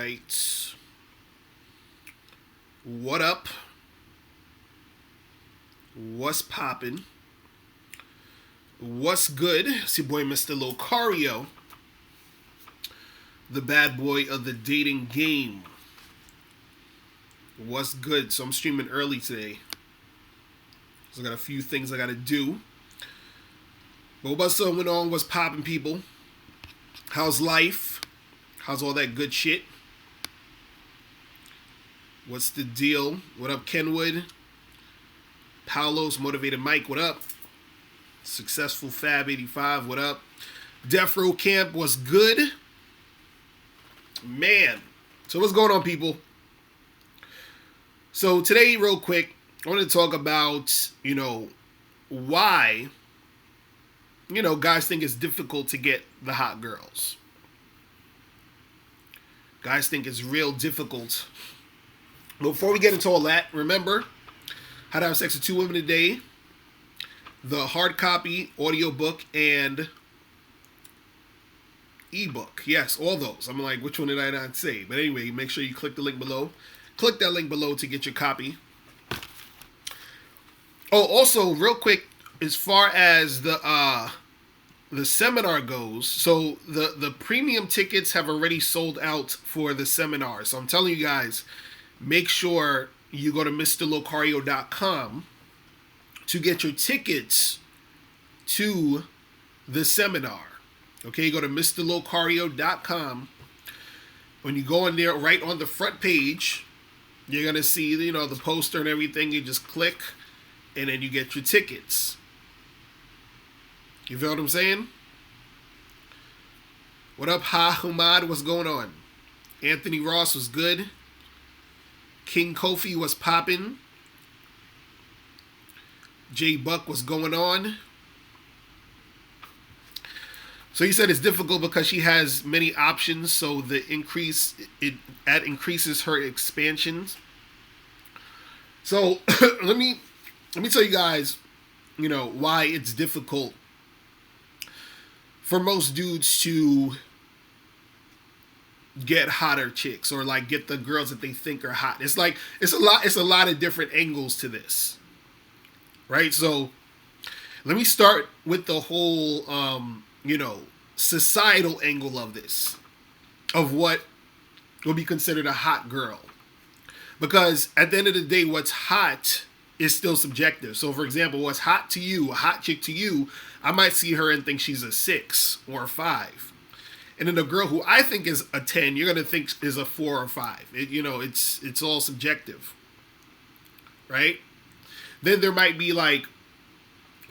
right. What up? What's poppin'? What's good? It's your boy, Mr. Locario, the bad boy of the dating game. What's good? So I'm streaming early today. So I got a few things I gotta do. But what's going on? What's poppin', people? How's life? How's all that good shit? What's the deal? What up, Kenwood? Paolo's Motivated Mike, what up? Successful Fab 85, what up? Death Row Camp, what's good? Man. So what's going on, people? So today, real quick, I want to talk about, why, guys think it's difficult to get the hot girls. Guys think it's real difficult. Before we get into all that, remember, How to Have Sex with Two Women a Day, the hard copy, audiobook, and ebook. Yes, all those. I'm like, which one did I not say? But anyway, make sure you click the link below. Click that link below to get your copy. Oh, also, real quick, as far as the seminar goes, so the premium tickets have already sold out for the seminar. So I'm telling you guys, make sure you go to MrLocario.com to get your tickets to the seminar. Okay, go to MrLocario.com. When you go in there, right on the front page, you're going to see, the poster and everything. You just click, and then you get your tickets. You feel what I'm saying? What up, Ha Humad? What's going on? Anthony Ross was good. King Kofi was popping. J Buck was going on. So he said it's difficult because she has many options, so that increases her expansions. So let me tell you guys, why it's difficult for most dudes to get hotter chicks, or like get the girls that they think are hot. It's a lot of different angles to this. Right? So let me start with the whole societal angle of this, of what will be considered a hot girl. Because at the end of the day, what's hot is still subjective. So for example, what's hot to you, a hot chick to you, I might see her and think she's a 6 or a 5. And then the girl who I think is a 10, you're going to think is a 4 or 5. It's all subjective. Right? Then there might be like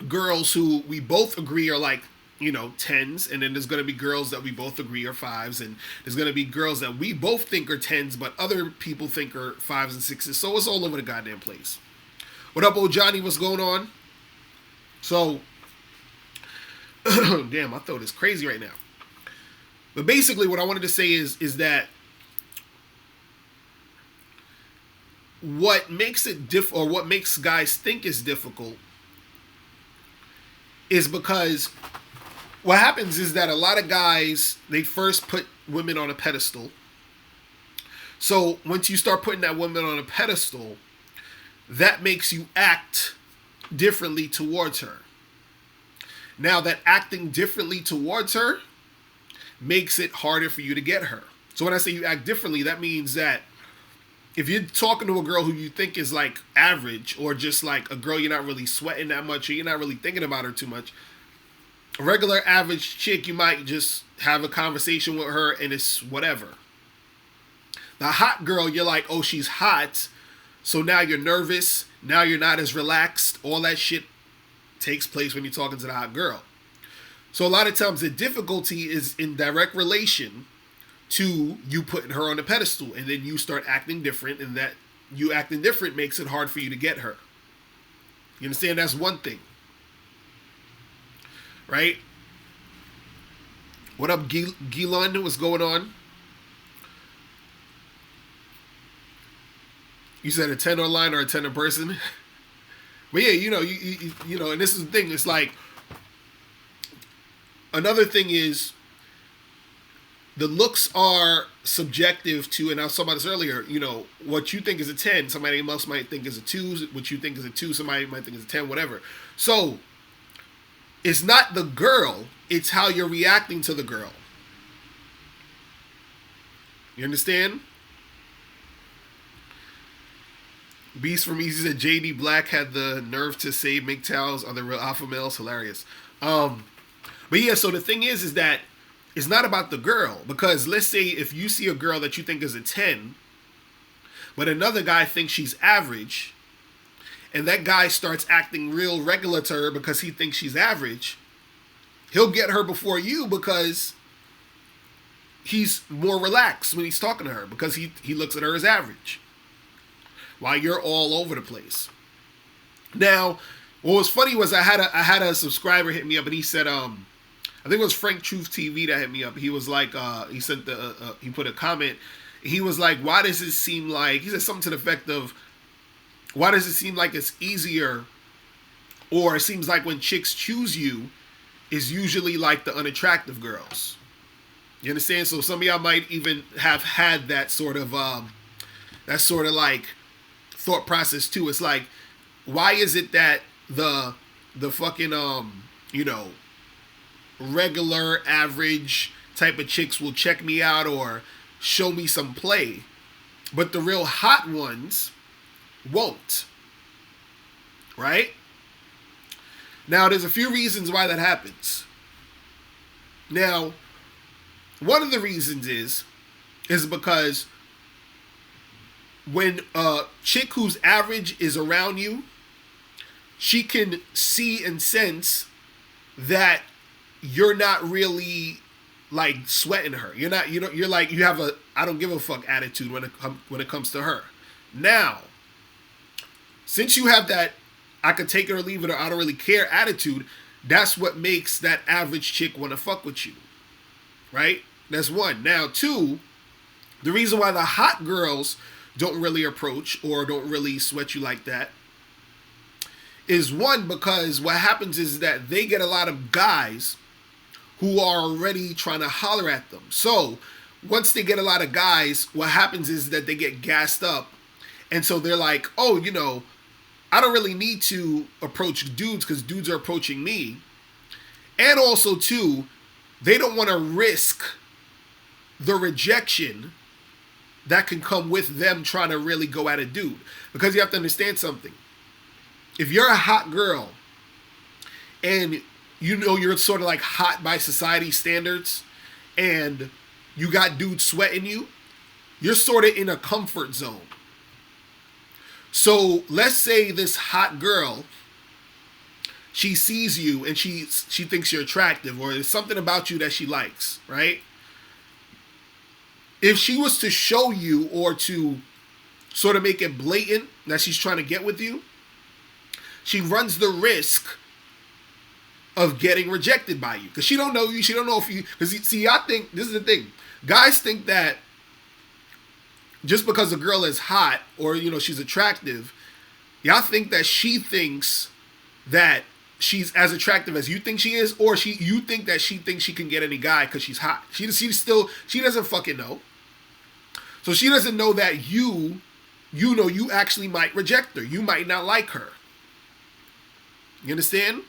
girls who we both agree are like, 10s, and then there's going to be girls that we both agree are 5s, and there's going to be girls that we both think are 10s, but other people think are 5s and 6s. So it's all over the goddamn place. What up, old Johnny? What's going on? So, damn, my throat is crazy right now. But basically, what I wanted to say is that what makes it or what makes guys think is difficult is because what happens is that a lot of guys, they first put women on a pedestal. So once you start putting that woman on a pedestal, that makes you act differently towards her. Now, that acting differently towards her makes it harder for you to get her. So when I say you act differently, that means that if you're talking to a girl who you think is like average, or just like a girl you're not really sweating that much, or you're not really thinking about her too much, a regular average chick, you might just have a conversation with her and it's whatever. The hot girl, you're like, oh, she's hot. So now you're nervous. Now you're not as relaxed. All that shit takes place when you're talking to the hot girl. So a lot of times the difficulty is in direct relation to you putting her on a pedestal, and then you start acting different, and that you acting different makes it hard for you to get her. You understand? That's one thing. Right? What up, Gilon? What's going on? You said a 10 online or a 10 in person? But yeah, and this is the thing. It's like, another thing is, the looks are subjective to, and I was talking about this earlier, what you think is a 10, somebody else might think is a 2, what you think is a 2, somebody might think is a 10, whatever. So, it's not the girl, it's how you're reacting to the girl. You understand? Beast from Easy said JD Black had the nerve to say MGTOWs are the real alpha males. Hilarious. But yeah, so the thing is that it's not about the girl. Because let's say if you see a girl that you think is a 10, but another guy thinks she's average, and that guy starts acting real regular to her because he thinks she's average, he'll get her before you because he's more relaxed when he's talking to her because he looks at her as average, while you're all over the place. Now, what was funny was I had a subscriber hit me up and he said, I think it was Frank Truth TV that hit me up. He was like, he put a comment. He was like, why does it seem like, he said something to the effect of, why does it seem like it's easier, or it seems like when chicks choose you, is usually like the unattractive girls. You understand? So some of y'all might even have had that sort of like thought process too. It's like, why is it that the fucking regular average type of chicks will check me out or show me some play, but the real hot ones won't? Right? Now, there's a few reasons why that happens. Now, one of the reasons is because when a chick who's average is around you, she can see and sense that you're not really like sweating her. You're like, you have a I don't give a fuck attitude when it comes to her. Now, since you have that I could take it or leave it or I don't really care attitude, that's what makes that average chick want to fuck with you. Right? That's one. Now, two, the reason why the hot girls don't really approach or don't really sweat you like that is, one, because what happens is that they get a lot of guys who are already trying to holler at them. So once they get a lot of guys, what happens is that they get gassed up. And so they're like, oh, I don't really need to approach dudes because dudes are approaching me. And also, too, they don't want to risk the rejection that can come with them trying to really go at a dude. Because you have to understand something. If you're a hot girl and you're sort of like hot by society standards and you got dudes sweating you, you're sort of in a comfort zone. So let's say this hot girl, she sees you and she thinks you're attractive, or there's something about you that she likes, right? If she was to show you or to sort of make it blatant that she's trying to get with you, she runs the risk of getting rejected by you. Because she don't know you. She don't know if you... Because, see, I think... This is the thing. Guys think that just because a girl is hot or, she's attractive, y'all think that she thinks that she's as attractive as you think she is, or you think that she thinks she can get any guy because she's hot. She doesn't fucking know. So she doesn't know that you actually might reject her. You might not like her. You understand?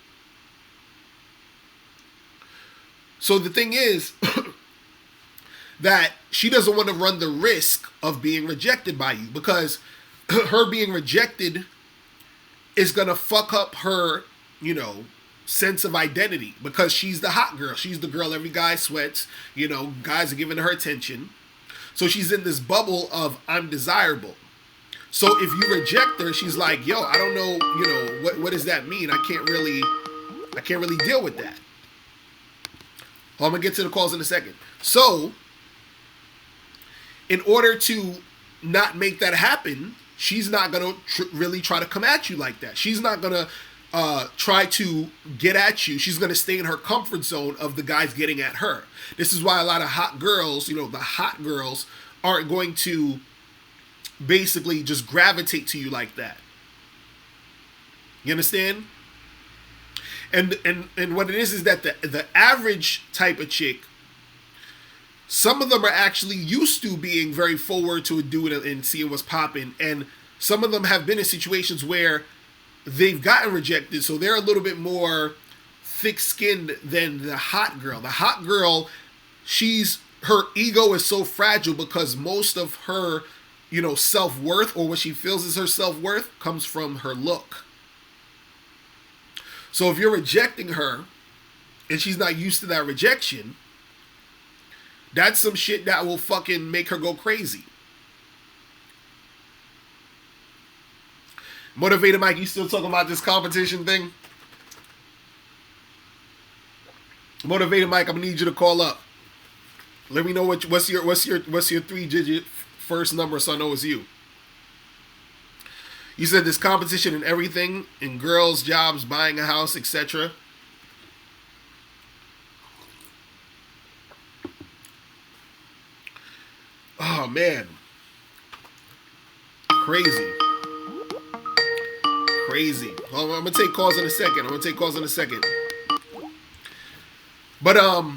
So the thing is that she doesn't want to run the risk of being rejected by you, because her being rejected is going to fuck up her, sense of identity, because she's the hot girl. She's the girl every guy sweats. Guys are giving her attention. So she's in this bubble of I'm desirable. So if you reject her, she's like, yo, I don't know, what does that mean? I can't really deal with that. Well, I'm going to get to the calls in a second. So, in order to not make that happen, she's not going to really try to come at you like that. She's not going to try to get at you. She's going to stay in her comfort zone of the guys getting at her. This is why a lot of hot girls, the hot girls, aren't going to basically just gravitate to you like that. You understand? And what it is that the average type of chick Some of them are actually used to being very forward to a dude and seeing what's popping, and some of them have been in situations where they've gotten rejected, so they're a little bit more thick-skinned than the hot girl. The hot girl, her ego is so fragile because most of her, self-worth, or what she feels is her self-worth, comes from her look. So if you're rejecting her and she's not used to that rejection, that's some shit that will fucking make her go crazy. Motivated Mike, you still talking about this competition thing? Motivated Mike, I'm gonna need you to call up. Let me know what's your 3-digit first number so I know it's you. You said there's competition in everything, in girls, jobs, buying a house, etc. Oh man. Crazy. Well, I'm gonna take calls in a second. But the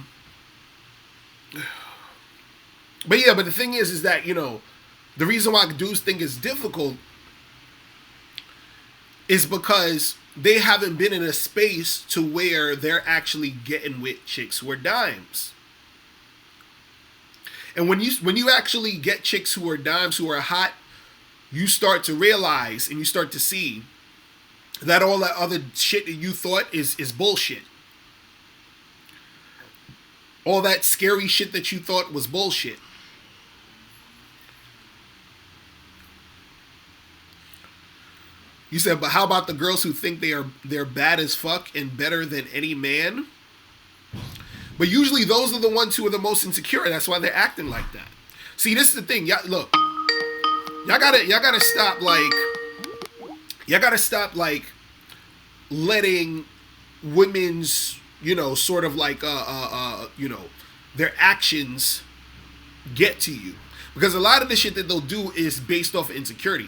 thing is that, the reason why dudes think it's difficult is because they haven't been in a space to where they're actually getting with chicks who are dimes. And when you actually get chicks who are dimes, who are hot, you start to realize and you start to see that all that other shit that you thought is bullshit. All that scary shit that you thought was bullshit. You said, but how about the girls who think they're bad as fuck and better than any man? But usually those are the ones who are the most insecure. That's why they're acting like that. See, this is the thing. Y'all gotta stop letting women's, sort of their actions get to you. Because a lot of the shit that they'll do is based off of insecurity.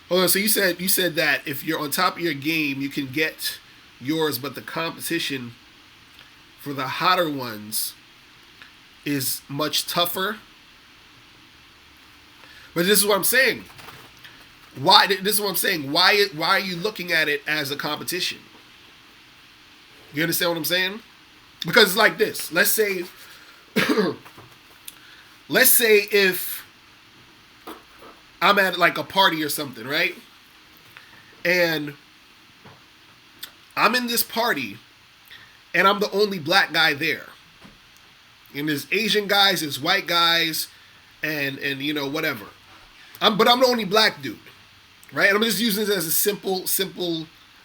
Hold on, so you said that if you're on top of your game, you can get yours, but the competition for the hotter ones is much tougher. But this is what I'm saying. Why are you looking at it as a competition? You understand what I'm saying? Because it's like this. Let's say if I'm at like a party or something, right? And I'm in this party and I'm the only black guy there. And there's Asian guys, there's white guys, and whatever. But I'm the only black dude, right? And I'm just using this as a simple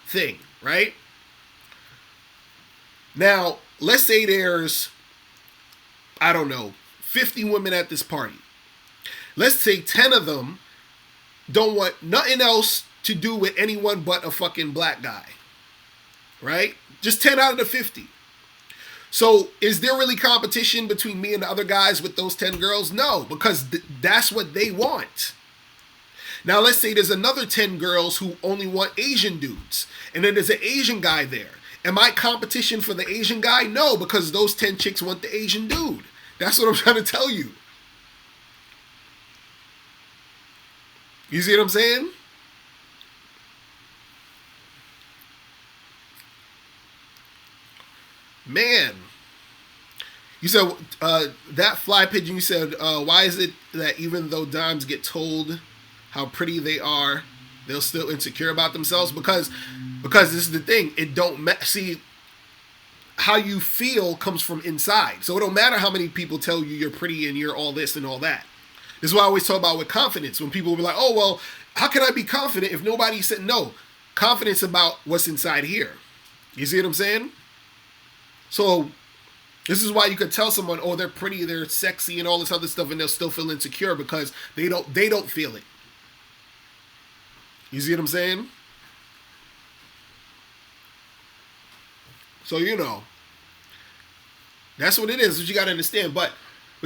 thing, right? Now, let's say there's, 50 women at this party. Let's say 10 of them don't want nothing else to do with anyone but a fucking black guy, right? Just 10 out of the 50. So is there really competition between me and the other guys with those 10 girls? No, because that's what they want. Now let's say there's another 10 girls who only want Asian dudes, and then there's an Asian guy there. Am I competition for the Asian guy? No, because those 10 chicks want the Asian dude. That's what I'm trying to tell you. You see what I'm saying? Man. You said, that fly pigeon, you said, why is it that even though dimes get told how pretty they are, they'll still insecure about themselves? Because this is the thing. It don't see, how you feel comes from inside. So it don't matter how many people tell you you're pretty and you're all this and all that. This is what I always talk about with confidence. When people will be like, oh, well, how can I be confident if nobody said no? Confidence about what's inside here. You see what I'm saying? So this is why you could tell someone, oh, they're pretty, they're sexy and all this other stuff, and they'll still feel insecure because they don't feel it. You see what I'm saying? So, that's what it is. What you got to understand. But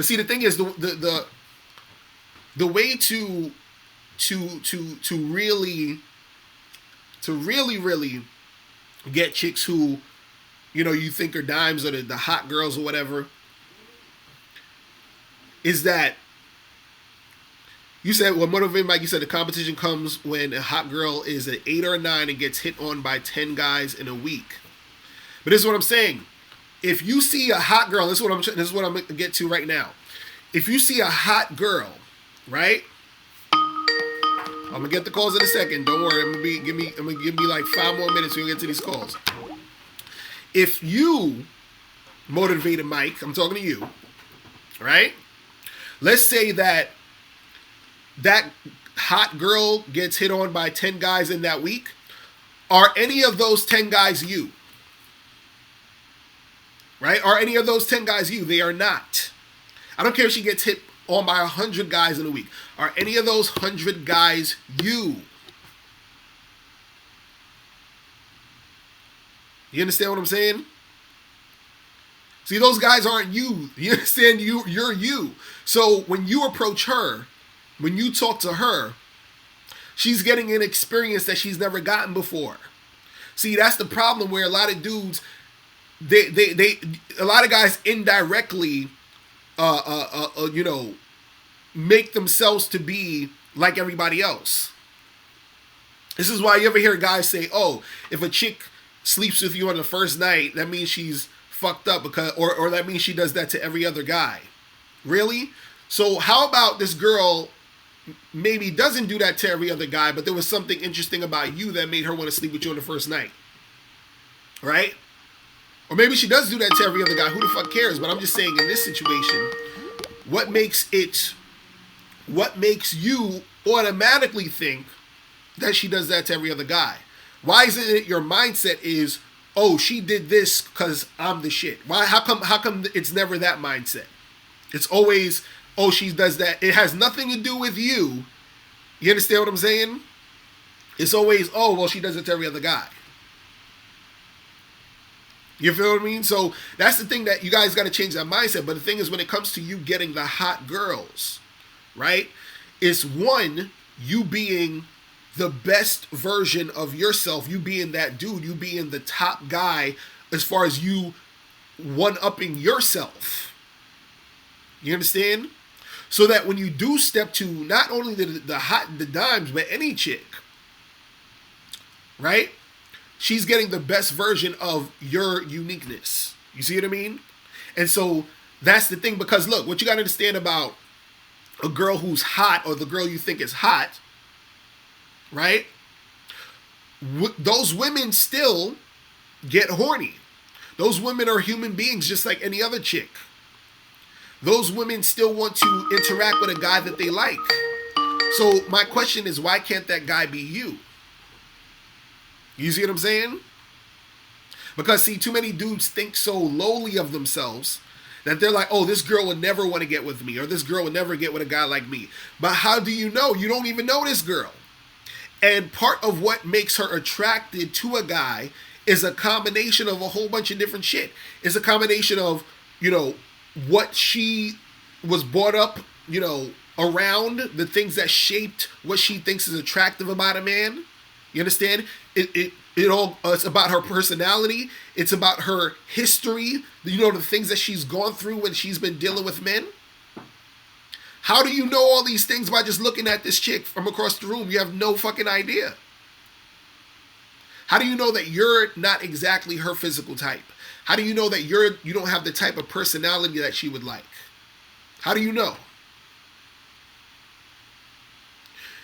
see, the thing is, the way to really get chicks who, you think are dimes or the hot girls or whatever, is that you said what motivated Mike. You said the competition comes when a hot girl is an 8 or a 9 and gets hit on by 10 guys in a week. But this is what I'm saying. If you see a hot girl, this is what I'm gonna get to right now. If you see a hot girl, right? I'm gonna get the calls in a second. Don't worry. I'm gonna give me like 5 more minutes so we get to these calls. If you motivated Mike, I'm talking to you, right? Let's say that hot girl gets hit on by 10 guys in that week. Are any of those 10 guys you? Right? Are any of those 10 guys you? They are not. I don't care if she gets hit on by 100 guys in a week. Are any of those 100 guys you? You understand what I'm saying? See, those guys aren't you. You understand? You're you. So when you approach her, when you talk to her, she's getting an experience that she's never gotten before. See, that's the problem where a lot of dudes, a lot of guys indirectly, make themselves to be like everybody else. This is why you ever hear guys say, "Oh, if a chick sleeps with you on the first night, that means she's fucked up because, or that means she does that to every other guy." Really? So how about this girl maybe doesn't do that to every other guy, but there was something interesting about you that made her want to sleep with you on the first night, right? Or maybe she does do that to every other guy. Who the fuck cares? But I'm just saying, in this situation, what makes you automatically think that she does that to every other guy? Why isn't it your mindset is, oh, she did this because I'm the shit? Why? How come it's never that mindset? It's always, oh, she does that. It has nothing to do with you. You understand what I'm saying? It's always, oh, well, she does it to every other guy. You feel what I mean? So that's the thing that you guys got to change that mindset. But the thing is, when it comes to you getting the hot girls, right? It's one, you being the best version of yourself, you being that dude, you being the top guy as far as you one-upping yourself. You understand? So that when you do step to not only the dimes, but any chick, right? She's getting the best version of your uniqueness. You see what I mean? And so that's the thing, because look, what you got to understand about a girl who's hot, or the girl you think is hot, right? Those women still get horny. Those women are human beings just like any other chick. Those women still want to interact with a guy that they like. So my question is, why can't that guy be you? You see what I'm saying? Because, see, too many dudes think so lowly of themselves that they're like, oh, this girl would never want to get with me, or this girl would never get with a guy like me. But how do you know? You don't even know this girl. And part of what makes her attracted to a guy is a combination of a whole bunch of different shit. It's a combination of, what she was brought up, around, the things that shaped what she thinks is attractive about a man. You understand? It's about her personality. It's about her history. The things that she's gone through when she's been dealing with men. How do you know all these things by just looking at this chick from across the room? You have no fucking idea. How do you know that you're not exactly her physical type? How do you know that you don't have the type of personality that she would like? How do you know?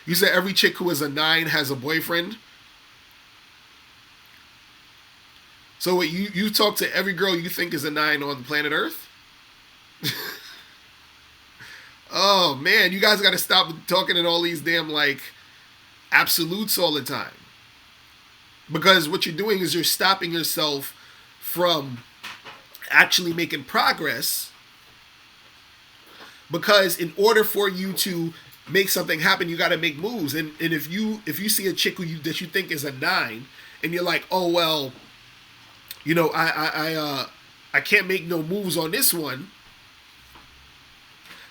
You said every chick who is a 9 has a boyfriend. So what, you talk to every girl you think is a 9 on planet Earth? Oh man, you guys got to stop talking in all these damn absolutes all the time. Because what you're doing is you're stopping yourself from actually making progress. Because in order for you to make something happen, you got to make moves. And if you see a chick that you think is a 9, and you're like, oh well, I can't make no moves on this one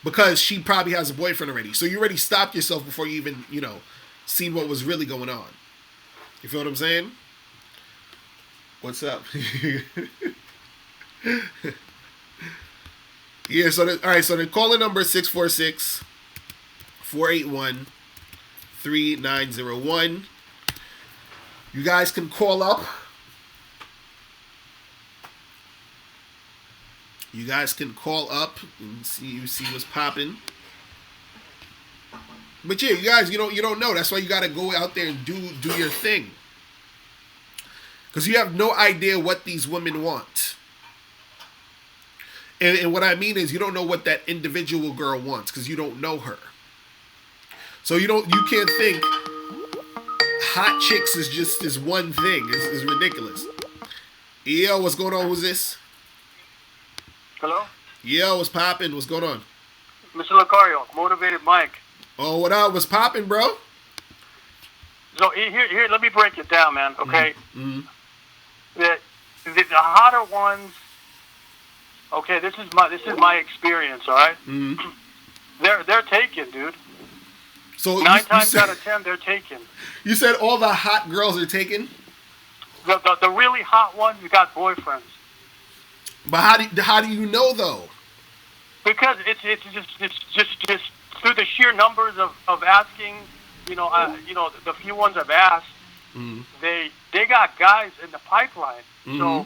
because she probably has a boyfriend already. So you already stopped yourself before you even seen what was really going on. You feel what I'm saying? What's up? Yeah, so all right, so the calling number is 646-481-3901. You guys can call up. You guys can call up and see what's popping. But yeah, you guys, you don't know. That's why you got to go out there and do your thing. Because you have no idea what these women want. And what I mean is you don't know what that individual girl wants because you don't know her. So you can't think hot chicks is just this one thing. It's ridiculous. Yo, what's going on? Who's this? Hello? Yo, what's popping? What's going on? Mr. Locario, Motivated Mike. Oh, what up? What's popping, bro? So here, let me break it down, man. Okay. Mm-hmm. The hotter ones. Okay, this is my experience. All right. Mm-hmm. They're taken, dude. So 9 times out of 10, they're taken. You said all the hot girls are taken? The really hot ones, you got boyfriends. But how do you know though? Because it's just through the sheer numbers of asking, the few ones I've asked, they got guys in the pipeline. Mm-hmm. So,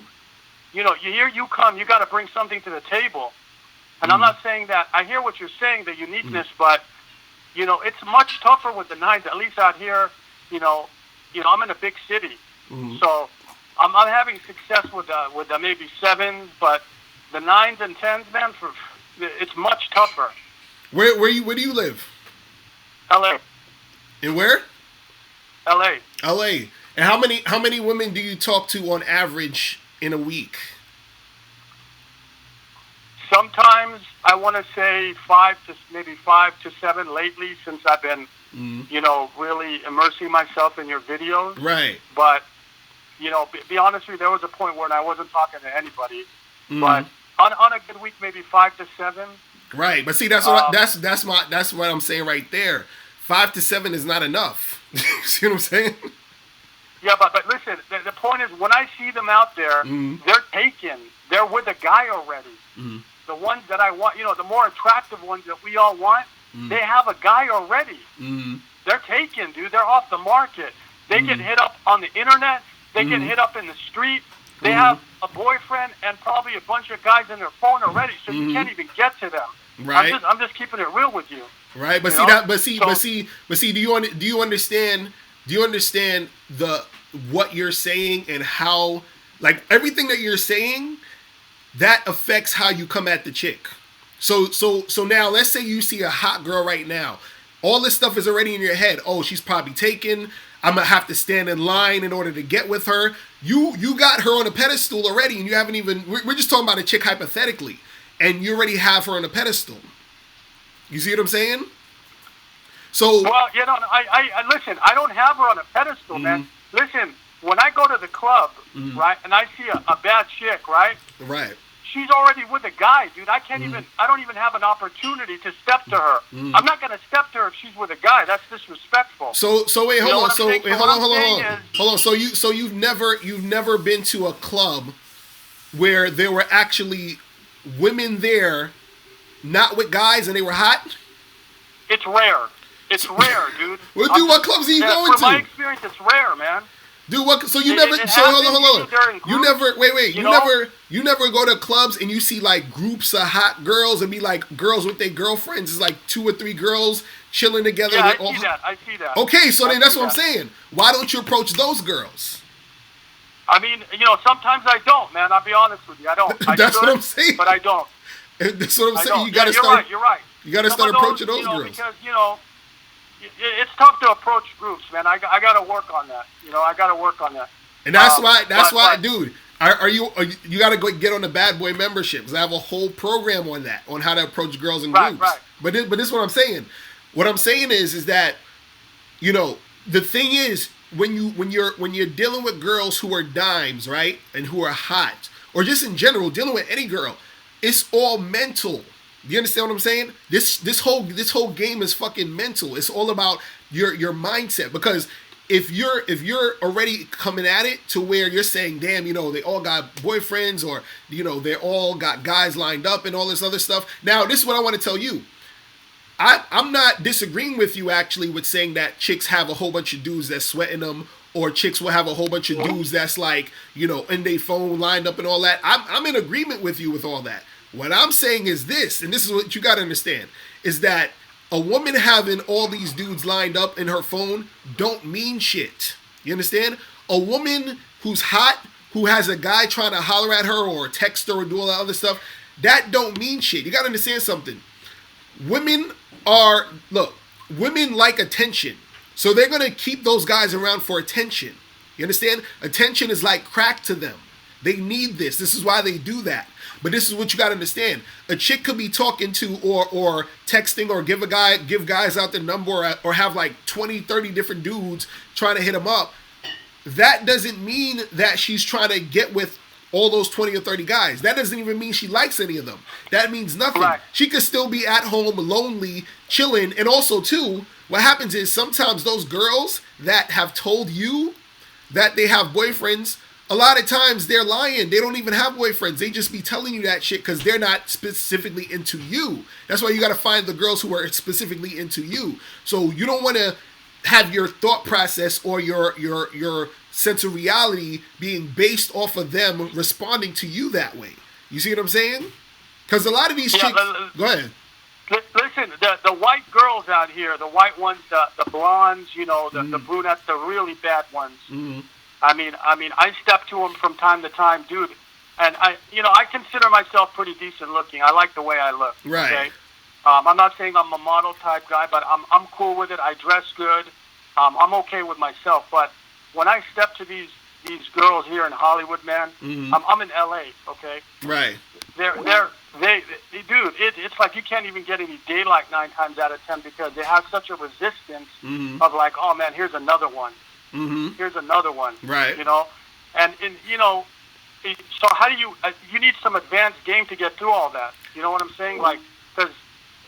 here you come, you got to bring something to the table. And I'm not saying that, I hear what you're saying, the uniqueness, but, it's much tougher with the 9s, at least out here, I'm in a big city. So I'm having success with the maybe 7s, but the 9s and 10s, man, it's much tougher. Where do you live? LA. In where? LA. LA. And how many women do you talk to on average in a week? Sometimes I want to say 5 to 7 lately since I've been, really immersing myself in your videos. Right. But, be honest with you, there was a point where I wasn't talking to anybody. But on a good week, maybe 5 to 7. Right, but see, that's what I'm saying right there. 5 to 7 is not enough. See what I'm saying? Yeah, but listen, the point is, when I see them out there, they're taken. They're with a guy already. The ones that I want, the more attractive ones that we all want, they have a guy already. They're taken, dude. They're off the market. They get hit up on the internet. They get hit up in the street. They have a boyfriend and probably a bunch of guys in their phone already, so you can't even get to them. Right. I'm just keeping it real with you. Right, but do you understand what you're saying and how, like, everything that you're saying that affects how you come at the chick. So now let's say you see a hot girl right now. All this stuff is already in your head. Oh, she's probably taken. I'm gonna have to stand in line in order to get with her. You got her on a pedestal already, and you haven't even. We're just talking about a chick hypothetically, and you already have her on a pedestal. You see what I'm saying? So well, I listen. I don't have her on a pedestal, man. Listen, when I go to the club, right, and I see a bad chick, right, she's already with a guy, dude. I can't even. I don't even have an opportunity to step to her. I'm not gonna step to her if she's with a guy. That's disrespectful. So wait, hold on. Hold on. So you've never been to a club where there were actually women there, not with guys, and they were hot? It's rare. It's rare, dude. Well, dude, what clubs are you going to? From my experience, it's rare, man. Dude, what? So you never? So hold on. You never? Wait. You never go to clubs and you see like groups of hot girls and be like girls with their girlfriends. It's like 2 or 3 girls chilling together. Yeah, I see that. Okay, so then that's what I'm saying. Why don't you approach those girls? I mean, sometimes I don't, man. I'll be honest with you. I don't. That's what I'm saying. But I don't. That's what I'm saying. You gotta start. You're right. You gotta start approaching those girls. Because it's tough to approach groups, man. I got to work on that. I got to work on that. And that's why, dude. Are you got to go get on the Bad Boy membership? Because I have a whole program on that, on how to approach girls in groups. Right. But this is what I'm saying. What I'm saying is that, the thing is when you're dealing with girls who are dimes, right, and who are hot, or just in general dealing with any girl, it's all mental. You understand what I'm saying? This whole game is fucking mental. It's all about your mindset, because if you're already coming at it to where you're saying, damn, they all got boyfriends, or they all got guys lined up and all this other stuff. Now, this is what I want to tell you. I'm not disagreeing with you actually with saying that chicks have a whole bunch of dudes that's sweating them, or chicks will have a whole bunch of dudes that's like, in their phone lined up and all that. I'm in agreement with you with all that. What I'm saying is this, and this is what you got to understand, is that a woman having all these dudes lined up in her phone don't mean shit. You understand? A woman who's hot, who has a guy trying to holler at her or text her or do all that other stuff, that don't mean shit. You got to understand something. Women like attention. So they're going to keep those guys around for attention. You understand? Attention is like crack to them. They need this. This is why they do that. But this is what you got to understand. A chick could be talking to or texting or give guys out their number, or have like 20, 30 different dudes trying to hit them up. That doesn't mean that she's trying to get with all those 20 or 30 guys. That doesn't even mean she likes any of them. That means nothing. Right. She could still be at home, lonely, chilling. And also, too, what happens is sometimes those girls that have told you that they have boyfriends, a lot of times they're lying. They don't even have boyfriends. They just be telling you that shit because they're not specifically into you. That's why you got to find the girls who are specifically into you. So you don't want to have your thought process or your sense of reality being based off of them responding to you that way. You see what I'm saying? Because a lot of these chicks... Go ahead. Listen, the white girls out here, the white ones, the blondes, the brunettes, the really bad ones. Mm-hmm. I mean, I step to them from time to time, dude. And I consider myself pretty decent looking. I like the way I look. Right. Okay? I'm not saying I'm a model type guy, but I'm cool with it. I dress good. I'm okay with myself. But when I step to these girls here in Hollywood, man, mm-hmm. I'm in LA. Okay. Right. It's like you can't even get any daylight 9 times out of 10 because they have such a resistance mm-hmm. of like, oh man, here's another one. Mm-hmm. Here's another one. Right. And so how do you need some advanced game to get through all that? You know what I'm saying? Like, because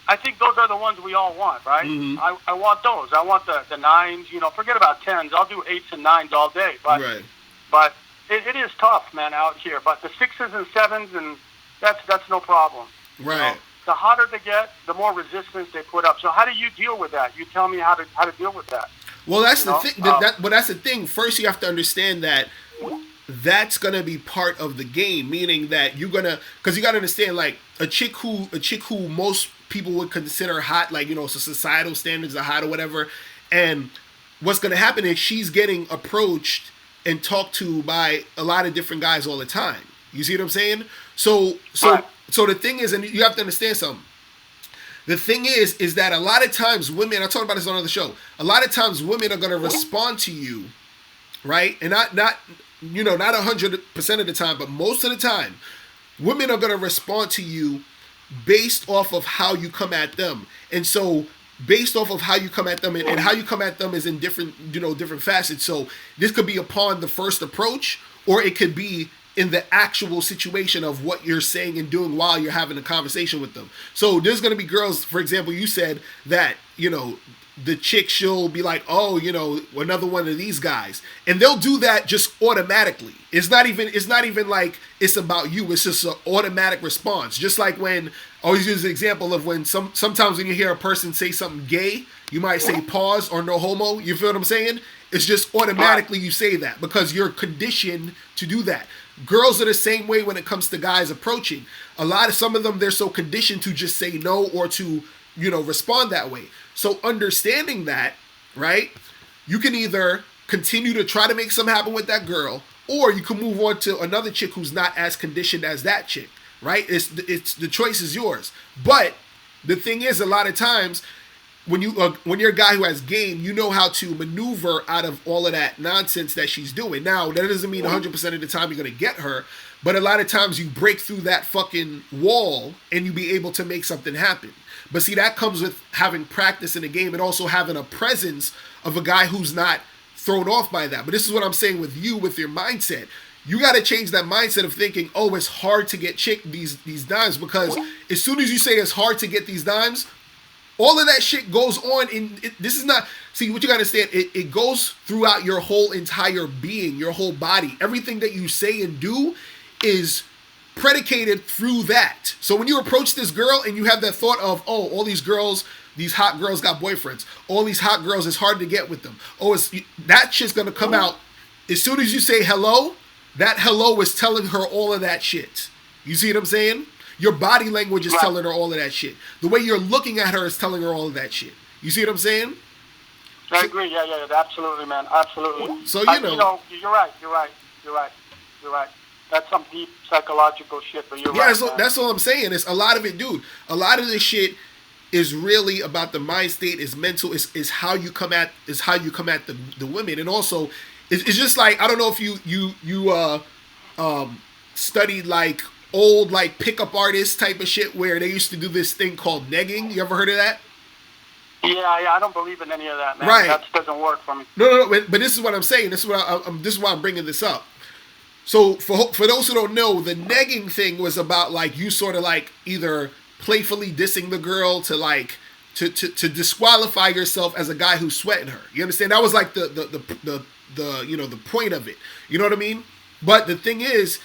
I think those are the ones we all want, right? Mm-hmm. I want those. I want the 9s. Forget about 10s. I'll do 8s and 9s all day. But right. But it is tough, man, out here. But the 6s and 7s, and that's no problem. Right. The hotter they get, the more resistance they put up. So how do you deal with that? You tell me how to deal with that. Well, that's the thing. But that's the thing. First, you have to understand that that's gonna be part of the game. Meaning that because you gotta understand, like a chick who most people would consider hot, like so societal standards are hot or whatever. And what's gonna happen is she's getting approached and talked to by a lot of different guys all the time. You see what I'm saying? So the thing is, and you have to understand something. The thing is that a lot of times women, I talked about this on another show, a lot of times women are going to respond to you, right? And not 100% of the time, but most of the time, women are going to respond to you based off of how you come at them. And so based off of how you come at them, and how you come at them is in different, different facets. So this could be upon the first approach, or it could be in the actual situation of what you're saying and doing while you're having a conversation with them. So there's going to be girls, for example, you said that, the chick, she'll be like, oh, another one of these guys. And they'll do that just automatically. It's not even like it's about you. It's just an automatic response. Just like when, I always use the example of when sometimes when you hear a person say something gay, you might say pause or no homo. You feel what I'm saying? It's just automatically you say that because you're conditioned to do that. Girls are the same way when it comes to guys approaching. Some of them, they're so conditioned to just say no or to, respond that way. So understanding that, right, you can either continue to try to make something happen with that girl, or you can move on to another chick who's not as conditioned as that chick, right? It's the choice is yours. But the thing is, a lot of times, when you're a guy who has game, you know how to maneuver out of all of that nonsense that she's doing. Now, that doesn't mean 100% of the time you're going to get her, but a lot of times you break through that fucking wall and you be able to make something happen. But see, that comes with having practice in the game and also having a presence of a guy who's not thrown off by that. But this is what I'm saying with you, with your mindset. You got to change that mindset of thinking, oh, it's hard to get these dimes, because as soon as you say it's hard to get these dimes, all of that shit goes on this is not, see, what you gotta understand, it goes throughout your whole entire being, your whole body. Everything that you say and do is predicated through that. So when you approach this girl and you have that thought of, oh, all these girls, these hot girls got boyfriends, all these hot girls, it's hard to get with them, oh, that shit's gonna come out as soon as you say hello. That hello is telling her all of that shit. You see what I'm saying? Your body language is telling her all of that shit. The way you're looking at her is telling her all of that shit. You see what I'm saying? I agree. Yeah, absolutely, man, absolutely. So you're right. That's some deep psychological shit, but you're right. Yeah, that's all I'm saying. It's a lot of it, dude. A lot of this shit is really about the mind state, is mental, is how you come at the women, and also it's just like, I don't know if you studied like old like pickup artist type of shit where they used to do this thing called negging. You ever heard of that? Yeah, I don't believe in any of that, man. Right. That doesn't work for me. No, but this is what I'm saying. This is why I'm bringing this up. So for those who don't know, the negging thing was about like you sort of like either playfully dissing the girl to like to disqualify yourself as a guy who's sweating her. You understand? That was like the you know, the point of it. You know what I mean? But the thing is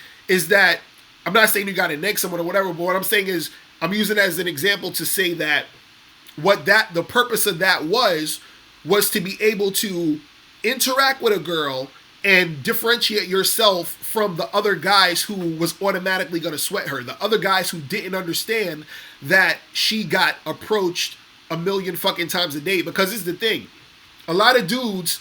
that I'm not saying you got to neg someone or whatever, but what I'm saying is I'm using it as an example to say that the purpose of that was to be able to interact with a girl and differentiate yourself from the other guys who was automatically going to sweat her. The other guys who didn't understand that she got approached a million fucking times a day. Because it's the thing. A lot of dudes,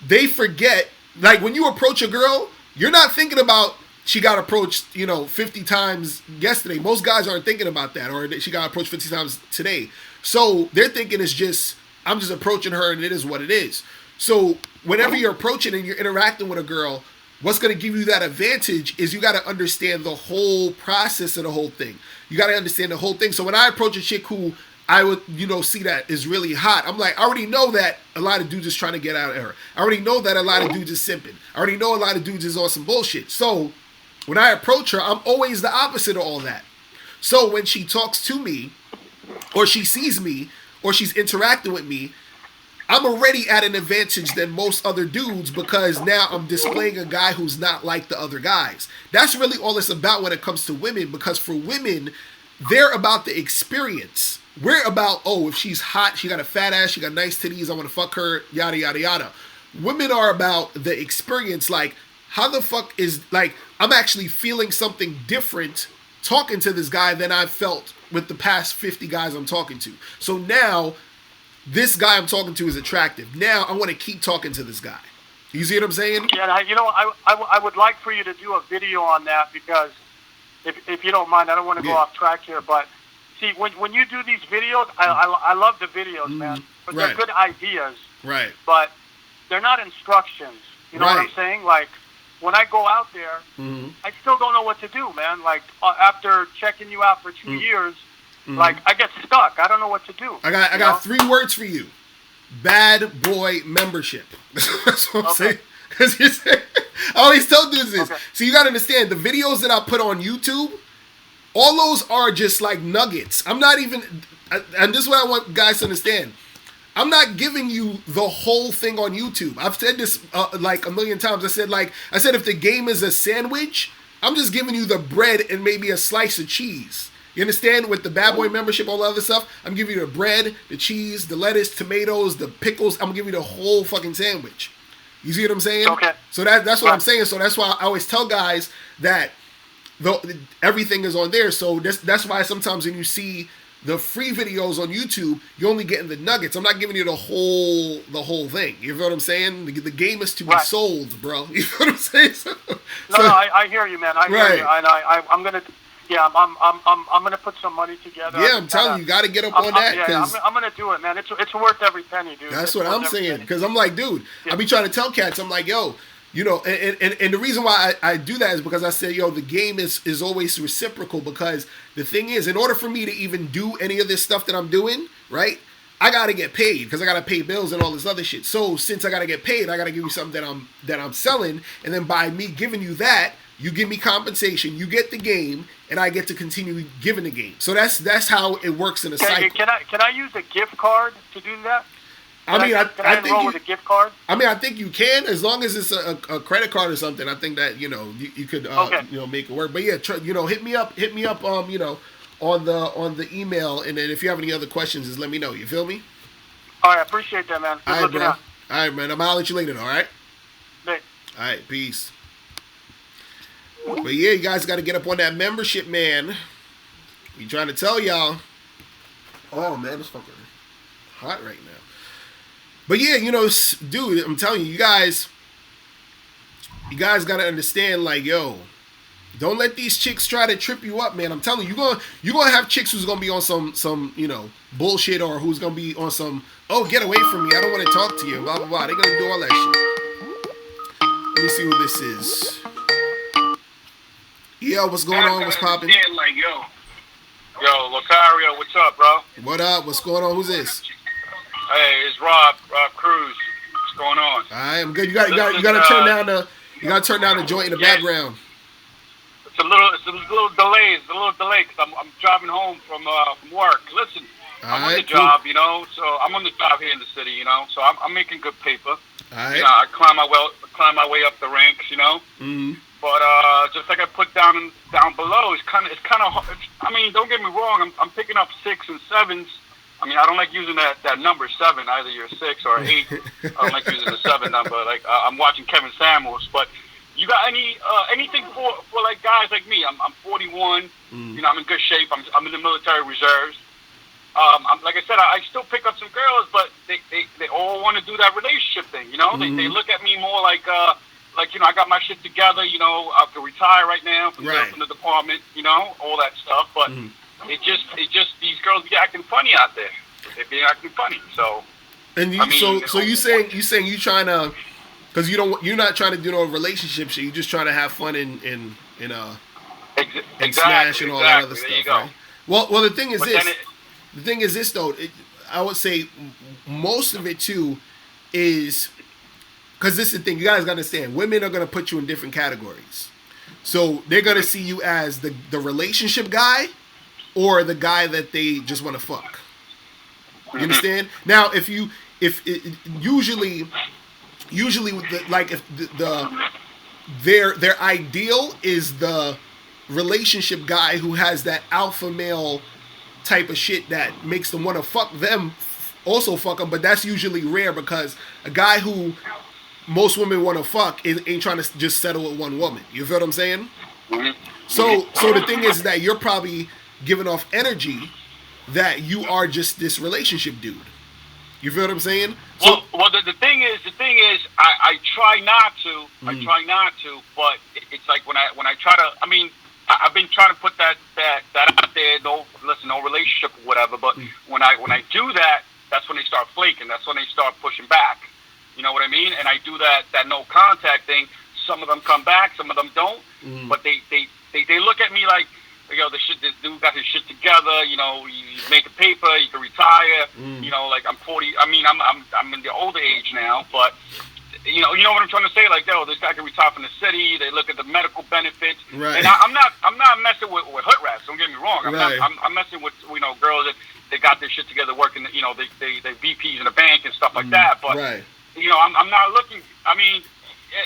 they forget, like when you approach a girl, you're not thinking about she got approached, 50 times yesterday. Most guys aren't thinking about that, or she got approached 50 times today. So they're thinking it's just, I'm just approaching her and it is what it is. So whenever you're approaching and you're interacting with a girl, what's going to give you that advantage is you got to understand the whole process of the whole thing. You got to understand the whole thing. So when I approach a chick who I would, see that is really hot, I'm like, I already know that a lot of dudes is trying to get out of her. I already know that a lot of dudes is simping. I already know a lot of dudes is on some bullshit. So when I approach her, I'm always the opposite of all that. So when she talks to me, or she sees me, or she's interacting with me, I'm already at an advantage than most other dudes because now I'm displaying a guy who's not like the other guys. That's really all it's about when it comes to women, because for women, they're about the experience. We're about, oh, if she's hot, she got a fat ass, she got nice titties, I want to fuck her, yada, yada, yada. Women are about the experience, like, how the fuck is, like, I'm actually feeling something different talking to this guy than I've felt with the past 50 guys I'm talking to. So now, this guy I'm talking to is attractive. Now, I want to keep talking to this guy. You see what I'm saying? Yeah, I would like for you to do a video on that because, if you don't mind, I don't want to go off track here, but see, when you do these videos, I love the videos, man. But they're good ideas. Right. But they're not instructions. You know what I'm saying? Like, when I go out there, I still don't know what to do, man. Like, after checking you out for 2 years, like, I get stuck. I don't know what to do. I got 3 words for you. Bad boy membership. That's what I'm saying. Because I always tell dudes this. So you got to understand, the videos that I put on YouTube, all those are just like nuggets. I'm not even, and this is what I want guys to understand. I'm not giving you the whole thing on YouTube. I've said this like a million times. I said if the game is a sandwich, I'm just giving you the bread and maybe a slice of cheese. You understand? With the Bad Boy membership, all the other stuff, I'm giving you the bread, the cheese, the lettuce, tomatoes, the pickles. I'm giving you the whole fucking sandwich. You see what I'm saying? Okay. So that's what I'm saying. So that's why I always tell guys that everything is on there. So that's why sometimes when you see the free videos on YouTube, you're only getting the nuggets. I'm not giving you the whole thing. You know what I'm saying? The game is to be sold, bro. You know what I'm saying? I hear you, man. I hear you, and I'm gonna. Yeah, I'm gonna put some money together. Yeah, I'm telling you, you got to get up on that. I'm gonna do it, man. It's worth every penny, dude. That's what I'm saying. Because I'm like, dude, I be trying to tell cats, I'm like, yo, and the reason why I do that is because I say, yo, the game is always reciprocal. Because the thing is, in order for me to even do any of this stuff that I'm doing, right, I got to get paid because I got to pay bills and all this other shit. So since I got to get paid, I got to give you something that I'm selling, and then by me giving you that, You give me compensation. You get the game, and I get to continue giving the game. So that's how it works in a cycle. Can I use a gift card to do that? Can I enroll with a gift card? I think you can, as long as it's a credit card or something. I think that you could make it work. But yeah, hit me up on the email, and then if you have any other questions, just let me know. You feel me? All right, I appreciate that, man. All right, bro. All right, man. I'm gonna let you later. All right. Thanks. All right, peace. But yeah, you guys got to get up on that membership, man. We trying to tell y'all. Oh man, it's fucking hot right now. But yeah, dude, I'm telling you, you guys got to understand, like, yo, don't let these chicks try to trip you up, man. I'm telling you, you're gonna have chicks who's gonna be on some bullshit, or who's gonna be on some, oh, get away from me, I don't want to talk to you, blah blah blah. They're gonna do all that shit. Let me see who this is. Yeah, what's going on? What's popping? Like, yo, Locario, what's up, bro? What up? What's going on? Who's this? Hey, it's Rob Cruz. What's going on? Alright, I'm good. You gotta turn down the joint in the background. It's a little delay. It's a little delay because I'm driving home from work. Listen, I'm on the job, so I'm on the job here in the city, so I'm making good paper. All right. I climb my way up the ranks, Mm-hmm. But just like I put down below, it's kind of hard. I mean, don't get me wrong. I'm picking up 6 and 7s. I mean, I don't like using that number 7. Either you're 6 or 8. I don't like using the 7 number. Like I'm watching Kevin Samuels. But you got anything for like guys like me? I'm 41. Mm. I'm in good shape. I'm in the military reserves. Like I said, I still pick up some girls, but they all want to do that relationship thing. Mm-hmm. They look at me more like I got my shit together. I could retire right now from the department. All that stuff. But it just these girls be acting funny out there. They be acting funny. So. And you saying you trying to, because you're not trying to do no relationship shit. You're just trying to have fun and smash and all that other stuff. Right? Well, the thing is this. The thing is this though. I would say most of it too is because this is the thing. You guys gotta understand. Women are gonna put you in different categories. So they're gonna see you as the relationship guy, or the guy that they just want to fuck. You understand? Now, if usually their ideal is the relationship guy who has that alpha male type of shit that makes them want to fuck them, also fuck them, but that's usually rare because a guy who most women want to fuck ain't trying to just settle with one woman. You feel what I'm saying? So the thing is that you're probably giving off energy that you are just this relationship dude. You feel what I'm saying? So, well, the thing is, I try not to. I try not to, but it's like when I try to. I mean, I've been trying to put that out there. No relationship or whatever. But when I do that, that's when they start flaking. That's when they start pushing back. You know what I mean? And I do that no contact thing. Some of them come back, some of them don't. But they look at me like, this dude got his shit together. You make a paper, you can retire. Like I'm 40. I mean, I'm in the older age now, but you know what I'm trying to say. Like, this guy can retire from the city. They look at the medical benefits, right. And I'm not messing with hood rats. Don't get me wrong. I'm messing with girls that got their shit together, working. They VPs in a bank and stuff like that. But right. I'm not looking. I mean.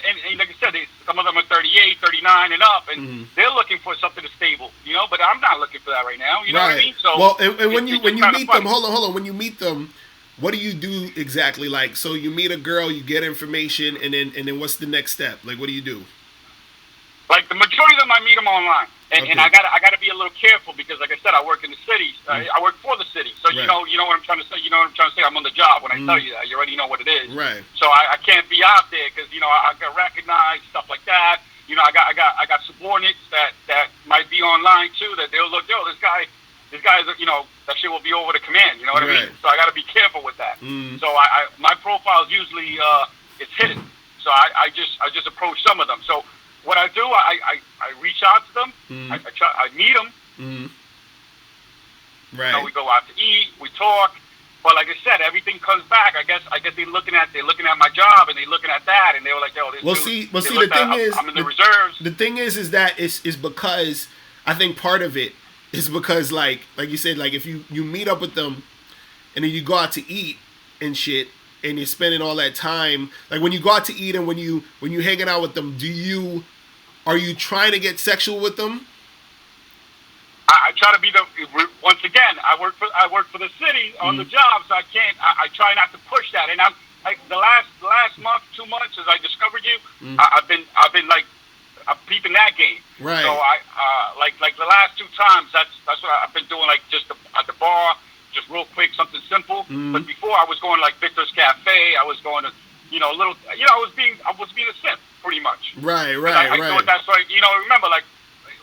And like I said, some of them are 38, 39 and up, and they're looking for something stable, but I'm not looking for that right now. You know what I mean? So, well, and when you meet them, hold on. When you meet them, what do you do exactly? Like, so you meet a girl, you get information, and then what's the next step? Like, what do you do? Like, the majority of them, I meet them online. And I gotta be a little careful because, like I said, I work in the city. I work for the city, so right. you know what I'm trying to say. You know what I'm trying to say. I'm on the job when I tell you that. You already know what it is. Right. So I can't be out there because I got recognized, stuff like that. I got subordinates that might be online too. That they'll look, this guy's that shit will be over the command. You know what I mean? So I got to be careful with that. So my profile is usually it's hidden. So I just approach some of them. So. What I do, I reach out to them. I meet them. Right. We go out to eat. We talk. But like I said, everything comes back. I guess they're looking at my job and they're looking at that and they were like, yo, this dude, the thing is, I'm in the reserves. The thing is that is because I think part of it is because like you said, like if you meet up with them and then you go out to eat and shit and you're spending all that time, like when you go out to eat and when you hanging out with them, are you trying to get sexual with them? I try to be once again. I work for the city on the job, so I can't. I try not to push that. And I'm like the last month, 2 months, as I discovered you, I've been like I'm peeping that game. Right. So I like the last 2 times. That's what I've been doing. Like just at the bar, just real quick, something simple. But before I was going like Victor's Cafe. I was going to a little. I was being a simp pretty much. Right. I thought that's right. Remember like.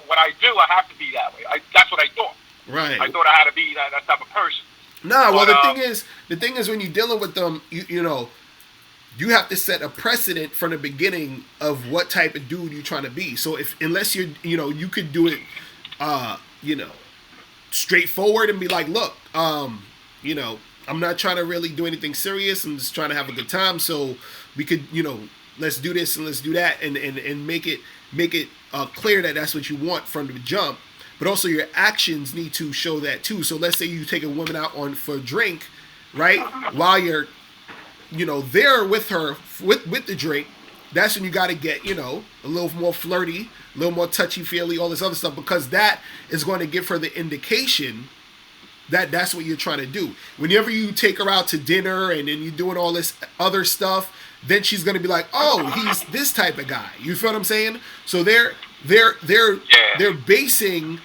What I do, I have to be that way. That's what I thought. Right. I thought I had to be that type of person. No, well, the thing is, when you're dealing with them, you have to set a precedent from the beginning of what type of dude you're trying to be. So unless you're, you could do it, straightforward and be like, look, I'm not trying to really do anything serious. I'm just trying to have a good time. So we could, let's do this and let's do that, and make it clear that that's what you want from the jump. But also your actions need to show that too. So let's say you take a woman out for a drink, right? While you're, there with her with the drink, that's when you got to get, a little more flirty, a little more touchy-feely, all this other stuff, because that is going to give her the indication that that's what you're trying to do. Whenever you take her out to dinner and then you're doing all this other stuff, then she's gonna be like, oh, he's this type of guy. You feel what I'm saying? So they're basing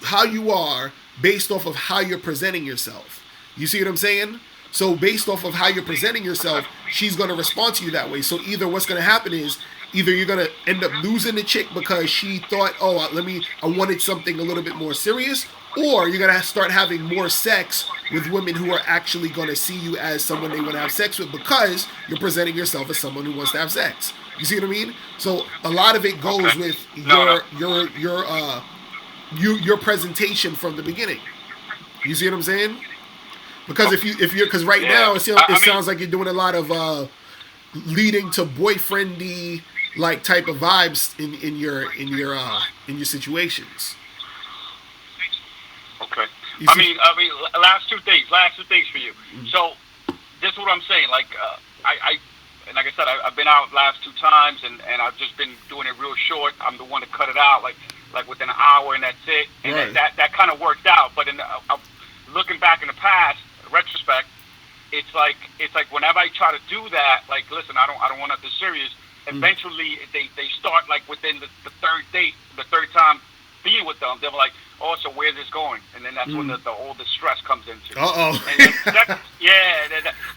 how you are based off of how you're presenting yourself. You see what I'm saying? So based off of how you're presenting yourself, she's gonna respond to you that way. So either what's gonna happen is either you're gonna end up losing the chick because she thought, oh, I wanted something a little bit more serious, or you're gonna start having more sex with women who are actually gonna see you as someone they want to have sex with because you're presenting yourself as someone who wants to have sex. You see what I mean? So a lot of it goes with your presentation from the beginning. You see what I'm saying? Because because right now it sounds like you're doing a lot of leading to boyfriendy like type of vibes in your situations. Okay. I mean, last two things for you. So, this is what I'm saying. Like, and like I said, I've been out last 2 times, and I've just been doing it real short. I'm the one to cut it out, like within an hour, and that's it. And right. that kind of worked out. But looking back in the past, retrospect, it's like whenever I try to do that, like, listen, I don't want nothing serious. Eventually, they start like within the third date, the third time being with them, they're like, oh, so where's this going? And then that's when all the stress comes into. Uh-oh. And then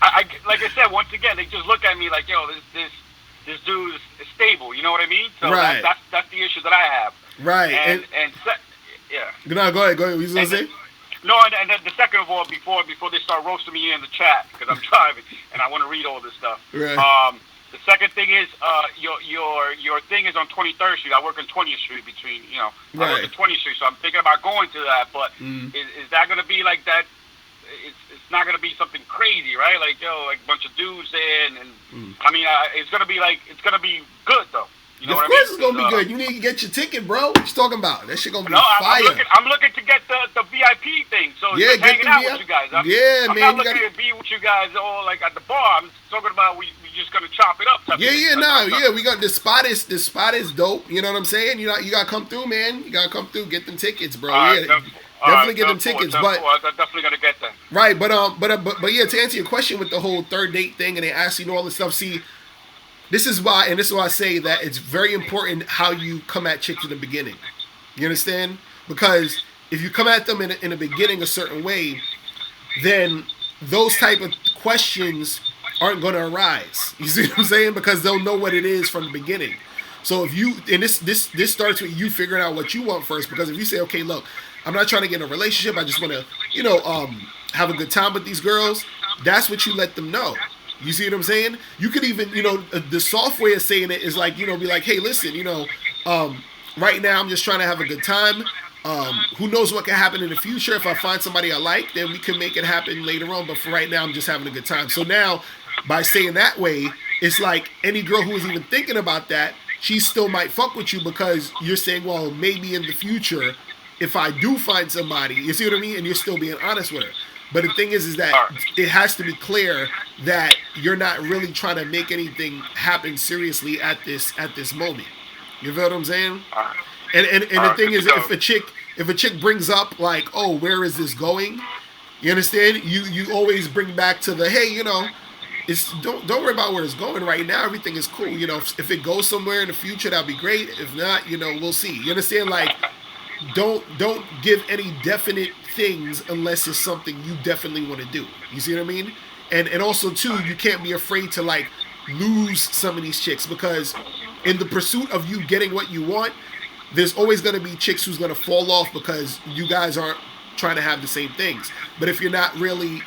I like I said, once again, they just look at me like, yo, this dude is stable. You know what I mean? So right. that's the issue that I have. Right. Yeah. No, go ahead. What you gonna say? No, and then the second of all, before they start roasting me in the chat, because I'm driving and I want to read all this stuff. Right. The second thing is your thing is on 23rd Street. I work on 20th Street I work on 20th Street, so I'm thinking about going to that. But is that going to be like that? It's not going to be something crazy, right? Like, like a bunch of dudes there, and I mean, it's going to be good though. You know of course it's gonna be good. You need to get your ticket, bro. What you talking about? That shit gonna be fire. I'm looking to get the VIP thing. So just hanging out with you guys. I'm not looking to be with you guys all like at the bar. I'm talking about we just gonna chop it up. We got the spot is dope. You know what I'm saying? You gotta come through, man. You gotta come through, get them tickets, bro. Definitely get them tickets. But I'm definitely gonna get them. Right, but yeah, to answer your question with the whole third date thing and they ask you all this stuff, see. This is why I say that it's very important how you come at chicks in the beginning. You understand? Because if you come at them in the beginning a certain way, then those type of questions aren't going to arise. You see what I'm saying? Because they'll know what it is from the beginning. So if you, and this starts with you figuring out what you want first. Because if you say, okay, look, I'm not trying to get in a relationship. I just want to, have a good time with these girls. That's what you let them know. You see what I'm saying? You could even, the soft way of saying it is like, be like, hey, listen, right now I'm just trying to have a good time. Who knows what can happen in the future? If I find somebody I like, then we can make it happen later on. But for right now, I'm just having a good time. So now, by saying that way, it's like any girl who is even thinking about that, she still might fuck with you because you're saying, well, maybe in the future, if I do find somebody, you see what I mean? And you're still being honest with her. But the thing is that it has to be clear that you're not really trying to make anything happen seriously at this moment. You feel what I'm saying? And the thing is, if a chick brings up like, oh, where is this going? You understand? You always bring back to the, hey, it's don't worry about where it's going right now. Everything is cool. If it goes somewhere in the future, that'll be great. If not, we'll see. You understand? Like, don't give any definite things unless it's something you definitely want to do. You see what I mean? And also too, you can't be afraid to like lose some of these chicks, because in the pursuit of you getting what you want, there's always going to be chicks who's going to fall off because you guys aren't trying to have the same things. But if you're not really,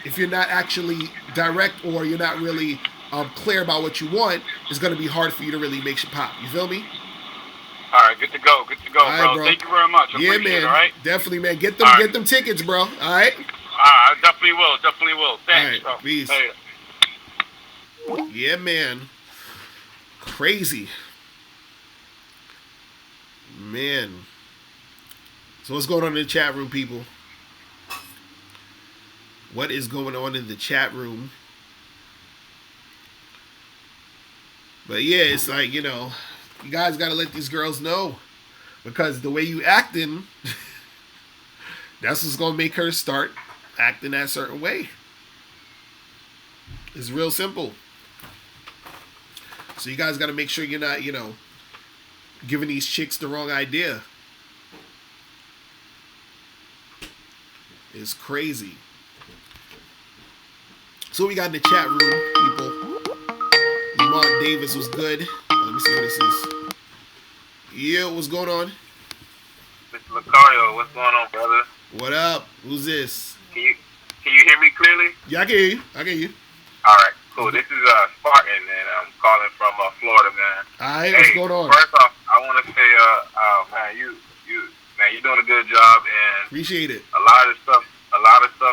if you're not actually direct, or you're not really clear about what you want, it's going to be hard for you to really make shit pop. You feel me? All right, good to go, right, bro. Thank you very much. Yeah, man. All right? Definitely, man. Get them tickets, bro. All right? I definitely will. Thanks, all right, bro. Peace. Yeah, man. Crazy. Man. So what's going on in the chat room, people? What is going on in the chat room? But yeah, it's like, you guys got to let these girls know, because the way you acting, that's what's going to make her start acting that certain way. It's real simple. So you guys got to make sure you're not, giving these chicks the wrong idea. It's crazy. So we got in the chat room, people. Mark Davis was good. Let me see what this is. Yeah, what's going on? Mr. Locario, what's going on, brother? What up? Who's this? Can you hear me clearly? Yeah, I can hear you. All right, cool. This is Spartan, and I'm calling from Florida, man. All right, what's going on? First off, I want to say, man, you're doing a good job, and appreciate it. A lot of stuff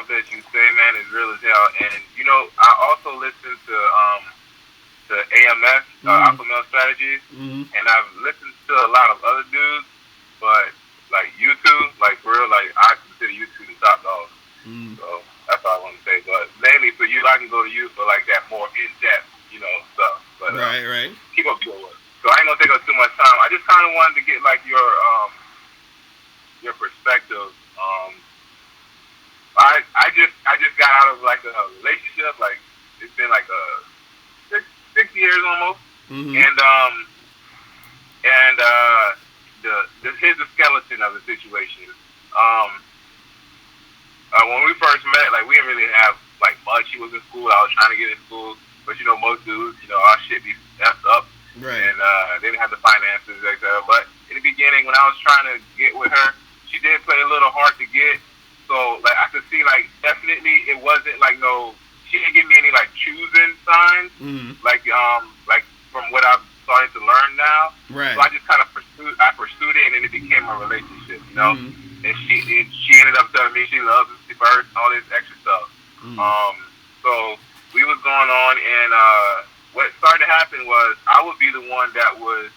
that you say, man, is real as hell. And I also listen to AMS, Alpha Male Strategies, and I've listened to a lot of other dudes, but like YouTube, like for real, like I consider YouTube the top dog. So that's all I want to say. But mainly for you, I can go to you for like that more in-depth, stuff. But right. Keep up your work. So I ain't gonna take up too much time. I just kind of wanted to get like your perspective. I just got out of like a relationship. Like it's been like six years almost, here's the skeleton of the situation. When we first met, like we didn't really have like much. He was in school. I was trying to get in school, but most dudes, our shit be messed up, right? And they didn't have the finances, etc. But in the beginning, when I was trying to get with her, she did play a little hard to get. So like I could see like definitely it wasn't like she didn't give me any like choosing signs, like from what I'm starting to learn now. Right. So I just kind of pursued it, and then it became a relationship, And she ended up telling me she loves me first, all this extra stuff. So we was going on, and what started to happen was I would be the one that was,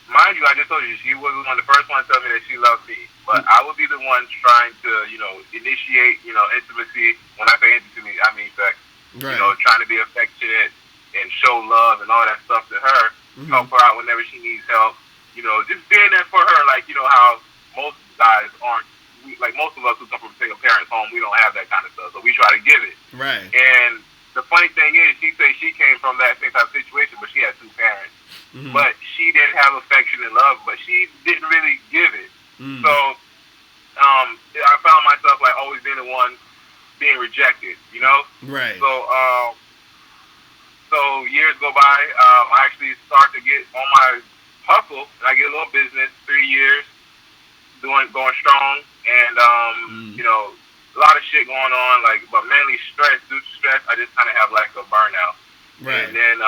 mind you, I just told you she was the first one to tell me that she loved me, but I would be the one trying to initiate intimacy. When I say intimacy, I mean sex. Right. Trying to be affectionate and show love and all that stuff to her, help her out whenever she needs help. Just being there for her, like how most guys aren't. Like most of us who come from single parents' home, we don't have that kind of stuff, so we try to give it. Right. And the funny thing is, she said she came from that same type of situation, but she had two parents. But she didn't have affection and love, but she didn't really give it. So I found myself like always being the one being rejected, Right. So years go by, I actually start to get on my hustle, and I get a little business, 3 years, going strong, and a lot of shit going on, like, but mainly stress. Due to stress, I just kind of have like a burnout. Right. And then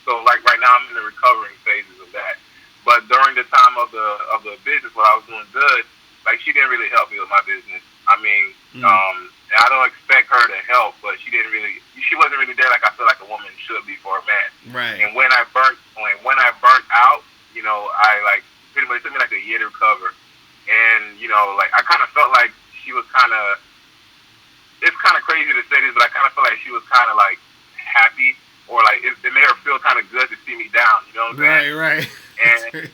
so like right now I'm in the recovering phases of that. But during the time of the business, when I was doing good, like she didn't really help me with my business. I mean, and I don't expect her to help, but she wasn't really there like I feel like a woman should be for a man. Right. And when I burnt out, you know, I like pretty much, it took me like a year to recover. And, you know, like I kind of felt like she was it's kind of crazy to say this, but I kind of felt like she was kind of like happy, or like it made her feel kind of good to see me down, you know what I'm saying? Right. And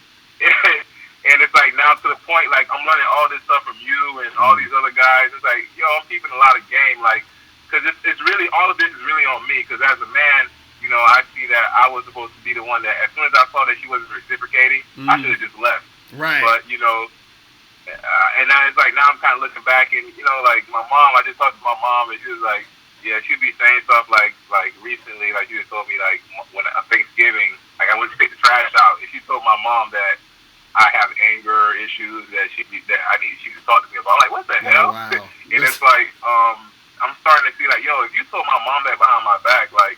and it's like now to the point, like I'm learning all this stuff from you and all these other guys. It's like, yo, I'm keeping a lot of game, like, because it's really, all of this is really on me, because as a man, you know, I see that I was supposed to be the one that, as soon as I saw that she wasn't reciprocating, I should have just left. Right. But, you know, and now it's like, now I'm kind of looking back, and, you know, like my mom, I just talked to my mom, and she was like, yeah, she'd be saying stuff like recently, like she just told me, like, when Thanksgiving, like I went to take the trash out, and she told my mom that I have anger issues that she could talk to me about. I'm like, what the hell? Wow. And it's like, I'm starting to see like, yo, if you told my mom that behind my back, like,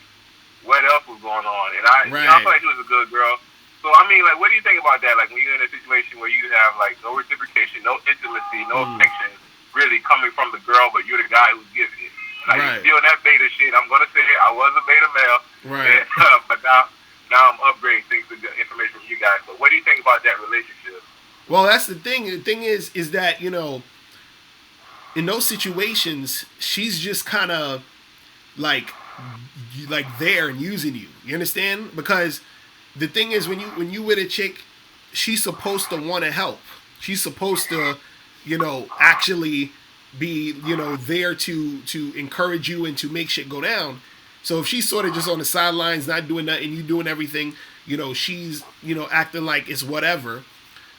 what else was going on? And I feel like she was a good girl. So I mean, like, what do you think about that? Like, when you're in a situation where you have like no reciprocation, no intimacy, no affection, really coming from the girl, but you're the guy who's giving it. Like, you still that beta shit. I'm gonna say it. I was a beta male, right? But now I'm upgrading things to the information from you guys. But what do you think about that relationship? Well, that's the thing. The thing is that, you know, in those situations, she's just kind of like there and using you. You understand? Because the thing is, when you with a chick, she's supposed to want to help. She's supposed to, you know, actually be, you know, there to encourage you and to make shit go down. So if she's sort of just on the sidelines, not doing nothing, you doing everything, you know, she's, you know, acting like it's whatever.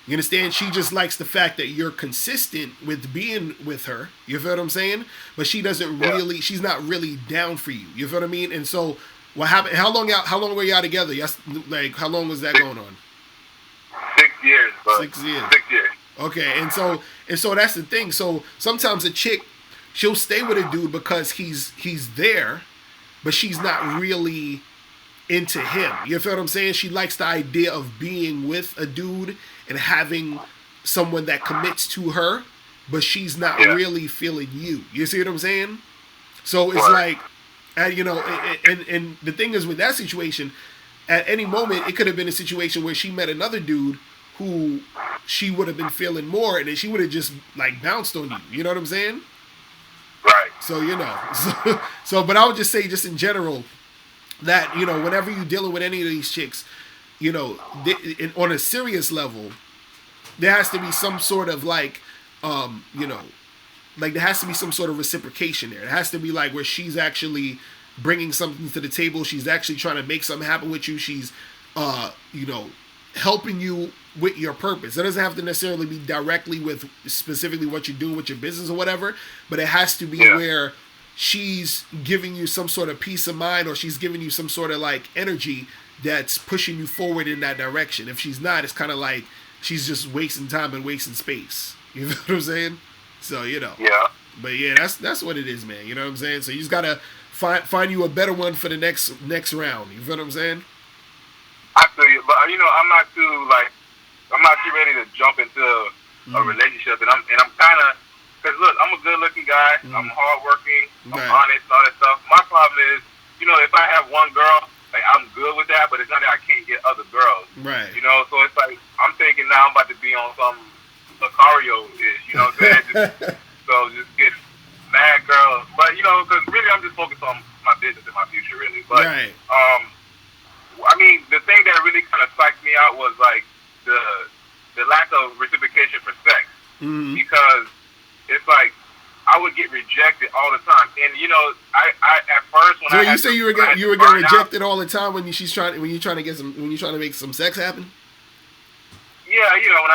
You understand? She just likes the fact that you're consistent with being with her. You feel what I'm saying? But she doesn't really, she's not really down for you. You feel what I mean? And so what happened? How long were y'all together? Yes, like how long was that going on? 6 years, bro. 6 years. 6 years. Okay, and so that's the thing. So sometimes a chick, she'll stay with a dude because he's there, but she's not really into him. You feel what I'm saying? She likes the idea of being with a dude and having someone that commits to her, but she's not really feeling you. You see what I'm saying? So it's like, you know, and the thing is with that situation, at any moment, it could have been a situation where she met another dude who she would have been feeling more, and then she would have just like bounced on you. You know what I'm saying? Right. So, you know, so but I would just say, just in general, that, you know, whenever you're dealing with any of these chicks, you know, on a serious level, there has to be some sort of like, you know, like there has to be some sort of reciprocation there. It has to be like where she's actually bringing something to the table. She's actually trying to make something happen with you. She's, you know, helping you with your purpose. It doesn't have to necessarily be directly with specifically what you're doing with your business or whatever, but it has to be where she's giving you some sort of peace of mind, or she's giving you some sort of like energy that's pushing you forward in that direction. If she's not, it's kind of like she's just wasting time and wasting space. You know what I'm saying? So, you know. Yeah. But yeah, that's what it is, man. You know what I'm saying? So you just gotta find you a better one for the next round. You feel what I'm saying? I feel you, but you know, I'm not too ready to jump into a relationship, and I'm kind of, because look, I'm a good looking guy, I'm hardworking, I'm honest, and all that stuff. My problem is, you know, if I have one girl, like I'm good with that, but it's not that I can't get other girls, right? You know, so it's like I'm thinking now I'm about to be on some Locario ish, you know what I'm saying? just get mad girls, but you know, because really I'm just focused on my business and my future, really. But I mean, the thing that really kind of psyched me out was like the lack of reciprocation for sex, because it's like I would get rejected all the time, and you know, I at first when you say you were getting rejected all the time when you're trying to make some sex happen. Yeah, you know, when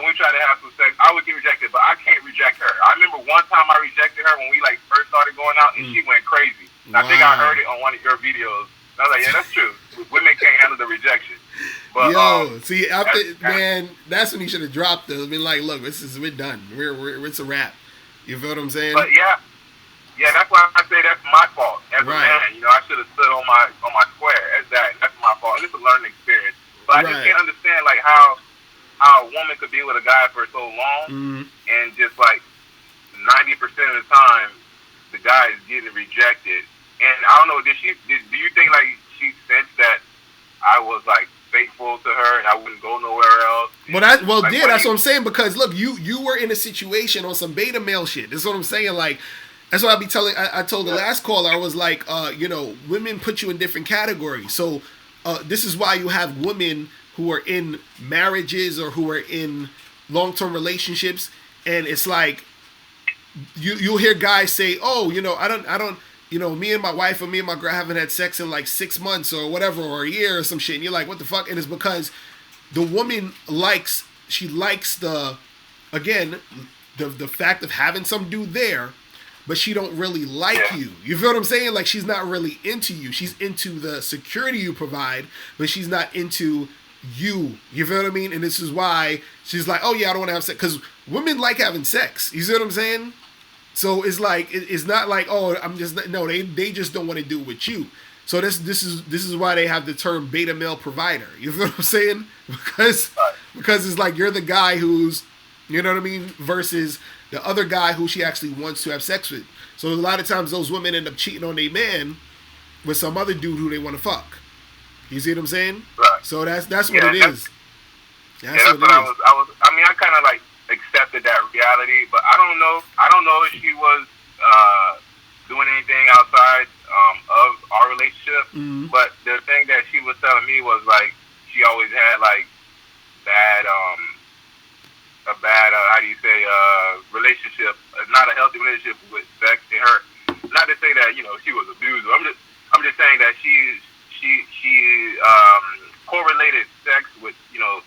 we tried to have some sex, I would get rejected, but I can't reject her. I remember one time I rejected her when we like first started going out, and she went crazy. I think I heard it on one of your videos. I was like, yeah, that's true. Women can't handle the rejection. But, see, man, that's when you should have dropped it. I mean, like, look, we're done. It's a wrap. You feel what I'm saying? But yeah, that's why I say that's my fault as a man. You know, I should have stood on my square as that. And that's my fault. And it's a learning experience. But I just can't understand like how how a woman could be with a guy for so long, and just like 90% of the time, the guy is getting rejected. And I don't know, do you think like she sensed that I was like faithful to her and I wouldn't go nowhere else? That's what I'm saying, because look, you were in a situation on some beta male shit. That's what I'm saying. Like, that's what I be telling. I told the last caller, I was like, women put you in different categories. So this is why you have women who are in marriages or who are in long-term relationships, and it's like you'll hear guys say, "Oh, I don't, me and my wife or me and my girl haven't had sex in like 6 months or whatever, or a year or some shit." And you're like, "What the fuck?" And it's because the woman likes the fact of having some dude there, but she don't really like you. You feel what I'm saying? Like, she's not really into you. She's into the security you provide, but she's not into you. You feel what I mean? And this is why she's like, "Oh yeah, I don't want to have sex," because women like having sex. You see what I'm saying? So it's like it's not like, "Oh, I'm just," no, they just don't want to do it with you. So this is why they have the term beta male provider. You feel what I'm saying? Because it's like you're the guy who's, you know what I mean, versus the other guy who she actually wants to have sex with. So a lot of times those women end up cheating on their man with some other dude who they want to fuck. You see what I'm saying? Right. So that's what it is. That's what I was. I mean, I kind of like accepted that reality, but I don't know if she was doing anything outside of our relationship. Mm-hmm. But the thing that she was telling me was like she always had like a bad how do you say relationship, not a healthy relationship with sex in her. Not to say that she was abused. I'm just saying that she correlated sex with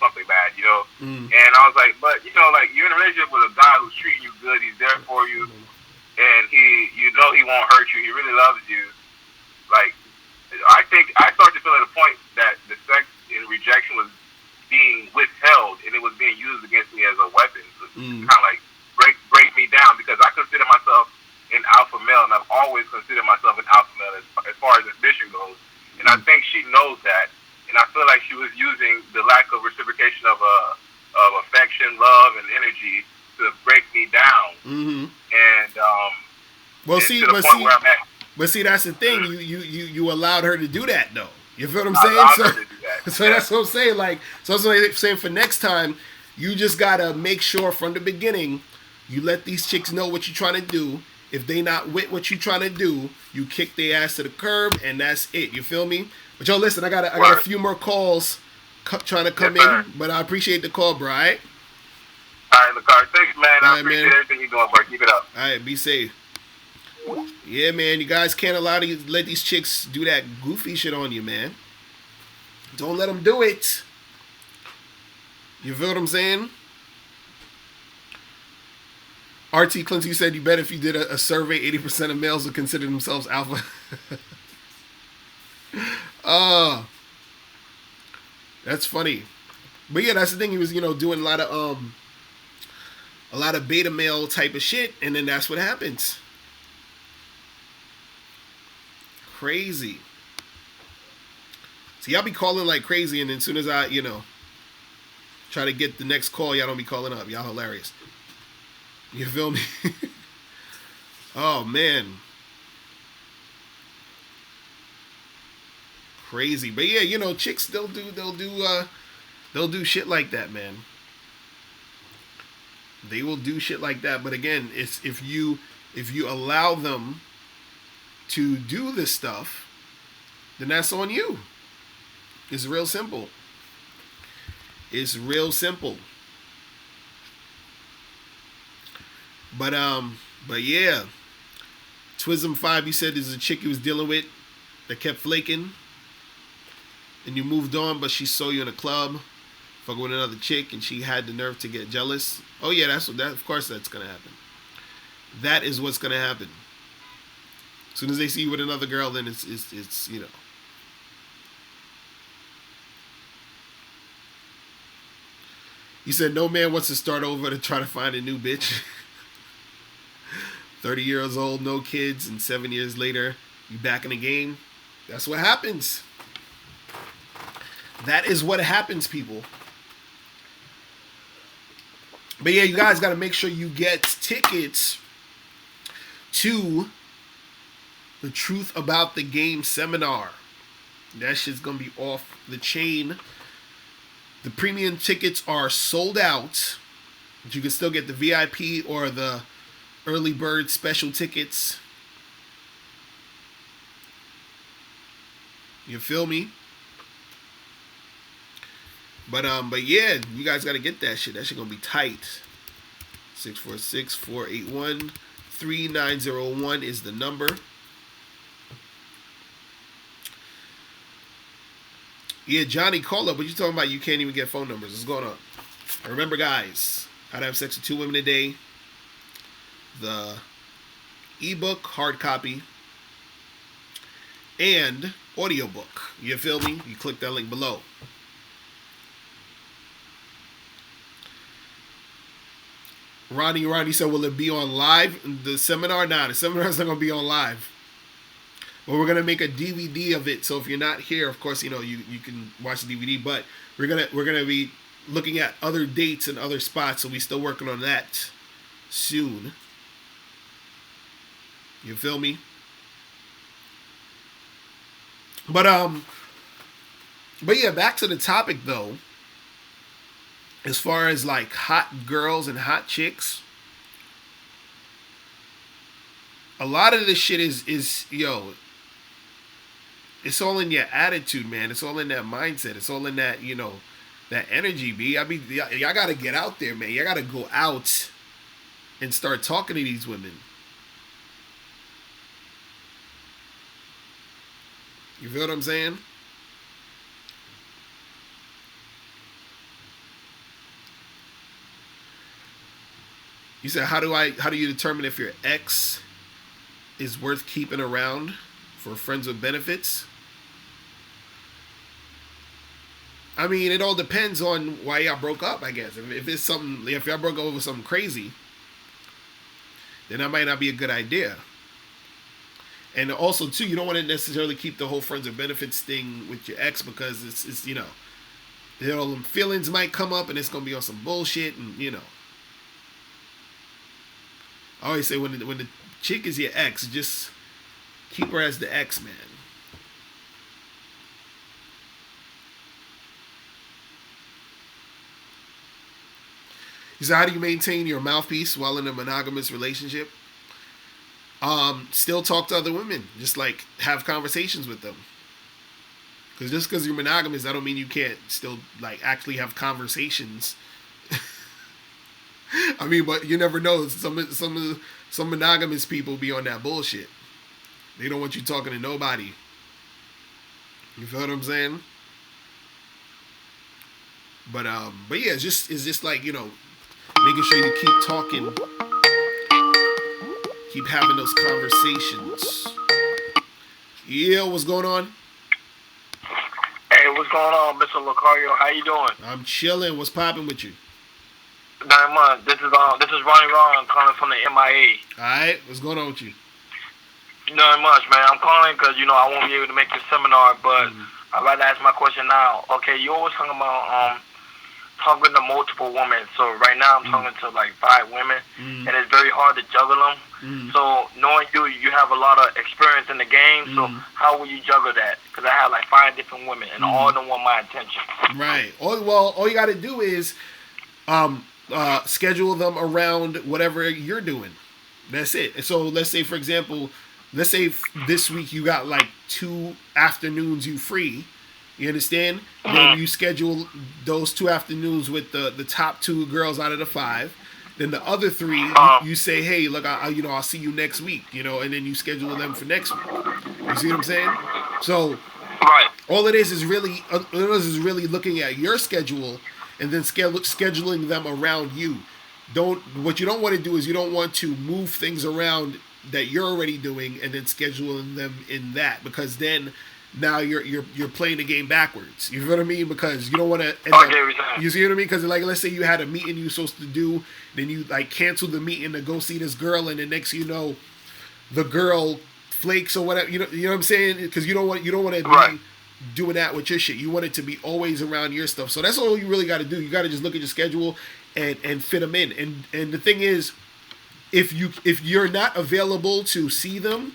something bad, and I was like, but like you're in a relationship with a guy who's treating you good, he's there for you, and he won't hurt you, he really loves you. Like, I think I started to feel at a point that the sex in rejection was being withheld and it was being used against me as a weapon to kind of like break me down, because I consider myself an alpha male, and I've always considered myself an alpha male as far as ambition goes. And I think she knows that, and I feel like she was using the lack of reciprocation of affection, love, and energy to break me down. And but see, that's the thing. You allowed her to do that, though. You feel what I'm saying? So that's what I'm saying. Like, so that's what I'm saying. For next time, you just gotta make sure from the beginning you let these chicks know what you're trying to do. If they not with what you trying to do, you kick their ass to the curb, and that's it. You feel me? But yo, listen, I got a few more calls trying to come in, but I appreciate the call, bro. All right, Locario, thanks, man. I appreciate everything you're doing, bro. Keep it up. All right, be safe. Yeah, man, you guys can't let these chicks do that goofy shit on you, man. Don't let them do it. You feel what I'm saying? RT Clinton, you said you bet if you did a survey, 80% of males would consider themselves alpha. That's funny. But yeah, that's the thing. He was, doing a lot of beta male type of shit, and then that's what happens. Crazy. See, y'all be calling like crazy, and then as soon as I, try to get the next call, y'all don't be calling up. Y'all hilarious. You feel me? Oh, man. Crazy. But yeah, chicks, they'll do shit like that, man. They will do shit like that. But again, it's if you allow them to do this stuff, then that's on you. It's real simple. It's real simple. But yeah. Twism5, you said there's a chick you was dealing with that kept flaking. And you moved on, but she saw you in a club fucking with another chick, and she had the nerve to get jealous. Oh yeah, of course that's gonna happen. That is what's gonna happen. As soon as they see you with another girl, then it's He said no man wants to start over to try to find a new bitch. 30 years old, no kids, and 7 years later, you back in the game. That's what happens. That is what happens, people. But yeah, you guys got to make sure you get tickets to the Truth About the Game seminar. That shit's going to be off the chain. The premium tickets are sold out. But you can still get the VIP or the early bird special tickets. You feel me? But yeah, you guys got to get that shit. That shit going to be tight. 646-481-3901 is the number. Yeah, Johnny, call up. What you talking about? You can't even get phone numbers. What's going on? Remember, guys, How to Have Sex with 2 Women a Day. The ebook, hard copy, and audiobook. You feel me? You click that link below. Ronnie said, will it be on live? The seminar? Nah, the seminar's not going to be on live. But we're going to make a DVD of it. So if you're not here, of course, you can watch the DVD. But we're gonna be looking at other dates and other spots. So we're still working on that soon. You feel me? But yeah, back to the topic though. As far as like hot girls and hot chicks, a lot of this shit is it's all in your attitude, man. It's all in that mindset. It's all in that, that energy, B. I mean, y'all gotta get out there, man. Y'all gotta go out and start talking to these women. You feel what I'm saying? You said, how do you determine if your ex is worth keeping around for friends with benefits? I mean, it all depends on why y'all broke up, I guess. If y'all broke up over something crazy, then that might not be a good idea. And also, too, you don't want to necessarily keep the whole friends with benefits thing with your ex because it's feelings might come up and it's going to be on some bullshit and, I always say when the chick is your ex, just keep her as the ex, man. He said, how do you maintain your mouthpiece while in a monogamous relationship? Still talk to other women. Just like have conversations with them. Because just because you're monogamous, that don't mean you can't still like actually have conversations. I mean, but you never know. Some monogamous people be on that bullshit. They don't want you talking to nobody. You feel what I'm saying? But yeah, it's just like, making sure you keep talking, keep having those conversations. Yeah, what's going on? Hey, what's going on, Mr. Locario? How you doing? I'm chilling. What's popping with you? Not much. This is Ronnie Ron calling from the MIA. Alright, what's going on with you? Not much, man. I'm calling because, I won't be able to make the seminar, but I'd like to ask my question now. Okay, you always talking about talking to multiple women. So right now I'm talking to like 5 women, and it's very hard to juggle them. So knowing you have a lot of experience in the game, so how will you juggle that? Because I have like 5 different women, and all of them want my attention. Right. All you got to do is schedule them around whatever you're doing. That's it. So let's say, for example, this week you got like 2 afternoons you free. You understand? Then you schedule those 2 afternoons with the top 2 girls out of the 5. Then the other 3, you say, hey, look, I'll see you next week. And then you schedule them for next week. You see what I'm saying? So, right. All it is really looking at your schedule and then scheduling them around you. What you don't want to do is you don't want to move things around that you're already doing and then scheduling them in that, because then now you're playing the game backwards. You know what I mean? Because you don't want to you see what I mean? Because like, let's say you had a meeting you were supposed to do, then you like cancel the meeting to go see this girl, and then next the girl flakes or whatever. You know what I'm saying? Because you don't want to be doing that with your shit. You want it to be always around your stuff. So that's all you really got to do. You got to just look at your schedule and fit them in. And the thing is, if you're not available to see them,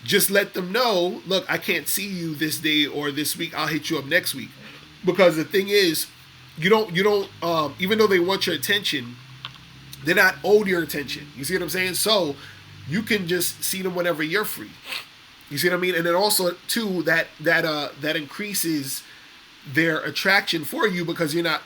just let them know, look, I can't see you this day or this week. I'll hit you up next week. Because the thing is, you don't even though they want your attention, they're not owed your attention. You see what I'm saying? So you can just see them whenever you're free. You see what I mean? And then also too, that increases their attraction for you because you're not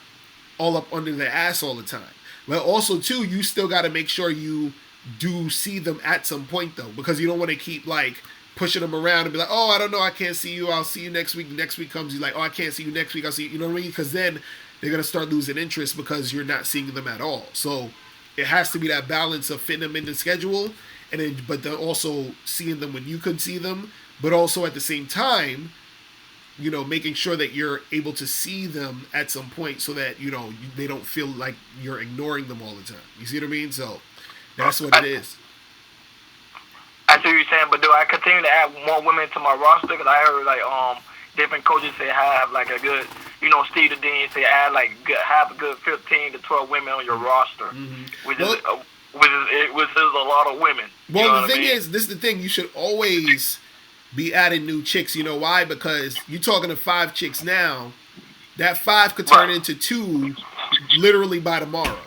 all up under their ass all the time. But also too, you still got to make sure you do see them at some point though, because you don't want to keep like pushing them around and be like, oh, I don't know, I can't see you, I'll see you next week. Next week comes, you're like, oh, I can't see you next week, I'll see you. You know what I mean? Because then they're gonna start losing interest because you're not seeing them at all. So it has to be that balance of fitting them in the schedule, and then but then also seeing them when you could see them, but also at the same time, you know, making sure that you're able to see them at some point so that, you know, they don't feel like you're ignoring them all the time. You see what I mean? So that's what it is. I see what you're saying, but do I continue to add more women to my roster? Because I heard like different coaches say have like a good, you know, Steve the Dean say add like have a good 15 to 12 women on your roster, which is a lot of women. Well, the thing is, this is the thing. You should always be adding new chicks. You know why? Because you're talking to 5 chicks now. That 5 could turn into 2 literally by tomorrow.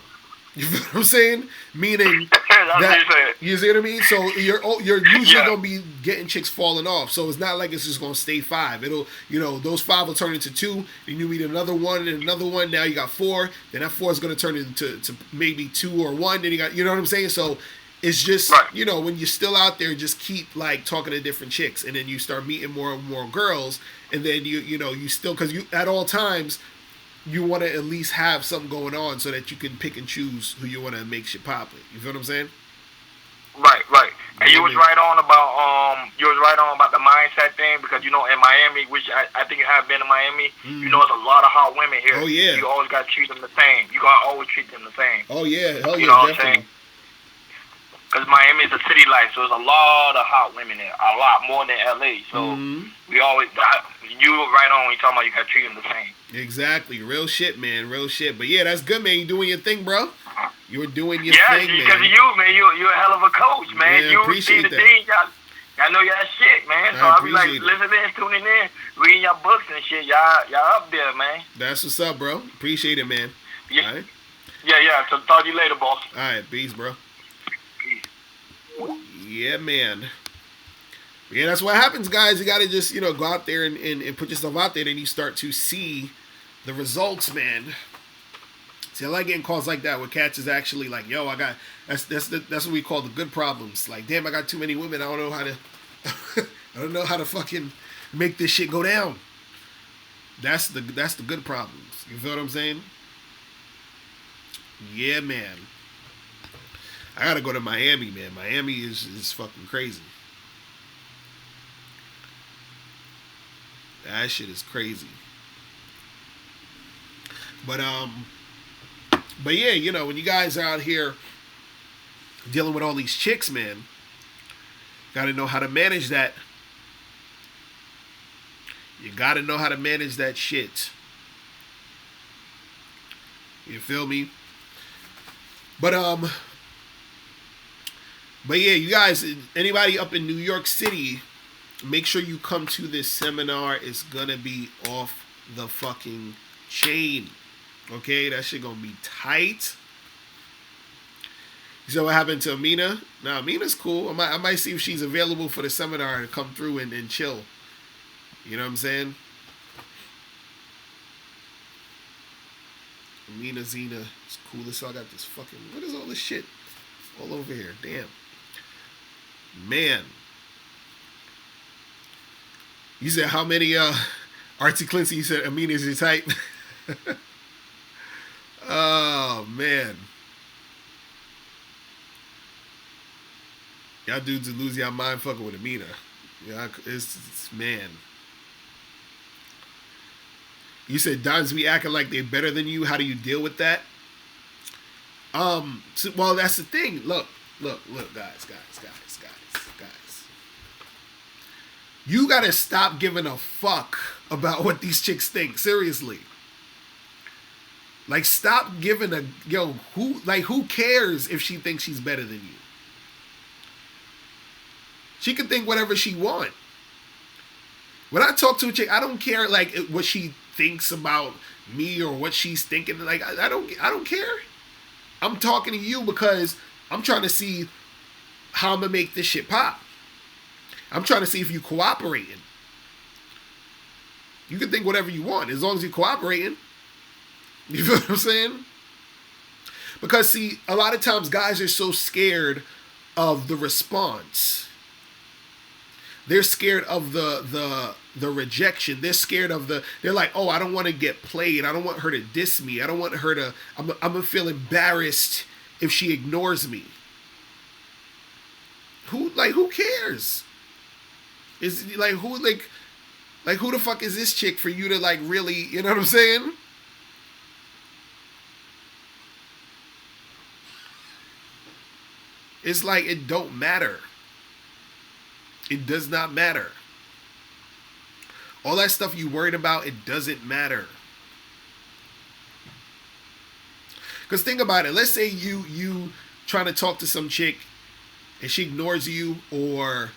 You know what I'm saying? Meaning that, you see what I mean? So you're usually gonna be getting chicks falling off. So it's not like it's just gonna stay 5. It'll, you know, those 5 will turn into 2. Then you meet another one and another one. Now you got 4. Then that 4 is gonna turn into maybe 2 or 1. Then you got, you know what I'm saying? So it's just, you know, when you're still out there, just keep like talking to different chicks, and then you start meeting more and more girls, and then you know you still, because you at all times you want to at least have something going on so that you can pick and choose who you want to make shit poppin'. You feel what I'm saying? Right. And you was right on about the mindset thing, because you know in Miami, which I think you have been in Miami, you know there's a lot of hot women here. Oh yeah. You always got to treat them the same. You got to always treat them the same. Oh yeah, hell yeah, you know what definitely. I'm saying? Because Miami is a city life, so there's a lot of hot women there, a lot more than LA. So we always, you were right on when you talking about you got to treat them the same. Exactly, real shit, man, real shit. But yeah, that's good, man. You doing your thing, bro. You were doing your thing, man. Yeah, because of you, man. You're a hell of a coach, man. Yeah, you appreciate see the that. thing, y'all know y'all shit, man. So I'll be like listening, tuning in, reading your books and shit. Y'all up there, man. That's what's up, bro. Appreciate it, man. Yeah. All right. Yeah. So talk to you later, boss. All right, peace, bro. Yeah, man. Yeah, that's what happens, guys. You gotta just, you know, go out there and put yourself out there, then you start to see the results, man. See, I like getting calls like that where cats is actually like, yo, I got that's what we call the good problems. Like, damn, I got too many women. I don't know how to I don't know how to fucking make this shit go down. That's the good problems. You feel what I'm saying? Yeah, man. I gotta go to Miami, man. Miami is fucking crazy. That shit is crazy. But yeah, you know, when you guys are out here dealing with all these chicks, man, gotta know how to manage that. You gotta know how to manage that shit. You feel me? But yeah, you guys, anybody up in New York City, make sure you come to this seminar. It's gonna be off the fucking chain. Okay, that shit gonna be tight. You saw what happened to Amina? Now, Amina's cool. I might see if she's available for the seminar to come through and chill. You know what I'm saying? Amina Zena is cool. So I got this fucking, what is all this shit all over here? Damn. Man. You said how many Artsy Clincy, you said Amina is your type? Oh man. Y'all dudes are losing your mind fucking with Amina. Yeah, it's man. You said Dons be acting like they're better than you. How do you deal with that? So, well, that's the thing. Look, guys. You gotta stop giving a fuck about what these chicks think. Seriously. Like, stop giving a who cares if she thinks she's better than you? She can think whatever she want. When I talk to a chick, I don't care like what she thinks about me or what she's thinking. Like, I don't care. I'm talking to you because I'm trying to see how I'm gonna make this shit pop. I'm trying to see if you cooperating. You can think whatever you want as long as you're cooperating. You feel what I'm saying? Because see, a lot of times guys are so scared of the response. They're scared of the rejection. They're scared of they're like, oh, I don't want to get played. I don't want her to diss me. I don't want her to, I'm gonna feel embarrassed if she ignores me. Who cares? Is like who the fuck is this chick for you to like really, you know what I'm saying? It's like it don't matter. It does not matter. All that stuff you worried about, it doesn't matter. Because think about it. Let's say you trying to talk to some chick and she ignores you, or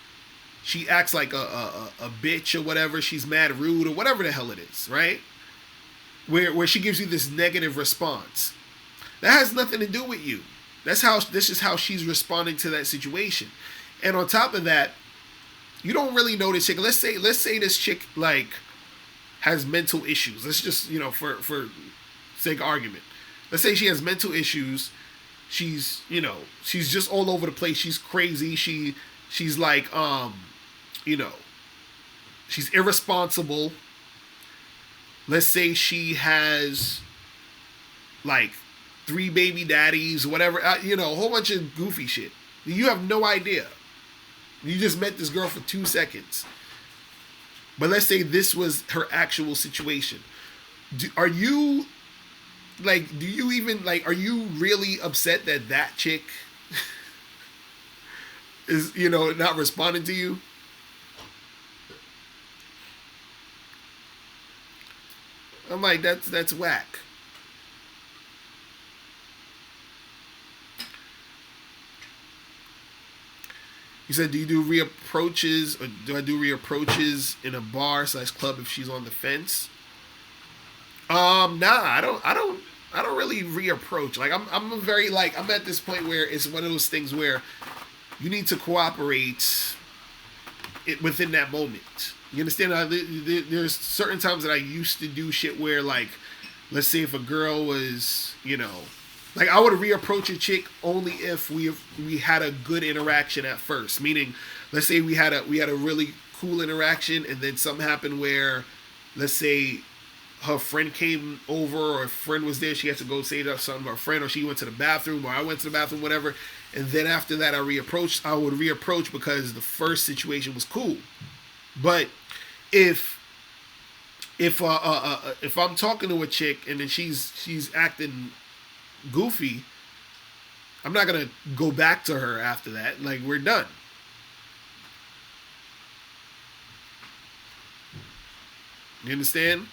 she acts like a bitch or whatever. She's mad rude or whatever the hell it is, right? Where she gives you this negative response. That has nothing to do with you. This is how she's responding to that situation. And on top of that, you don't really know this chick. Let's say this chick like has mental issues. Let's just, for sake of argument. Let's say she has mental issues. She's just all over the place. She's crazy. She's like she's irresponsible. Let's say she has like 3 baby daddies, whatever, a whole bunch of goofy shit. You have no idea. You just met this girl for 2 seconds. But let's say this was her actual situation. Are you really upset that chick is, not responding to you? I'm like, that's whack. He said, do you do reapproaches, or do I do reapproaches in a bar / club if she's on the fence? Nah, I don't really reapproach. Like, I'm very, like, I'm at this point where it's one of those things where you need to cooperate within that moment. You understand? There's certain times that I used to do shit where, like, let's say if a girl was, like, I would reapproach a chick only if we had a good interaction at first. Meaning, let's say we had a really cool interaction, and then something happened where, let's say, her friend came over, or a friend was there. She had to go say something to her friend, or she went to the bathroom, or I went to the bathroom, whatever. And then after that, I would reapproach because the first situation was cool. But if I'm talking to a chick and then she's acting goofy, I'm not gonna go back to her after that. Like, we're done. You understand?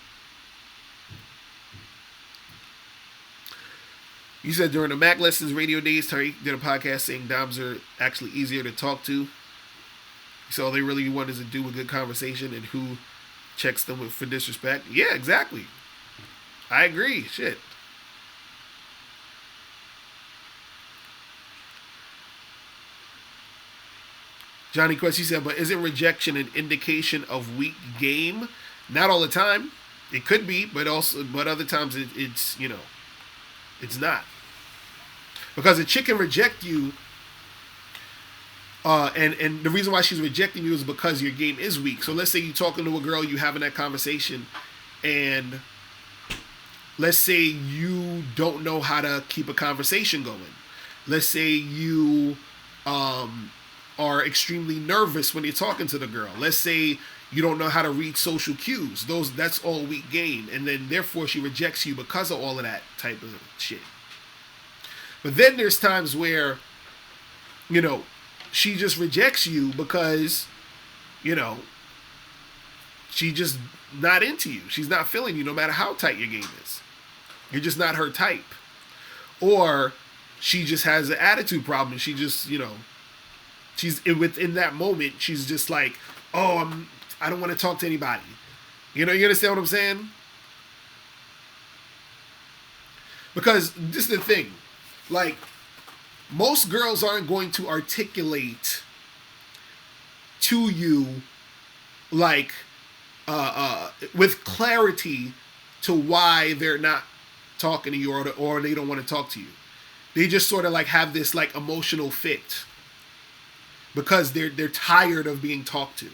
You said during the Mac Lessons radio days, Tariq did a podcast saying Doms are actually easier to talk to. So all they really want is to do a good conversation, and who checks them for disrespect. Yeah, exactly. I agree. Shit. Johnny Quest, he said, but isn't rejection an indication of weak game? Not all the time. It could be, but other times it's it's not. Because a chick can reject you, and the reason why she's rejecting you is because your game is weak. So let's say you're talking to a girl, you having that conversation, and let's say you don't know how to keep a conversation going. Let's say you are extremely nervous when you're talking to the girl. Let's say you don't know how to read social cues. That's all weak game, and then therefore she rejects you because of all of that type of shit. But then there's times where, she just rejects you because, she just not into you. She's not feeling you no matter how tight your game is. You're just not her type. Or she just has an attitude problem. She just, she's within that moment. She's just like, oh, I don't want to talk to anybody. You understand what I'm saying? Because this is the thing, like, most girls aren't going to articulate to you, like, with clarity to why they're not talking to you or they don't want to talk to you. They just sort of like have this like emotional fit because they're tired of being talked to.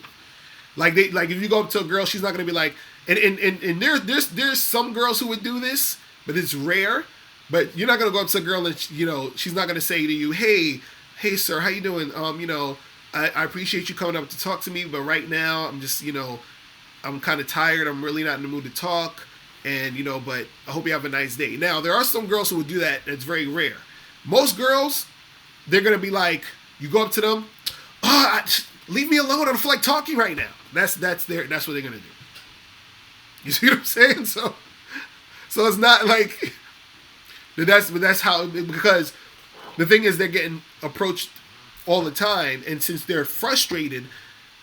Like if you go up to a girl, she's not gonna be like, and there's some girls who would do this, but it's rare. But you're not gonna go up to a girl and she's not gonna say to you, hey sir, how you doing? I appreciate you coming up to talk to me, but right now I'm just I'm kind of tired. I'm really not in the mood to talk, and but I hope you have a nice day. Now there are some girls who would do that. It's very rare. Most girls, they're gonna be like, you go up to them, leave me alone. I don't feel like talking right now. That's what they're gonna do. You see what I'm saying? So it's not like that's how, because the thing is they're getting approached all the time, and since they're frustrated,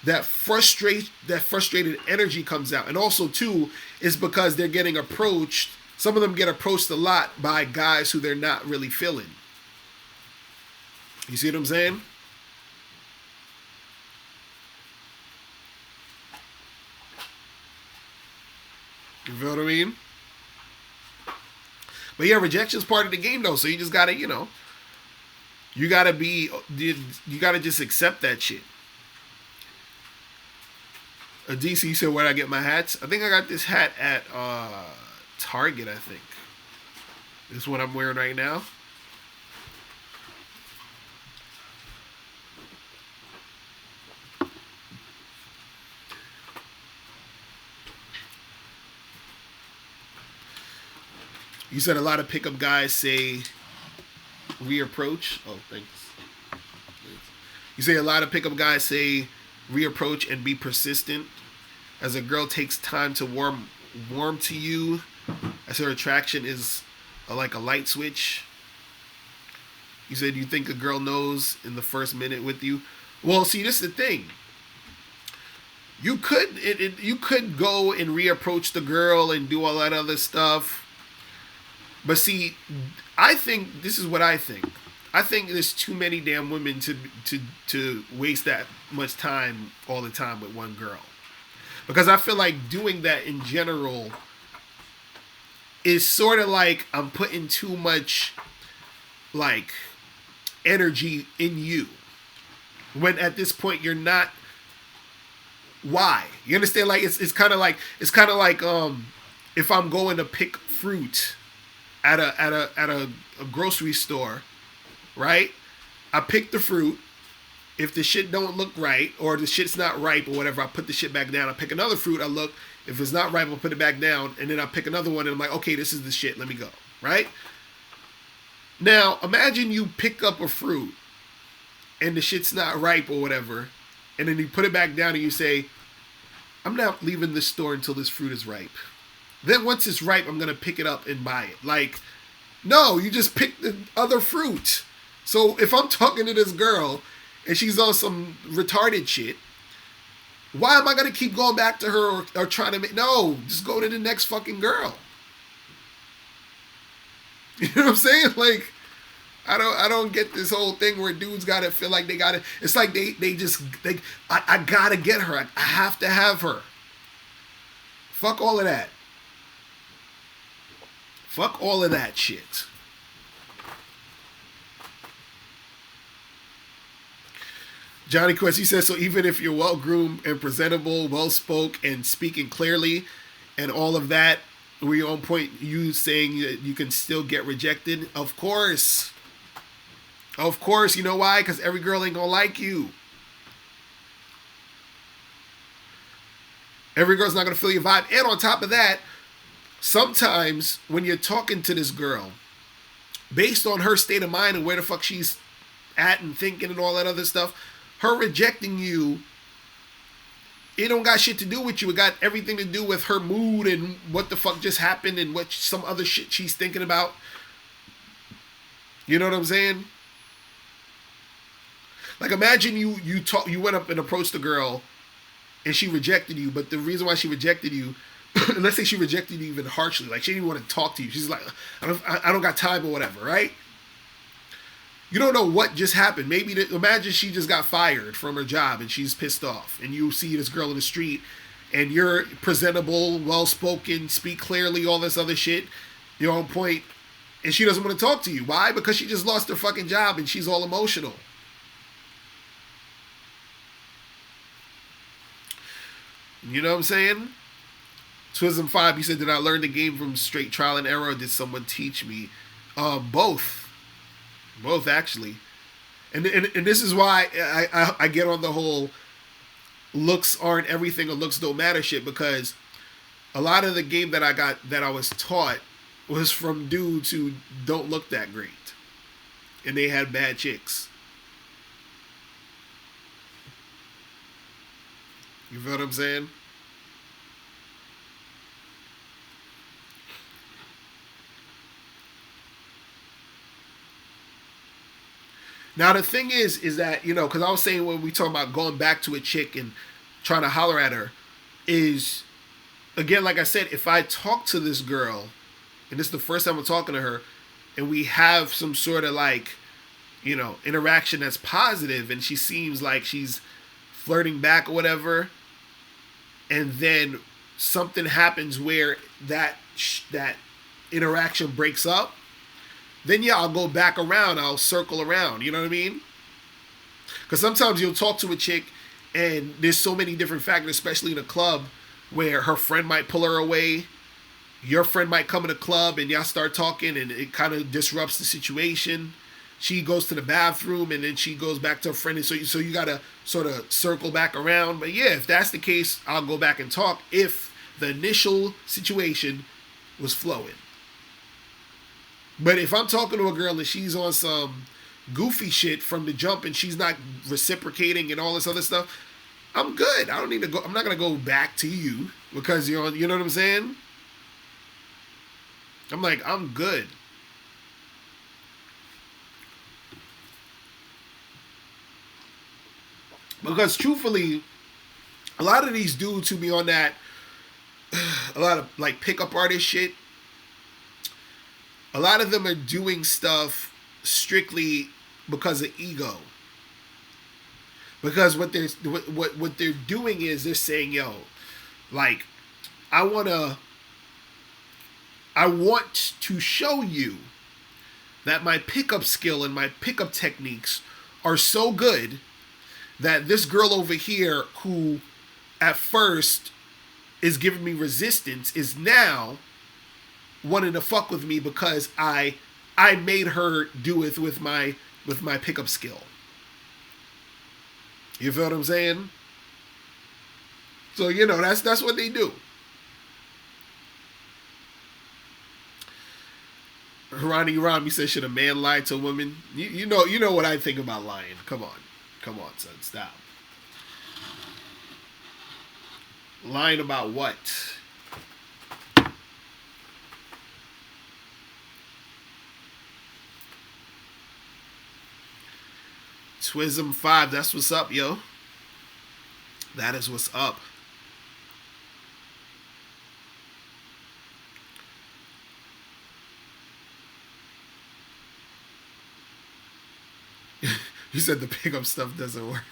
that frustrated energy comes out. And also too is because they're getting approached. Some of them get approached a lot by guys who they're not really feeling. You see what I'm saying? You feel what I mean? But yeah, rejection's part of the game though, so you just gotta, you gotta just accept that shit. DC said, where'd I get my hats? I think I got this hat at Target, I think. This is what I'm wearing right now. You said a lot of pickup guys say reapproach. Oh, thanks. You say a lot of pickup guys say reapproach and be persistent. As a girl takes time to warm to you, as her attraction is like a light switch. You said you think a girl knows in the first minute with you. Well, see, this is the thing. You could go and reapproach the girl and do all that other stuff. But see, I think this is what I think. I think there's too many damn women to waste that much time all the time with one girl. Because I feel like doing that in general is sort of like I'm putting too much like energy in you. When at this point you're not. Why? You understand? Like it's kind of like if I'm going to pick fruit at a grocery store, right? I pick the fruit. If the shit don't look right, or the shit's not ripe or whatever, I put the shit back down. I pick another fruit, I look. If it's not ripe, I'll put it back down. And then I pick another one and I'm like, okay, this is the shit. Let me go. Right? Now, imagine you pick up a fruit and the shit's not ripe or whatever. And then you put it back down and you say, I'm not leaving this store until this fruit is ripe. Then once it's ripe, I'm going to pick it up and buy it. Like, no, you just picked the other fruit. So if I'm talking to this girl and she's on some retarded shit, why am I going to keep going back to her or trying to make... No, just go to the next fucking girl. You know what I'm saying? Like, I don't get this whole thing where dudes got to feel like they got to... It's like I got to get her. I have to have her. Fuck all of that. Fuck all of that shit. Johnny Quest, he says, so even if you're well-groomed and presentable, well-spoke, and speaking clearly, and all of that, were you on point, you saying that you can still get rejected? Of course. Of course. You know why? Because every girl ain't gonna like you. Every girl's not gonna feel your vibe. And on top of that, sometimes when you're talking to this girl, based on her state of mind and where the fuck she's at and thinking and all that other stuff, her rejecting you it don't got shit to do with you. It got everything to do with her mood and what the fuck just happened and what some other shit she's thinking about. You know what I'm saying? Like, imagine you went up and approached a girl and she rejected you, but the reason why she rejected you, let's say she rejected you even harshly, like she didn't even want to talk to you. She's like, I don't got time or whatever, right? You don't know what just happened. Imagine she just got fired from her job and she's pissed off, and you see this girl in the street and you're presentable, well-spoken, speak clearly, all this other shit, you're on point, and she doesn't want to talk to you. Why? Because she just lost her fucking job and she's all emotional. You know what I'm saying? Twism 5, he said, did I learn the game from straight trial and error, or did someone teach me? Both. Both, actually. And this is why I get on the whole looks aren't everything or looks don't matter shit, because a lot of the game that I was taught was from dudes who don't look that great. And they had bad chicks. You feel what I'm saying? Now the thing is that, you know, because I was saying when we talk about going back to a chick and trying to holler at her, is, again, like I said, if I talk to this girl, and this is the first time I'm talking to her, and we have some sort of like, you know, interaction that's positive, and she seems like she's flirting back or whatever, and then something happens where that interaction breaks up, then yeah, I'll go back around, I'll circle around, you know what I mean? Because sometimes you'll talk to a chick and there's so many different factors, especially in a club, where her friend might pull her away, your friend might come in the club and y'all start talking and it kind of disrupts the situation. She goes to the bathroom and then she goes back to her friend, and so you gotta sort of circle back around. But yeah, if that's the case, I'll go back and talk if the initial situation was flowing. But if I'm talking to a girl and she's on some goofy shit from the jump and she's not reciprocating and all this other stuff, I'm good. I don't need to go. I'm not gonna go back to you because you're on. You know what I'm saying? I'm like, I'm good. Because truthfully, a lot of these dudes who be on that, a lot of like pickup artist shit, a lot of them are doing stuff strictly because of ego. Because what they're doing is they're saying, yo, like, I want to show you that my pickup skill and my pickup techniques are so good that this girl over here who at first is giving me resistance is now wanting to fuck with me because I made her do it with my pickup skill. You feel what I'm saying? So, you know, that's what they do. Ronnie Rami says, should a man lie to a woman? You know what I think about lying. Come on, son, stop. Lying about what? Twism 5, that's what's up, yo. That is what's up. You said the pickup stuff doesn't work.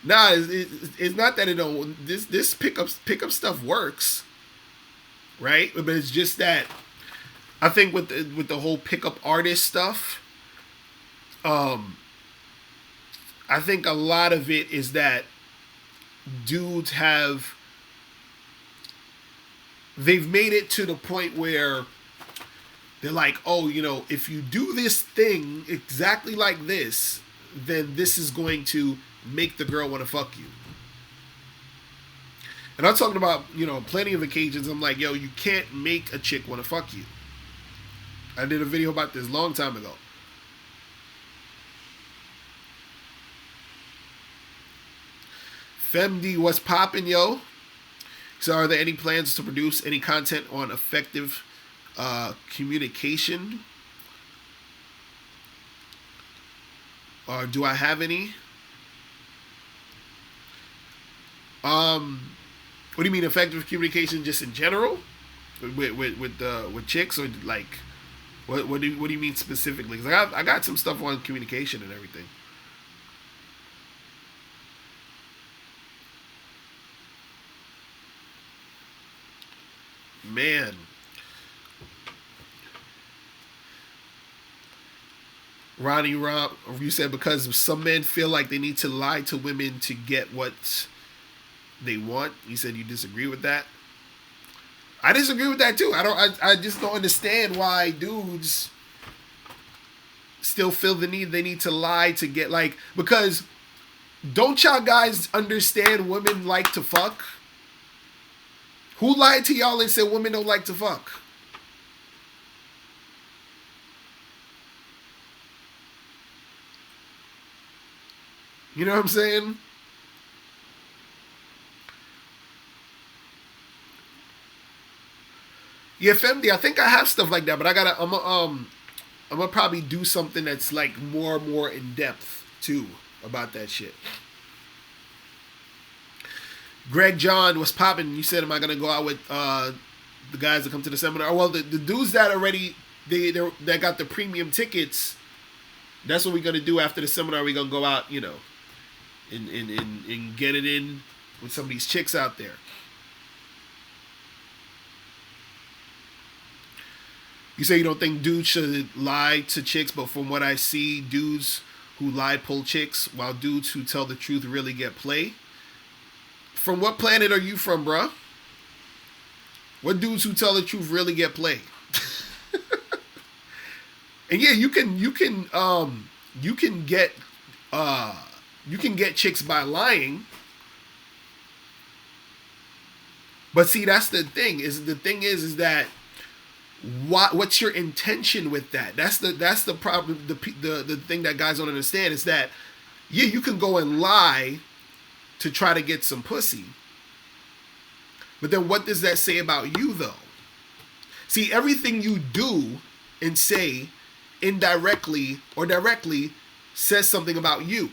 Nah, it's not that it don't. This pickup stuff works, right? But it's just that I think with the whole pickup artist stuff, I think a lot of it is that dudes they've made it to the point where they're like, oh, you know, if you do this thing exactly like this, then this is going to make the girl want to fuck you. And I'm talking about, you know, plenty of occasions I'm like, yo, you can't make a chick want to fuck you. I did a video about this a long time ago. Femd, what's poppin', yo? So, are there any plans to produce any content on effective communication? Or do I have any? What do you mean effective communication just in general? With chicks, or like what do you mean specifically? Because I got some stuff on communication and everything. Man. Ronnie Rob, you said because some men feel like they need to lie to women to get what they want. You said you disagree with that. I disagree with that too. I just don't understand why dudes still feel the need they need to lie to get like, because don't y'all guys understand women like to fuck? Who lied to y'all and said women don't like to fuck? You know what I'm saying? Yeah, Femd, I think I have stuff like that, but I'm gonna probably do something that's like more in depth too about that shit. Greg John, what's popping? You said, am I gonna go out with the guys that come to the seminar? Well, the dudes that already that got the premium tickets, that's what we're gonna do after the seminar. We're gonna go out, you know, and get it in with some of these chicks out there. You say you don't think dudes should lie to chicks, but from what I see, dudes who lie pull chicks, while dudes who tell the truth really get play. From what planet are you from, bruh? What dudes who tell the truth really get play? And yeah, you can get chicks by lying. But see, that's the thing. Is that what's your intention with that? That's the problem. The thing that guys don't understand is that, yeah, you can go and lie to try to get some pussy, but then what does that say about you, though? See, everything you do and say, indirectly or directly, says something about you.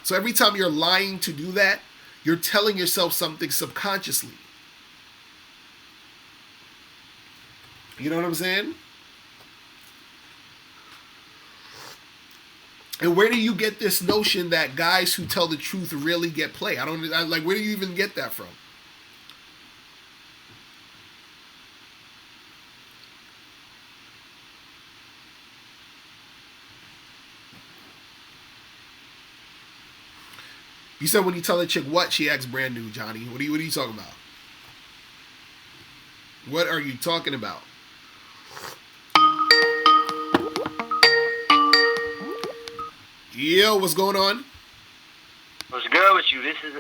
So every time you're lying to do that, you're telling yourself something subconsciously. You know what I'm saying? And where do you get this notion that guys who tell the truth really get play? Like, where do you even get that from? You said when you tell a chick what, she acts brand new, Johnny. What are you talking about? What are you talking about? Yo, what's going on? What's good with you? This is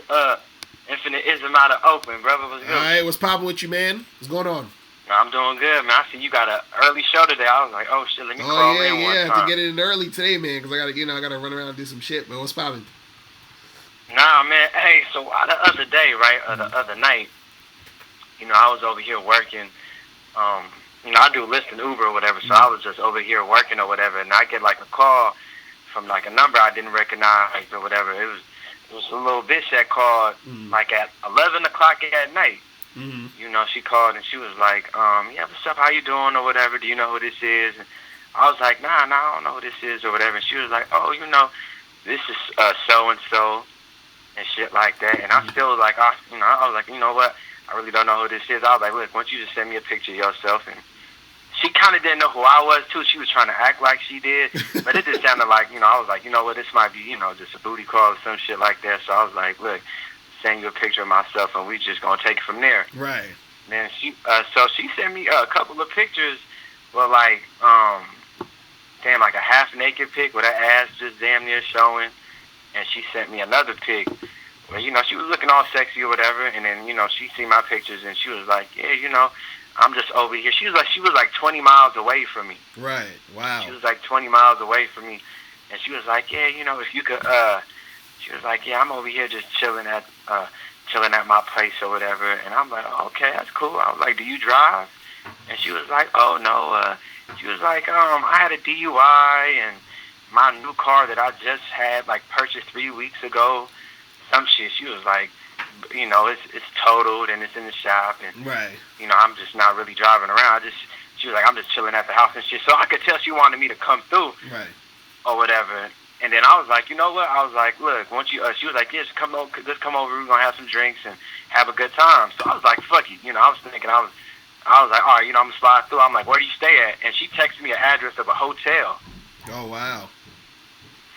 Infinite Ism out of Oakland, brother. What's good? All right, what's popping with you, man? What's going on? I'm doing good, man. I see you got an early show today. I was like, oh shit, let me call in one time. I have to get it in early today, man, because I gotta run around and do some shit. But what's popping? Nah, man. Hey, so the other day, right, the other night, you know, I was over here working. You know, I do Lyft and Uber or whatever, so I was just over here working or whatever, and I get like a call from like a number I didn't recognize or whatever. It was a little bitch that called like at 11 o'clock at night. Mm-hmm. You know, she called and she was like, yeah, what's up, how you doing or whatever, do you know who this is? And I was like, nah, I don't know who this is or whatever. And she was like, oh, you know, this is so-and-so and shit like that. And I still like, I was like, you know what, I really don't know who this is. I was like, look, why don't you just send me a picture of yourself? And she kind of didn't know who I was, too. She was trying to act like she did. But it just sounded like, you know, I was like, you know what, this might be, you know, just a booty call or some shit like that. So I was like, look, send you a picture of myself, and we just going to take it from there. Right. Then so she sent me a couple of pictures, but like, like a half-naked pic with her ass just damn near showing. And she sent me another pic where, you know, she was looking all sexy or whatever. And then, you know, she seen my pictures, and she was like, yeah, you know, I'm just over here. She was like 20 miles away from me. Right. Wow. She was like 20 miles away from me. And she was like, yeah, you know, if you could She was like, yeah, I'm over here just chilling at my place or whatever. And I'm like, oh, okay, that's cool. I was like, do you drive? And she was like, oh no. She was like, I had a DUI and my new car that I just had like purchased 3 weeks ago, some shit. She was like, you know, it's totaled and it's in the shop, and Right. you know, I'm just not really driving around. She was like, I'm just chilling at the house and shit. So I could tell she wanted me to come through, Right. or whatever. And then I was like, you know what? I was like, look, once you, she was like, yeah, just come over. We're gonna have some drinks and have a good time. So I was like, fuck it. You know, I was thinking, I was like, all right, you know, I'm gonna slide through. I'm like, where do you stay at? And she texted me an address of a hotel. Oh wow.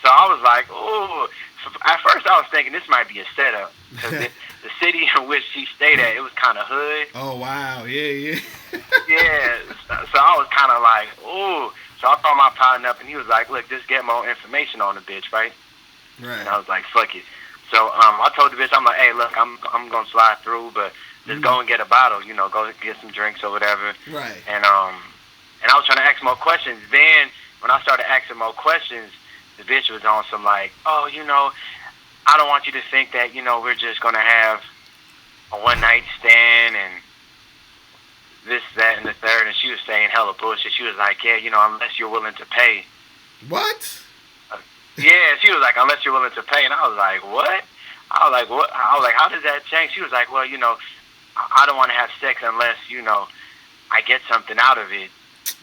So I was like, ooh. So at first I was thinking this might be a setup because the city in which she stayed at, it was kind of hood. Oh wow. Yeah. Yeah. So I was kind of like, ooh. So I called my partner up and he was like, look, just get more information on the bitch, right? Right. And I was like, fuck it. So I told the bitch, I'm like, hey, look, I'm gonna slide through, but just go and get a bottle, you know, go get some drinks or whatever. Right. And I was trying to ask more questions. Then when I started asking more questions, the bitch was on some like, oh, you know, I don't want you to think that, you know, we're just gonna have a one night stand and this, that, and the third. And she was saying hella bullshit. She was like, yeah, you know, unless you're willing to pay. What? Yeah, she was like, unless you're willing to pay. And I was like, what? I was like, what? I was like, how does that change? She was like, well, you know, I don't want to have sex unless, you know, I get something out of it.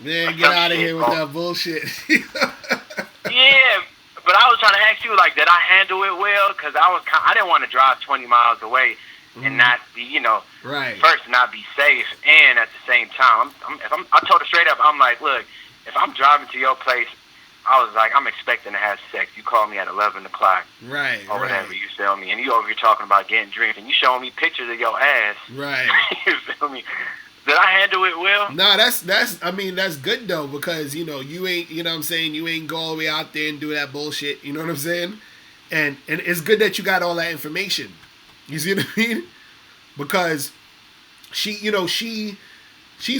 Man, get out of here with that bullshit. Yeah, but I was trying to ask you, like, did I handle it well? Because I didn't want to drive 20 miles away and not be, you know, right. First not be safe, and at the same time, I told her straight up, I'm like, look, if I'm driving to your place, I was like, I'm expecting to have sex. You call me at 11 o'clock. Right, or whatever, you feel me? And you over here talking about getting drinks, and you showing me pictures of your ass. Right. You feel me? Did I handle it well? No, that's I mean, that's good though, because you know, you ain't, you know what I'm saying, you ain't go all the way out there and do that bullshit, you know what I'm saying? And it's good that you got all that information. You see what I mean? Because she, you know, she's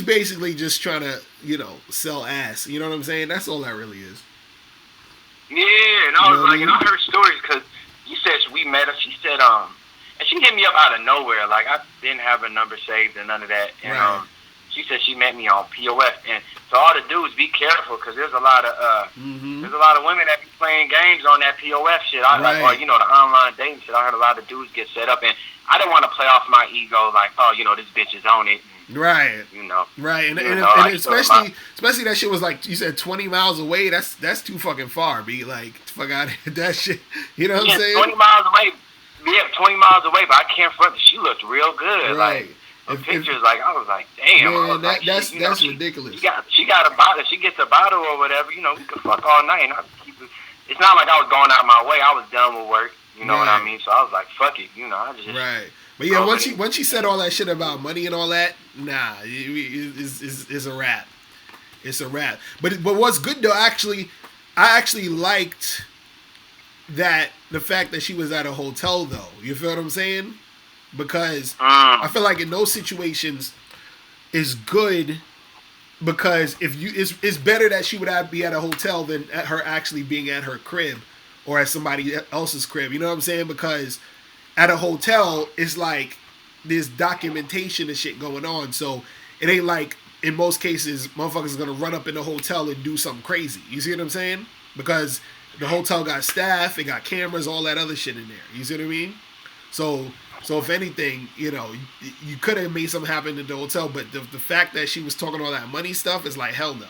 basically just trying to, you know, sell ass. You know what I'm saying? That's all that really is. Yeah, and I was like, and I heard stories because you said we met her. She said, and she hit me up out of nowhere. Like, I didn't have her number saved and none of that. And right. She said she met me on POF. And so all the dudes, be careful, because there's a lot of there's a lot of women that be playing games on that POF shit. Right. Or, you know, the online dating shit. I heard a lot of dudes get set up. And I didn't want to play off my ego like, oh, you know, this bitch is on it. Right. You know. Right. And especially that shit was like, you said 20 miles away. That's too fucking far. Be like, fuck out of here, that shit. You know what I'm saying? 20 miles away. Yeah, 20 miles away, but I can't front. She looked real good. Right. Like, the pictures, like, I was like, damn. Man, like, that's ridiculous. She got a bottle. She gets a bottle or whatever. You know, we could fuck all night. And I keep it. It's not like I was going out my way. I was done with work. You know what I mean? So I was like, fuck it. You know, I just right. But yeah, once she said all that shit about money and all that, nah, it's a wrap. It's a wrap. But what's good though, I actually liked that the fact that she was at a hotel though. You feel what I'm saying? Because I feel like in those situations is good, because if you it's better that she would be at a hotel than at her actually being at her crib or at somebody else's crib. You know what I'm saying? Because at a hotel, it's like there's documentation and shit going on. So it ain't like, in most cases, motherfuckers are going to run up in the hotel and do something crazy. You see what I'm saying? Because the hotel got staff, it got cameras, all that other shit in there. You see what I mean? So if anything, you know, you could have made something happen at the hotel, but the fact that she was talking all that money stuff is like, hell no.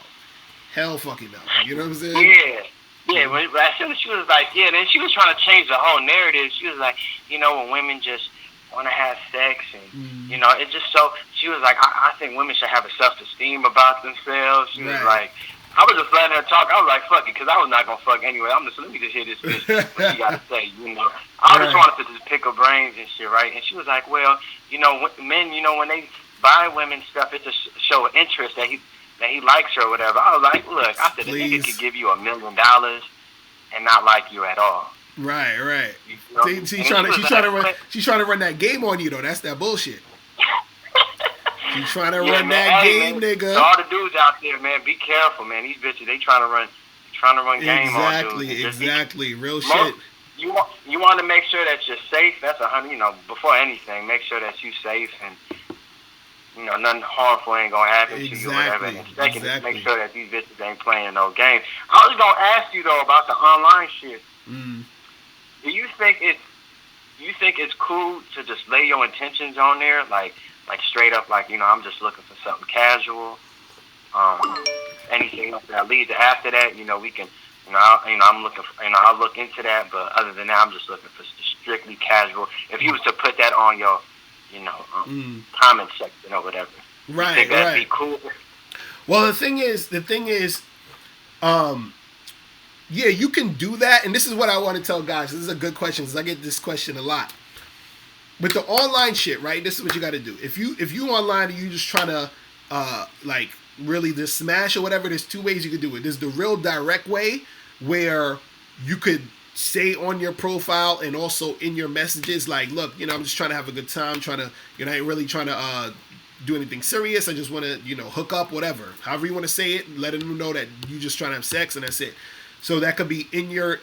Hell fucking no. You know what I'm saying? Yeah. Yeah, as soon as she was like, yeah, then she was trying to change the whole narrative. She was like, you know, when women just want to have sex and, you know, it's just so, she was like, I think women should have a self-esteem about themselves. She was like, I was just letting her talk. I was like, fuck it, because I was not going to fuck anyway. Let me just hear this bitch, what she got to say, you know. I just wanted to just pick her brains and shit, right? And she was like, well, you know, men, you know, when they buy women stuff, it's a show of interest that he likes her or whatever. I was like, look, I said, the nigga could give you $1 million and not like you at all. Right. You know? She's trying to run that game on you though. That's that bullshit. She's trying to run that game, man, nigga. All the dudes out there, man, be careful, man. These bitches, they trying to run game on dudes. Exactly. Real shit. you want to make sure that you're safe. That's before anything, make sure that you're safe and nothing harmful ain't gonna happen to you or whatever. And second, make sure that these bitches ain't playing no games. I was gonna ask you though about the online shit. Do you think it's cool to just lay your intentions on there, like straight up, like I'm just looking for something casual. Anything else that leads after that, we can, I'm looking for, I'll look into that. But other than that, I'm just looking for strictly casual. If you was to put that on your, comment section or whatever, right, you think that'd be cool? Well, the thing is, yeah, you can do that, and this is what I want to tell guys. This is a good question because I get this question a lot. With the online shit, right? This is what you got to do. If you online and you just trying to really just smash or whatever, there's two ways you could do it. There's the real direct way where you could say on your profile and also in your messages, like, look, I'm just trying to have a good time, I ain't really trying to do anything serious. I just want to, hook up, whatever. However you want to say it, letting them know that you just trying to have sex and that's it. So that could be in your,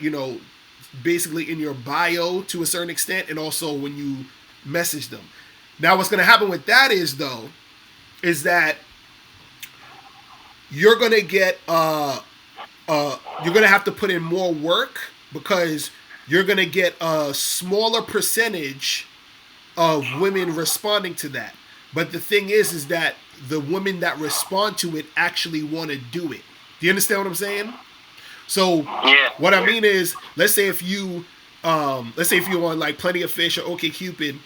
basically in your bio to a certain extent, and also when you message them. Now, what's going to happen with that is that you're going to get, you're going to have to put in more work because you're going to get a smaller percentage of women responding to that. But the thing is that the women that respond to it actually want to do it. Do you understand what I'm saying? So what I mean is, let's say if you on like Plenty of Fish or OkCupid,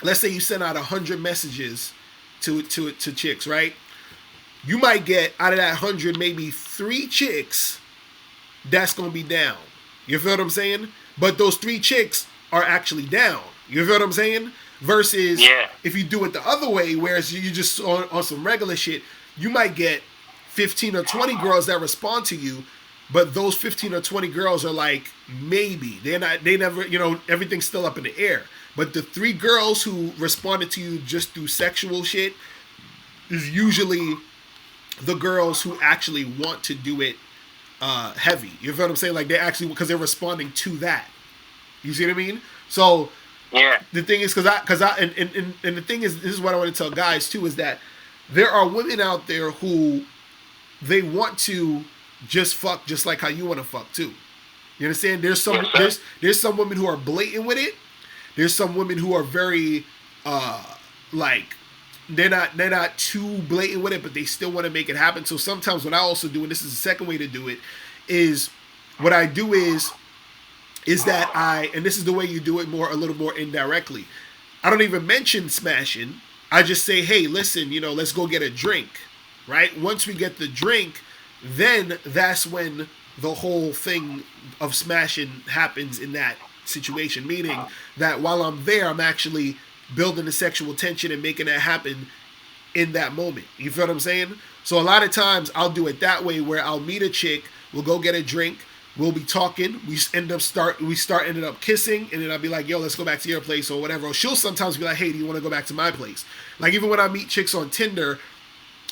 let's say you send out 100 messages to chicks, right? You might get out of that 100 maybe 3 chicks that's gonna be down. You feel what I'm saying? But those 3 chicks are actually down. You feel what I'm saying? Versus if you do it the other way, whereas you just on some regular shit, you might get 15 or 20 girls that respond to you. But those 15 or 20 girls are like, maybe. They never, everything's still up in the air. But the 3 girls who responded to you just through sexual shit is usually the girls who actually want to do it heavy. You feel what I'm saying? Like they actually, because they're responding to that. You see what I mean? So the thing is, and the thing is, this is what I want to tell guys too, is that there are women out there who they want to just fuck just like how you want to fuck too. You understand? There's some women who are blatant with it. There's some women who are very they're not too blatant with it, but they still want to make it happen. So sometimes what I also do, and this is the second way to do it, is what I do is that and this is the way you do it a little more indirectly. I don't even mention smashing. I just say, hey, listen, let's go get a drink, right? Once we get the drink, then that's when the whole thing of smashing happens in that situation. Meaning that while I'm there, I'm actually building the sexual tension and making that happen in that moment. You feel what I'm saying? So a lot of times I'll do it that way, where I'll meet a chick, we'll go get a drink, we'll be talking, we ended up kissing, and then I'll be like, yo, let's go back to your place or whatever. Or she'll sometimes be like, hey, do you want to go back to my place? Like even when I meet chicks on Tinder,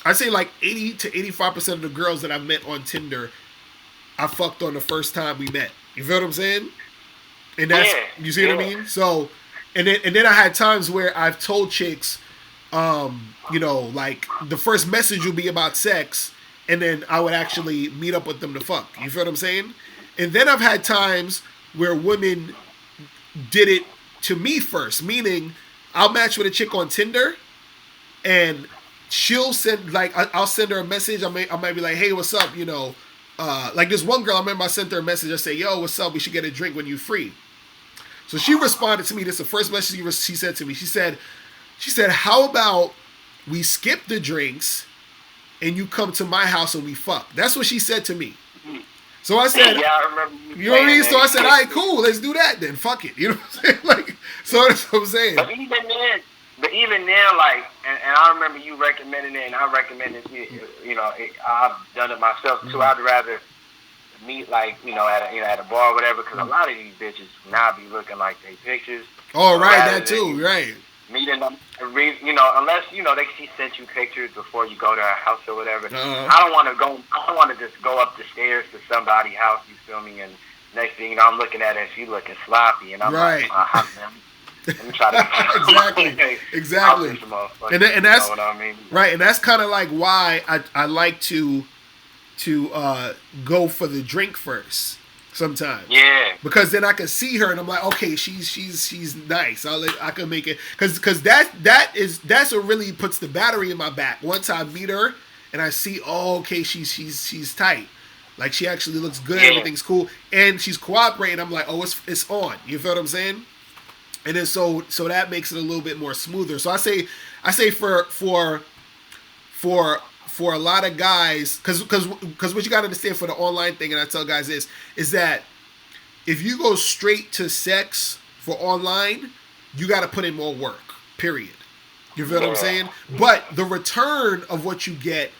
I'd say like 80 to 85% of the girls that I've met on Tinder, I fucked on the first time we met. You feel what I'm saying? And that's, you see what I mean? So, and then I had times where I've told chicks, like the first message will be about sex, and then I would actually meet up with them to fuck. You feel what I'm saying? And then I've had times where women did it to me first, meaning I'll match with a chick on Tinder, and she'll send, like, I'll send her a message. I might be like, hey, what's up? Like this one girl, I remember I sent her a message. I say, yo, what's up? We should get a drink when you free. So she responded to me. This is the first message she said to me. She said, how about we skip the drinks and you come to my house and we fuck? That's what she said to me. So I said, I remember you know what I mean? So I said, all right, cool. Let's do that then. Fuck it. You know what I'm saying? Like, so that's what I'm saying. But even then, like, and I remember you recommending it, and I recommended it. I've done it myself too. I'd rather meet, like, at a bar or whatever, because a lot of these bitches now be looking like they pictures. Oh, right, that too, right. Meeting them, unless she sent you pictures before you go to her house or whatever. I don't want to just go up the stairs to somebody's house. You feel me? And Next thing you know, I'm looking at her and she looking sloppy, and I'm Right. like, let me try to exactly. And that's you know what I mean? right, and that's kind of like why I like to go for the drink first sometimes. Yeah. Because then I can see her and I'm like, okay, she's nice. I can make it because that's what really puts the battery in my back. Once I meet her and I see, oh, okay, she's tight. Like she actually looks good, everything's cool, and she's cooperating. I'm like, oh, it's on. You feel what I'm saying? And then so that makes it a little bit more smoother. So I say for a lot of guys, because what you got to understand for the online thing, and I tell guys is that if you go straight to sex for online, you got to put in more work. Period. You feel what I'm saying? But the return of what you get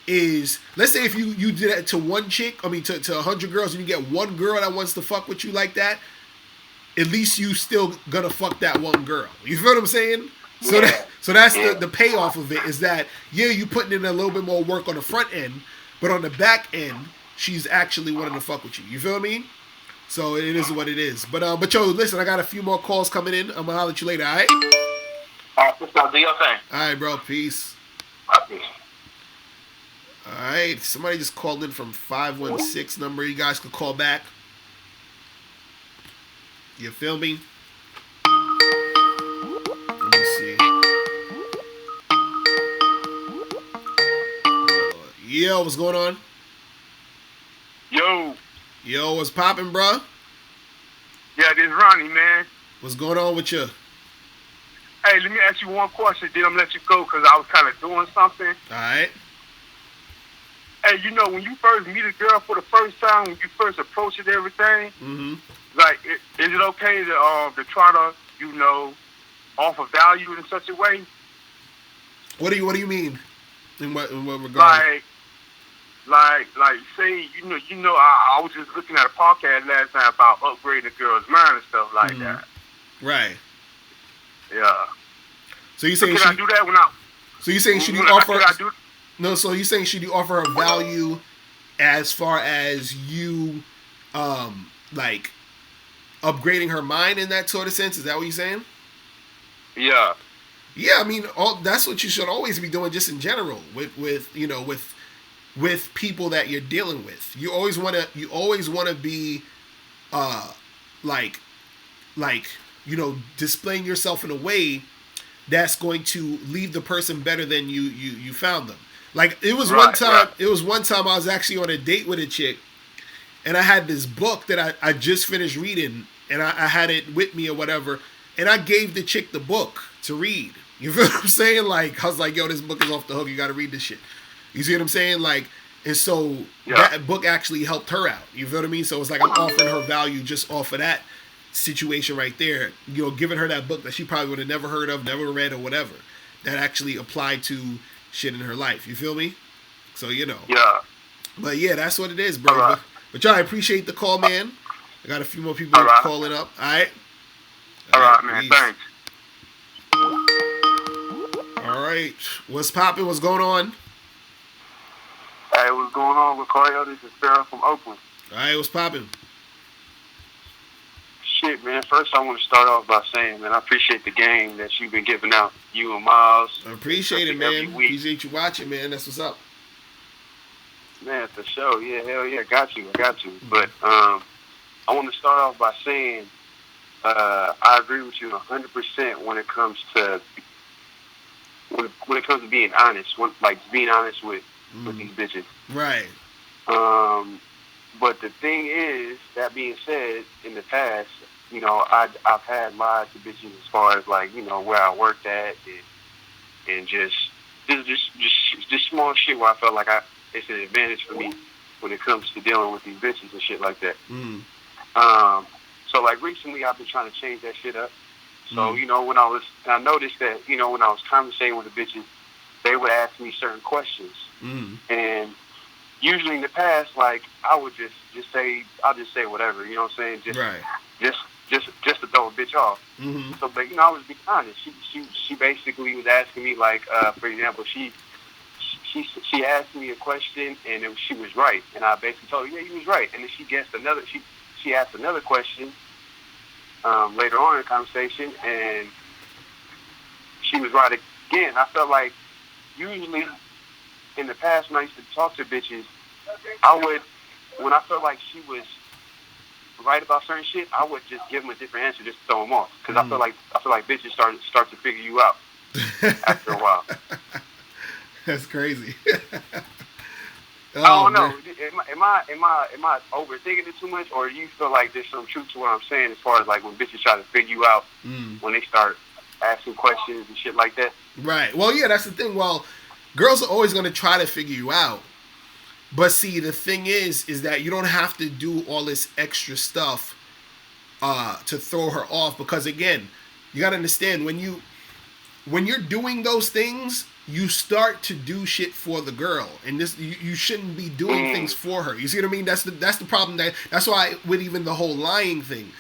is, let's say if you did it to one chick, to 100 girls, and you get one girl that wants to fuck with you like that, at least you still gonna fuck that one girl. You feel what I'm saying? So that's the payoff of it, is that you putting in a little bit more work on the front end, but on the back end, she's actually wanting to fuck with you. You feel what I mean? So it is what it is. But yo, listen, I got a few more calls coming in. I'm gonna holler at you later, alright? Alright, what's up? Do your thing. Alright, bro, peace. Alright, somebody just called in from 516 number. You guys could call back. You feel me? Let me see. Yo, what's going on? Yo, what's poppin', bro? Yeah, this is Ronnie, man. What's going on with you? Hey, let me ask you one question, then I'm gonna let you go because I was kind of doing something. All right. Hey, when you first meet a girl for the first time, when you first approach it, everything, like, is it okay to try to, offer value in such a way? What do you mean? In what regard? Like, say, I was just looking at a podcast last night about upgrading a girl's mind and stuff like that. Right. Yeah. So you saying I do that when I? So you saying should you offer? No. So you saying should you offer her value as far as you, like, upgrading her mind in that sort of sense? Is that what you're saying? Yeah. Yeah, I mean, that's what you should always be doing, just in general, with people that you're dealing with. You always want to be, displaying yourself in a way that's going to leave the person better than you found them. Like, it was one time I was actually on a date with a chick, and I had this book that I just finished reading, and I had it with me or whatever, and I gave the chick the book to read. You feel what I'm saying? Like, I was like, yo, this book is off the hook. You got to read this shit. You see what I'm saying? Like, and so that book actually helped her out. You feel what I mean? So it's like I'm offering her value just off of that situation right there. Giving her that book that she probably would have never heard of, never read, or whatever, that actually applied to shit in her life. You feel me? So, Yeah. But yeah, that's what it is, bro. Right. But y'all, I appreciate the call, man. I got a few more people calling up. All right? All right, man. Peace. Thanks. All right. What's poppin'? What's going on? Hey, what's going on, Locario? This is Sarah from Oakland. All right, what's poppin'? Shit, man. First, I want to start off by saying, man, I appreciate the game that you've been giving out, you and Miles. I appreciate it, man. Appreciate you watching, man. That's what's up. Man, for sure. Yeah, hell yeah. Got you. But I want to start off by saying I agree with you 100% when it comes to being honest. Being honest with these bitches. Right. But the thing is, that being said, in the past, I've had lies to bitches as far as, like, where I worked at and just small shit where I felt like it's an advantage for me when it comes to dealing with these bitches and shit like that. So, like, recently I've been trying to change that shit up. So, I noticed that, when I was conversating with the bitches, they would ask me certain questions. And usually in the past, like, I would just say whatever, you know what I'm saying? Just to throw a bitch off. So, but, I was being honest. She basically was asking me, like, for example, she asked me a question and she was right, and I basically told her, yeah, you was right. And then she guessed another. She she asked another question later on in the conversation, and she was right again. I felt like usually in the past when I used to talk to bitches, I would, when I felt like she was right about certain shit, I would just give them a different answer just to throw them off. Because I feel like bitches start to figure you out after a while. That's crazy. I don't know. Am I overthinking it too much, or do you feel like there's some truth to what I'm saying as far as like when bitches try to figure you out when they start asking questions and shit like that? Right. Well, yeah, that's the thing. Well, girls are always going to try to figure you out. But see, the thing is that you don't have to do all this extra stuff to throw her off. Because again, you got to understand when you're doing those things, you start to do shit for the girl, and this you shouldn't be doing things for her. You see what I mean? That's the problem. That's why with even the whole lying thing,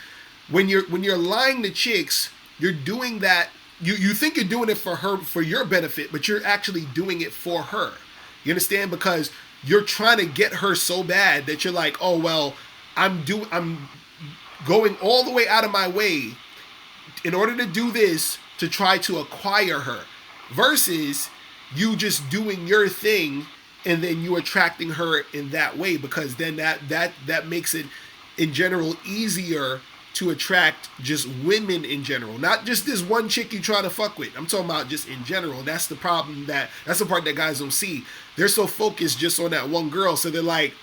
when you're lying to chicks, you're doing that. You think you're doing it for her, for your benefit, but you're actually doing it for her. You understand? Because you're trying to get her so bad that you're like, oh well, I'm going all the way out of my way in order to do this to try to acquire her, versus you just doing your thing and then you attracting her in that way, because then that makes it in general easier to attract just women in general, not just this one chick you trying to fuck with. I'm talking about just in general. That's the problem. That's the part that guys don't see. They're so focused just on that one girl, so they're like,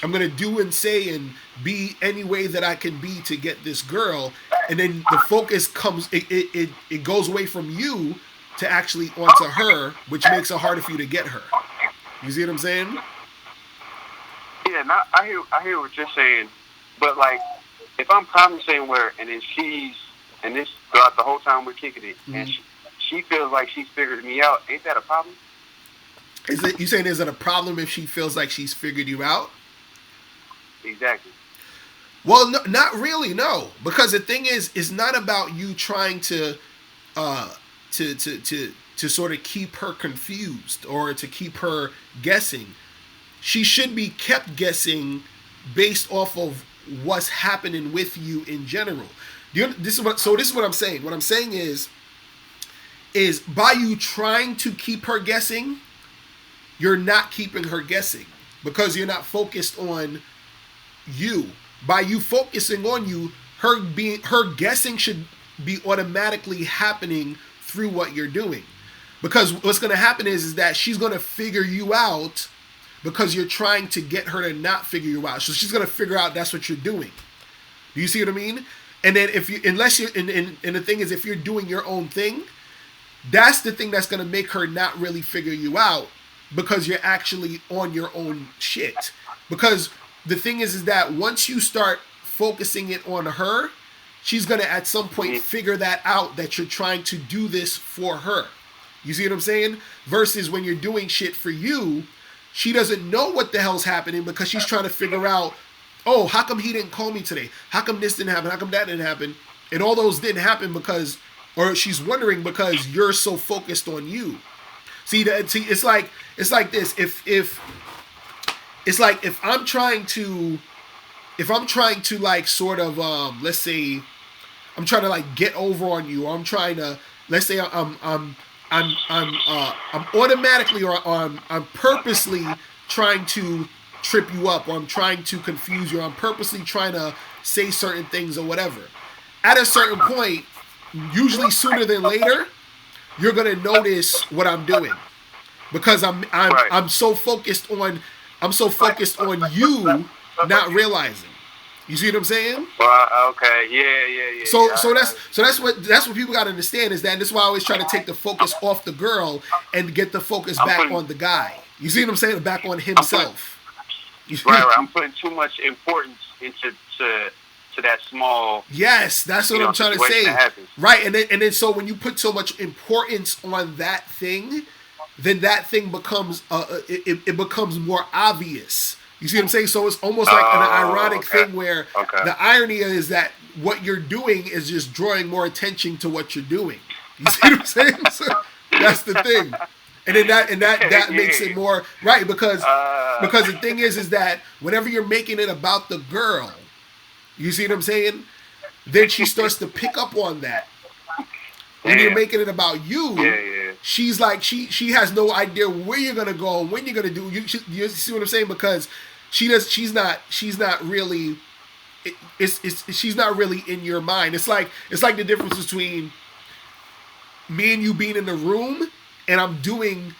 I'm gonna do and say and be any way that I can be to get this girl, and then the focus comes, it goes away from you to actually onto her, which makes it harder for you to get her. You see what I'm saying? Yeah, I hear what you're saying, but like, if I'm conversating with her and then this throughout the whole time we're kicking it, and she feels like she's figured me out, ain't that a problem? You saying is it a problem if she feels like she's figured you out? Exactly. Well, no, not really, no. Because the thing is, it's not about you trying to sort of keep her confused or to keep her guessing. She should be kept guessing based off of what's happening with you in general. This is what I'm saying. What I'm saying is by you trying to keep her guessing, you're not keeping her guessing, because you're not focused on you. By you focusing on you, her guessing should be automatically happening through what you're doing. Because what's going to happen is that she's going to figure you out because you're trying to get her to not figure you out. So she's going to figure out that's what you're doing. Do you see what I mean? And then unless you're, and the thing is, if you're doing your own thing, that's the thing that's going to make her not really figure you out, because you're actually on your own shit. Because the thing is that once you start focusing it on her, she's going to at some point figure that out, that you're trying to do this for her. You see what I'm saying? Versus when you're doing shit for you, she doesn't know what the hell's happening, because she's trying to figure out, oh, how come he didn't call me today? How come this didn't happen? How come that didn't happen? And all those didn't happen because, or she's wondering because you're so focused on you. See, it's like this. If I'm trying to like sort of let's say I'm trying to like get over on you, or I'm trying to, let's say I'm automatically or I'm purposely trying to trip you up, or I'm trying to confuse you, or I'm purposely trying to say certain things or whatever. At a certain point, usually sooner than later, you're gonna notice what I'm doing, because I'm so focused on you not realizing. You see what I'm saying? Okay, yeah. So that's what people gotta understand, is that this is why I always try to take the focus off the girl and get the focus back on the guy. You see what I'm saying? Back on himself. Right. I'm putting too much importance into that small. Yes, that's what I'm trying to say. Right, and then so when you put so much importance on that thing, then that thing becomes it becomes more obvious. You see what I'm saying? So it's almost like an ironic thing where the irony is that what you're doing is just drawing more attention to what you're doing. You see what I'm saying? So that's the thing. And then that makes it more right, because the thing is that whenever you're making it about the girl, You see what I'm saying? Then she starts to pick up on that. When you're making it about you, she's like she has no idea where you're gonna go, when you're gonna do. You see what I'm saying? Because she's not really. She's not really in your mind. It's like the difference between me and you being in the room, and I'm doing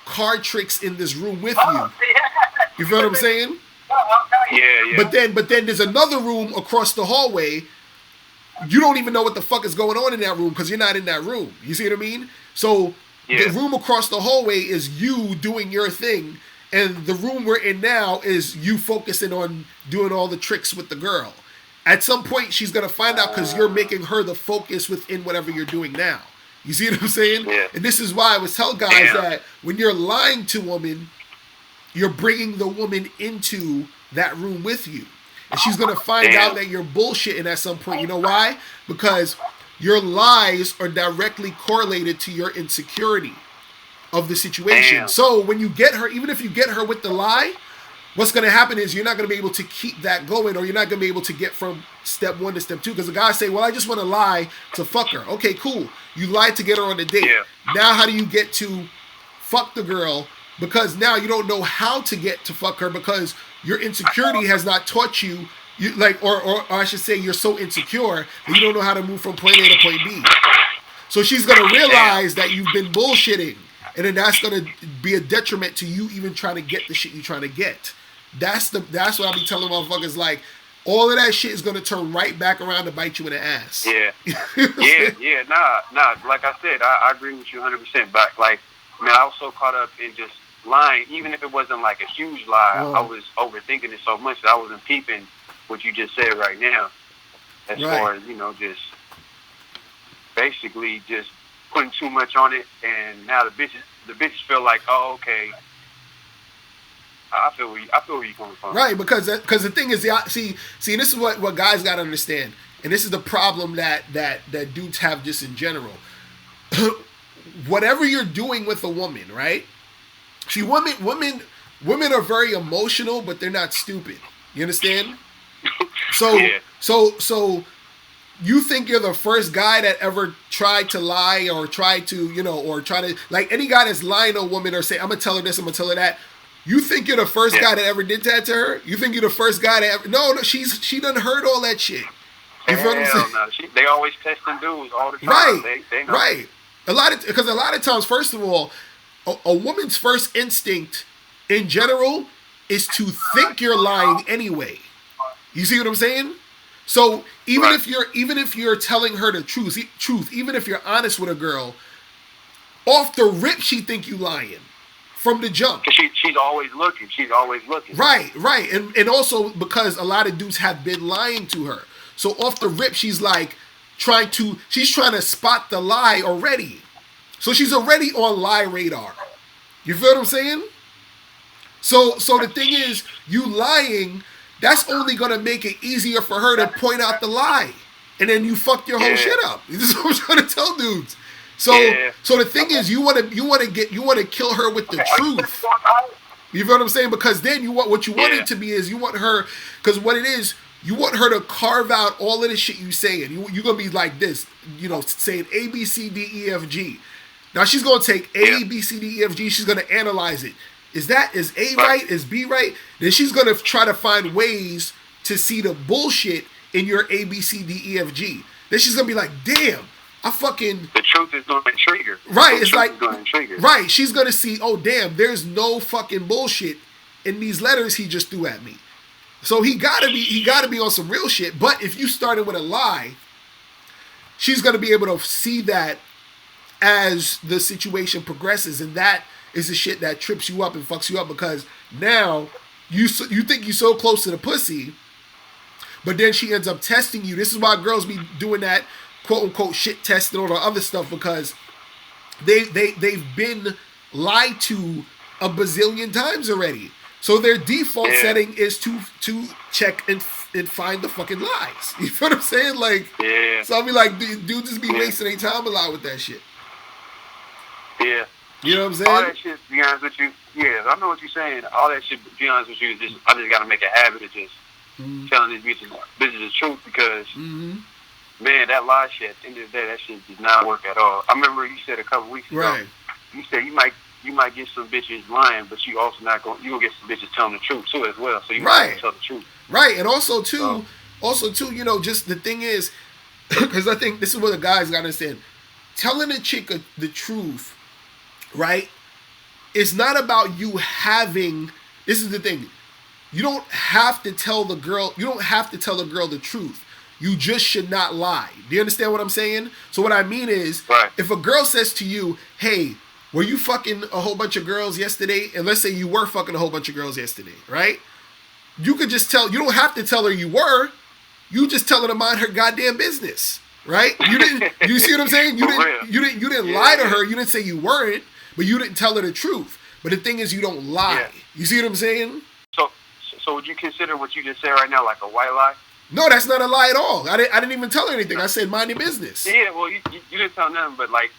card tricks in this room with you. You feel what I'm saying? Yeah. But then there's another room across the hallway. You don't even know what the fuck is going on in that room because you're not in that room. You see what I mean? So the room across the hallway is you doing your thing, and the room we're in now is you focusing on doing all the tricks with the girl. At some point, she's gonna find out because you're making her the focus within whatever you're doing now. You see what I'm saying? Yeah. And this is why I always tell guys that when you're lying to women, you're bringing the woman into that room with you. And she's going to find out that you're bullshitting at some point. You know why? Because your lies are directly correlated to your insecurity of the situation. Damn. So when you get her, even if you get her with the lie, what's going to happen is you're not going to be able to keep that going, or you're not going to be able to get from step 1 to step 2. Because the guys say, well, I just want to lie to fuck her. Okay, cool. You lied to get her on the date. Yeah. Now how do you get to fuck the girl? Because now you don't know how to get to fuck her because your insecurity has not taught you, or I should say you're so insecure that you don't know how to move from point A to point B. So she's going to realize that you've been bullshitting, and then that's going to be a detriment to you even trying to get the shit you're trying to get. That's what I be telling motherfuckers, like, all of that shit is going to turn right back around to bite you in the ass. Yeah. Nah. Like I said, I agree with you 100%. But, like, man, I was so caught up in just lying, even if it wasn't like a huge lie. I was overthinking it so much that I wasn't peeping what you just said right now. As far as, just basically just putting too much on it, and now the bitches feel like, oh, okay, I feel where you're coming from. Right, because the thing is, see, this is what guys got to understand, and this is the problem that dudes have just in general. Whatever you're doing with a woman, right? See, women are very emotional, but they're not stupid. You understand? So you think you're the first guy that ever tried to lie or tried to, or try to, like, any guy that's lying to a woman or say, I'm gonna tell her this, I'm gonna tell her that. You think you're the first guy that ever did that to her? You think you're the first guy that ever? No, she done heard all that shit. You feel what I'm saying? No. They always testing dudes all the time. Right, they know. right. Because a lot of times, first of all, a woman's first instinct in general is to think you're lying anyway. You see what I'm saying? So even if you're telling her the truth, even if you're honest with a girl, off the rip she think you lying from the jump. She's always looking. Right, and also because a lot of dudes have been lying to her. So off the rip she's like trying to spot the lie already. So she's already on lie radar. You feel what I'm saying? So the thing is, you lying, that's only gonna make it easier for her to point out the lie, and then you fucked your whole shit up. This is what I'm trying to tell dudes. So the thing is, you want to kill her with the truth. You feel what I'm saying? Because then what you want it to be is you want her, because what it is, you want her to carve out all of the shit you saying. You're gonna be like this, saying A, B, C, D, E, F, G. Now she's gonna take A, B, C, D, E, F, G. She's gonna analyze it. Is A right? Is B right? Then she's gonna try to find ways to see the bullshit in your A, B, C, D, E, F, G. Then she's gonna be like, damn, the truth is gonna trigger. Right, it's like right. She's gonna see, oh damn, there's no fucking bullshit in these letters he just threw at me. So he gotta be on some real shit. But if you started with a lie, she's gonna be able to see that as the situation progresses, and that is the shit that trips you up and fucks you up, because now you think you're so close to the pussy, but then she ends up testing you. This is why girls be doing that quote unquote shit testing or the other stuff, because they've been lied to a bazillion times already. So their default setting is to check and find the fucking lies. You feel what I'm saying? Like, so I'll be like, dude, just be wasting their time a lot with that shit. Yeah. You know what I'm saying? All that shit, to be honest with you, I know what you're saying. All that shit, to be honest with you, I just got to make a habit of just telling this bitch the truth because, man, that lie shit, at the end of the day, that shit did not work at all. I remember you said a couple weeks ago, Right. you said you might get some bitches lying, but you also not going, you gonna get some bitches telling the truth too as well. So you might Right. tell the truth. Right, and also too, you know, just the thing is, because I think this is what the guys got to understand. Telling a chick the truth, right, is not about you having. This is the thing. You don't have to tell the girl. You don't have to tell the girl the truth. You just should not lie. Do you understand what I'm saying? So what I mean is, Right. if a girl says to you, "Hey, were you fucking a whole bunch of girls yesterday?" And let's say you were fucking a whole bunch of girls yesterday, right? You could just tell. You don't have to tell her you were. You just tell her to mind her goddamn business, right? You didn't. You see what I'm saying? You didn't. You didn't lie to her. You didn't say you weren't, but you didn't tell her the truth. But the thing is, you don't lie. Yeah. You see what I'm saying? So would you consider what you just said right now like a white lie? No, that's not a lie at all. I didn't even tell her anything. I said mind your business. Yeah, well, you didn't tell nothing, but like,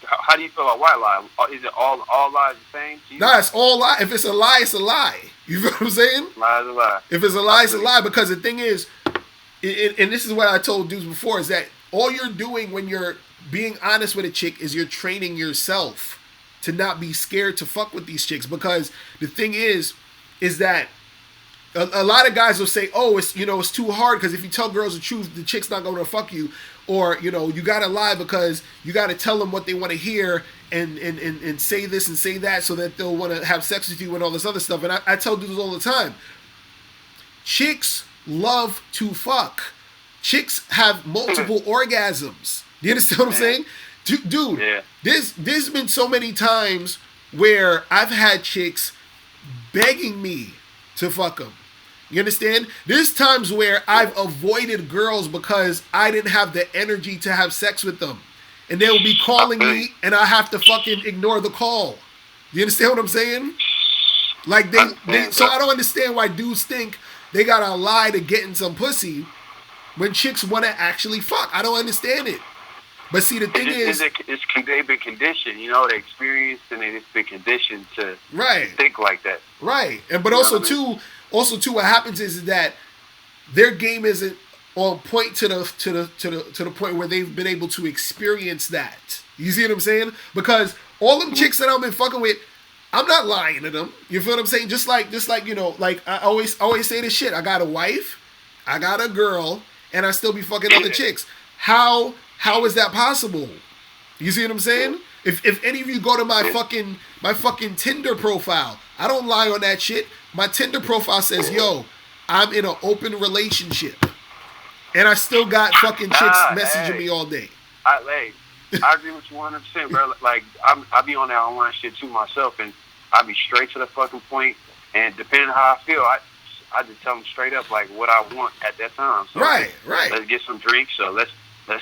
how do you feel about white lie? Is it all lies the same? To you? Nah, it's all lie. If it's a lie, it's a lie. You feel what I'm saying? Lie is a lie. If it's a lie, it's a lie. Because the thing is, and this is what I told dudes before, is that all you're doing when you're being honest with a chick is you're training yourself to not be scared to fuck with these chicks. Because the thing is that a lot of guys will say, "Oh, it's too hard because if you tell girls the truth, the chick's not going to fuck you," or you got to lie because you got to tell them what they want to hear and say this and say that so that they'll want to have sex with you and all this other stuff. And I tell dudes all the time, chicks love to fuck. Chicks have multiple orgasms. Do you understand what I'm saying? Dude, Yeah. there's been so many times where I've had chicks begging me to fuck them. You understand? There's times where I've avoided girls because I didn't have the energy to have sex with them. And they'll be calling me and I have to fucking ignore the call. You understand what I'm saying? Like so I don't understand why dudes think they gotta lie to get in some pussy when chicks want to actually fuck. I don't understand it. But see, the thing they've been conditioned, the experience, and they've been conditioned to think like that. Right. But also too, what happens is that their game isn't on point to the point where they've been able to experience that. You see what I'm saying? Because all them chicks that I've been fucking with, I'm not lying to them. You feel what I'm saying? Just like like I always say this shit. I got a wife, I got a girl, and I still be fucking other chicks. How is that possible? You see what I'm saying? If any of you go to my fucking Tinder profile, I don't lie on that shit. My Tinder profile says, "Yo, I'm in an open relationship," and I still got fucking chicks messaging me all day. I agree with you 100%, bro. Like I be on that online shit too myself, and I be straight to the fucking point. And depending on how I feel, I just tell them straight up like what I want at that time. So right. Let's get some drinks. So let's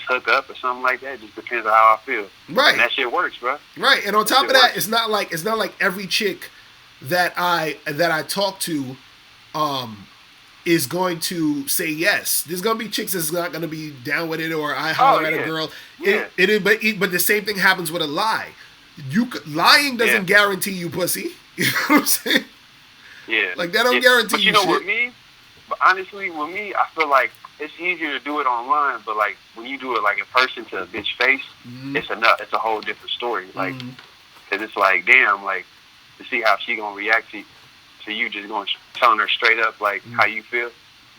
hook up or something like that. It just depends on how I feel. Right. And that shit works, bro. Right. And on top of that, it's not like every chick that I talk to is going to say yes. There's gonna be chicks that's not gonna be down with it, or I holler at a girl. Yeah. But the same thing happens with a lie. Lying doesn't guarantee you pussy. You know what I'm saying? Yeah. Like that don't guarantee you shit. With me, but honestly, with me, I feel like it's easier to do it online, but like when you do it like in person to a bitch face, it's a whole different story. Like, cause it's like, damn, like to see how she gonna react to you just telling her straight up like how you feel.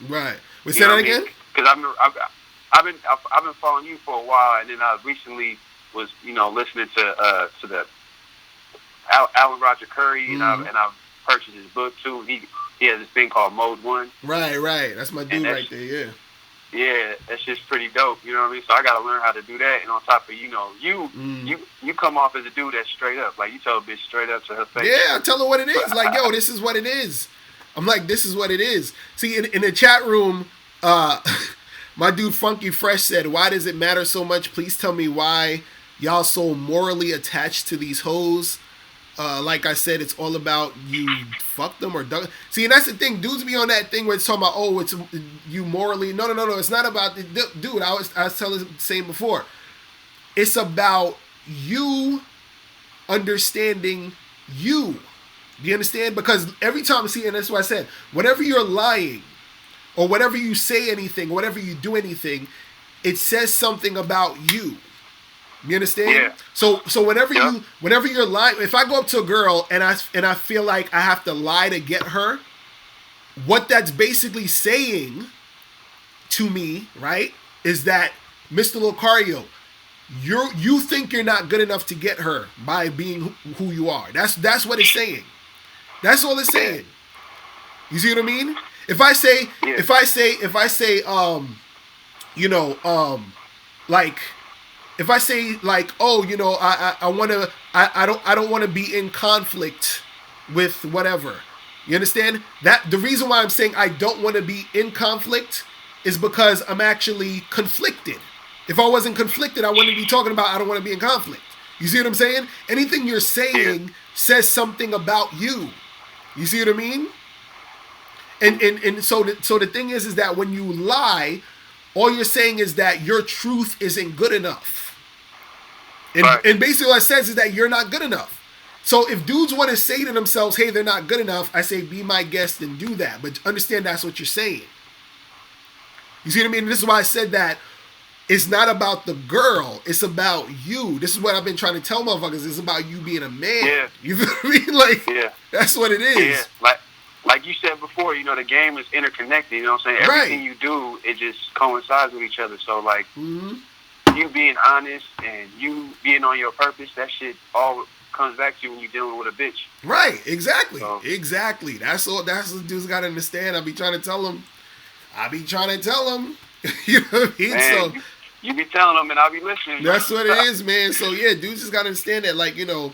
Right. We say that again? Because I've been following you for a while, and then I recently was listening to the Alan Roger Curry, and I purchased his book too. He has this thing called Mode 1. Right. That's my dude right there, yeah. Yeah, that's just pretty dope, you know what I mean? So I gotta learn how to do that, and on top of you come off as a dude that's straight up. Like you tell a bitch straight up to her face. Yeah, I tell her what it is. Like, yo, this is what it is. I'm like, this is what it is. See, in the chat room, my dude Funky Fresh said, "Why does it matter so much? Please tell me why y'all so morally attached to these hoes." Like I said, it's all about you fuck them or don't. See, and that's the thing. Dudes be on that thing where it's talking about, oh, it's you morally. No. It's not about the dude. I was saying before. It's about you understanding you. Do you understand? Because every time, see, and that's what I said, whenever you're lying, or whatever you say anything, whatever you do anything, it says something about you. You understand? Yeah. So whenever Yeah. you're lying, if I go up to a girl and I feel like I have to lie to get her, what that's basically saying to me, right, is that Mr. Locario, you think you're not good enough to get her by being who you are. That's what it's saying. That's all it's saying. You see what I mean? If I say, you know, like, if I say like, oh, you know, I want to, I don't want to be in conflict with whatever. You understand? That the reason why I'm saying I don't want to be in conflict is because I'm actually conflicted. If I wasn't conflicted, I wouldn't be talking about I don't want to be in conflict. You see what I'm saying? Anything you're saying says something about you. You see what I mean? And so the thing is that when you lie, all you're saying is that your truth isn't good enough. And basically what it says is that you're not good enough. So if dudes want to say to themselves, hey, they're not good enough, I say be my guest and do that. But understand that's what you're saying. You see what I mean? This is why I said that it's not about the girl. It's about you. This is what I've been trying to tell motherfuckers. It's about you being a man. Yeah. You feel what I mean? Like, that's what it is. Yeah. Like you said before, you know, the game is interconnected. You know what I'm saying? Everything you do, it just coincides with each other. So, like, you being honest and you being on your purpose, that shit all comes back to you when you're dealing with a bitch. Right. Exactly. So. Exactly. That's all. That's what dudes got to understand. I be trying to tell them. You know what I mean? Man, So you be telling them and I'll be listening. that's what it is, man. So yeah, dudes just got to understand that. Like, you know,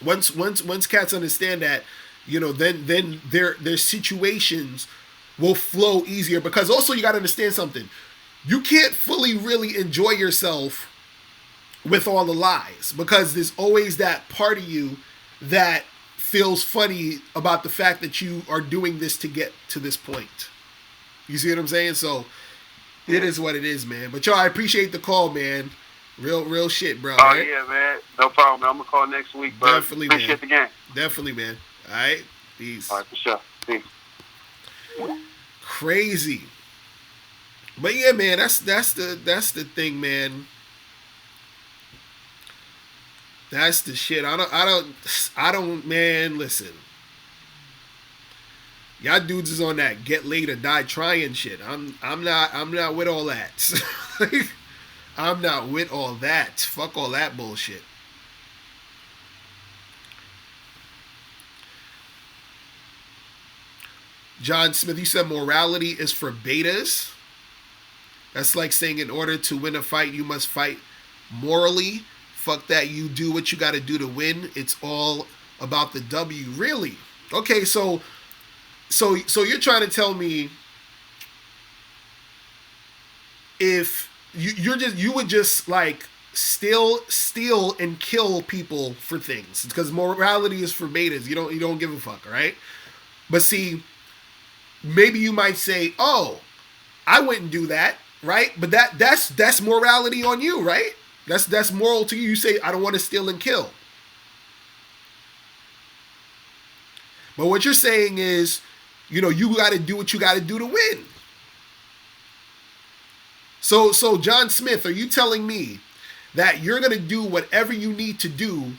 once cats understand that, you know, then their situations will flow easier. Because also you got to understand something. You can't fully really enjoy yourself with all the lies, because there's always that part of you that feels funny about the fact that you are doing this to get to this point. You see what I'm saying? So it is what it is, man. But yo, I appreciate the call, man. Real shit, bro. Oh, right? yeah, man. No problem, man. I'm going to call next week, bro. Definitely, appreciate man. the game. Definitely, man. All right? Peace. All right, for sure. Peace. Crazy. But yeah, man, that's the thing, man. That's the shit. I don't, man, listen. Y'all dudes is on that get laid or die trying shit. I'm not with all that. I'm not with all that. Fuck all that bullshit. John Smith, you said morality is for betas. That's like saying in order to win a fight, you must fight morally. Fuck that, you do what you got to do to win. It's all about the W. Really? Okay, so you're trying to tell me if you would just like steal and kill people for things, because morality is for betas. You don't give a fuck, right? But see, maybe you might say, oh, I wouldn't do that, right? But that's morality on you, right? That's moral to you. You say, I don't want to steal and kill. But what you're saying is, you know, you got to do what you got to do to win. So John Smith, are you telling me that you're going to do whatever you need to do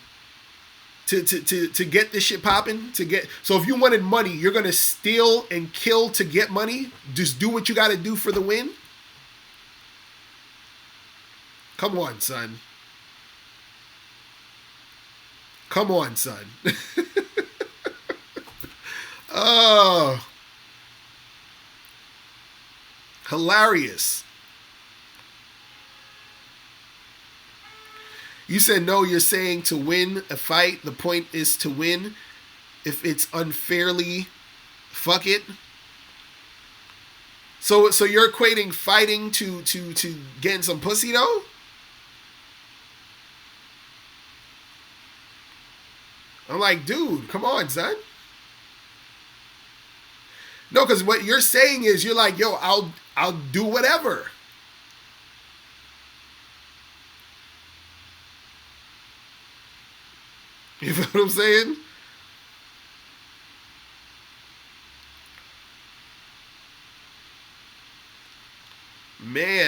to get this shit popping? So if you wanted money, you're going to steal and kill to get money? Just do what you got to do for the win? Come on, son. Come on, son. Oh. Hilarious. You said no, you're saying to win a fight, the point is to win. If it's unfairly, fuck it. So you're equating fighting to getting some pussy though? I'm like, dude, come on, son. No, because what you're saying is you're like, yo, I'll do whatever. You know what I'm saying?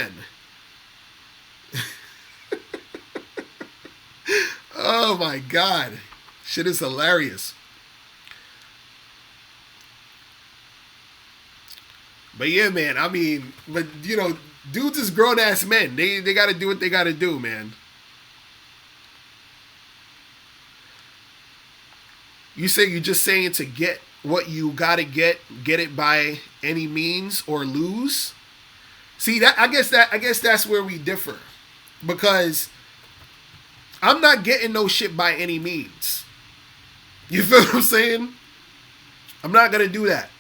man. Oh my God. Shit is hilarious. But yeah, man, I mean, but you know, dudes is grown ass men. They gotta do what they gotta do, man. You say you're just saying to get what you gotta get it by any means or lose. See that I guess that's where we differ. Because I'm not getting no shit by any means. You feel what I'm saying? I'm not gonna do that.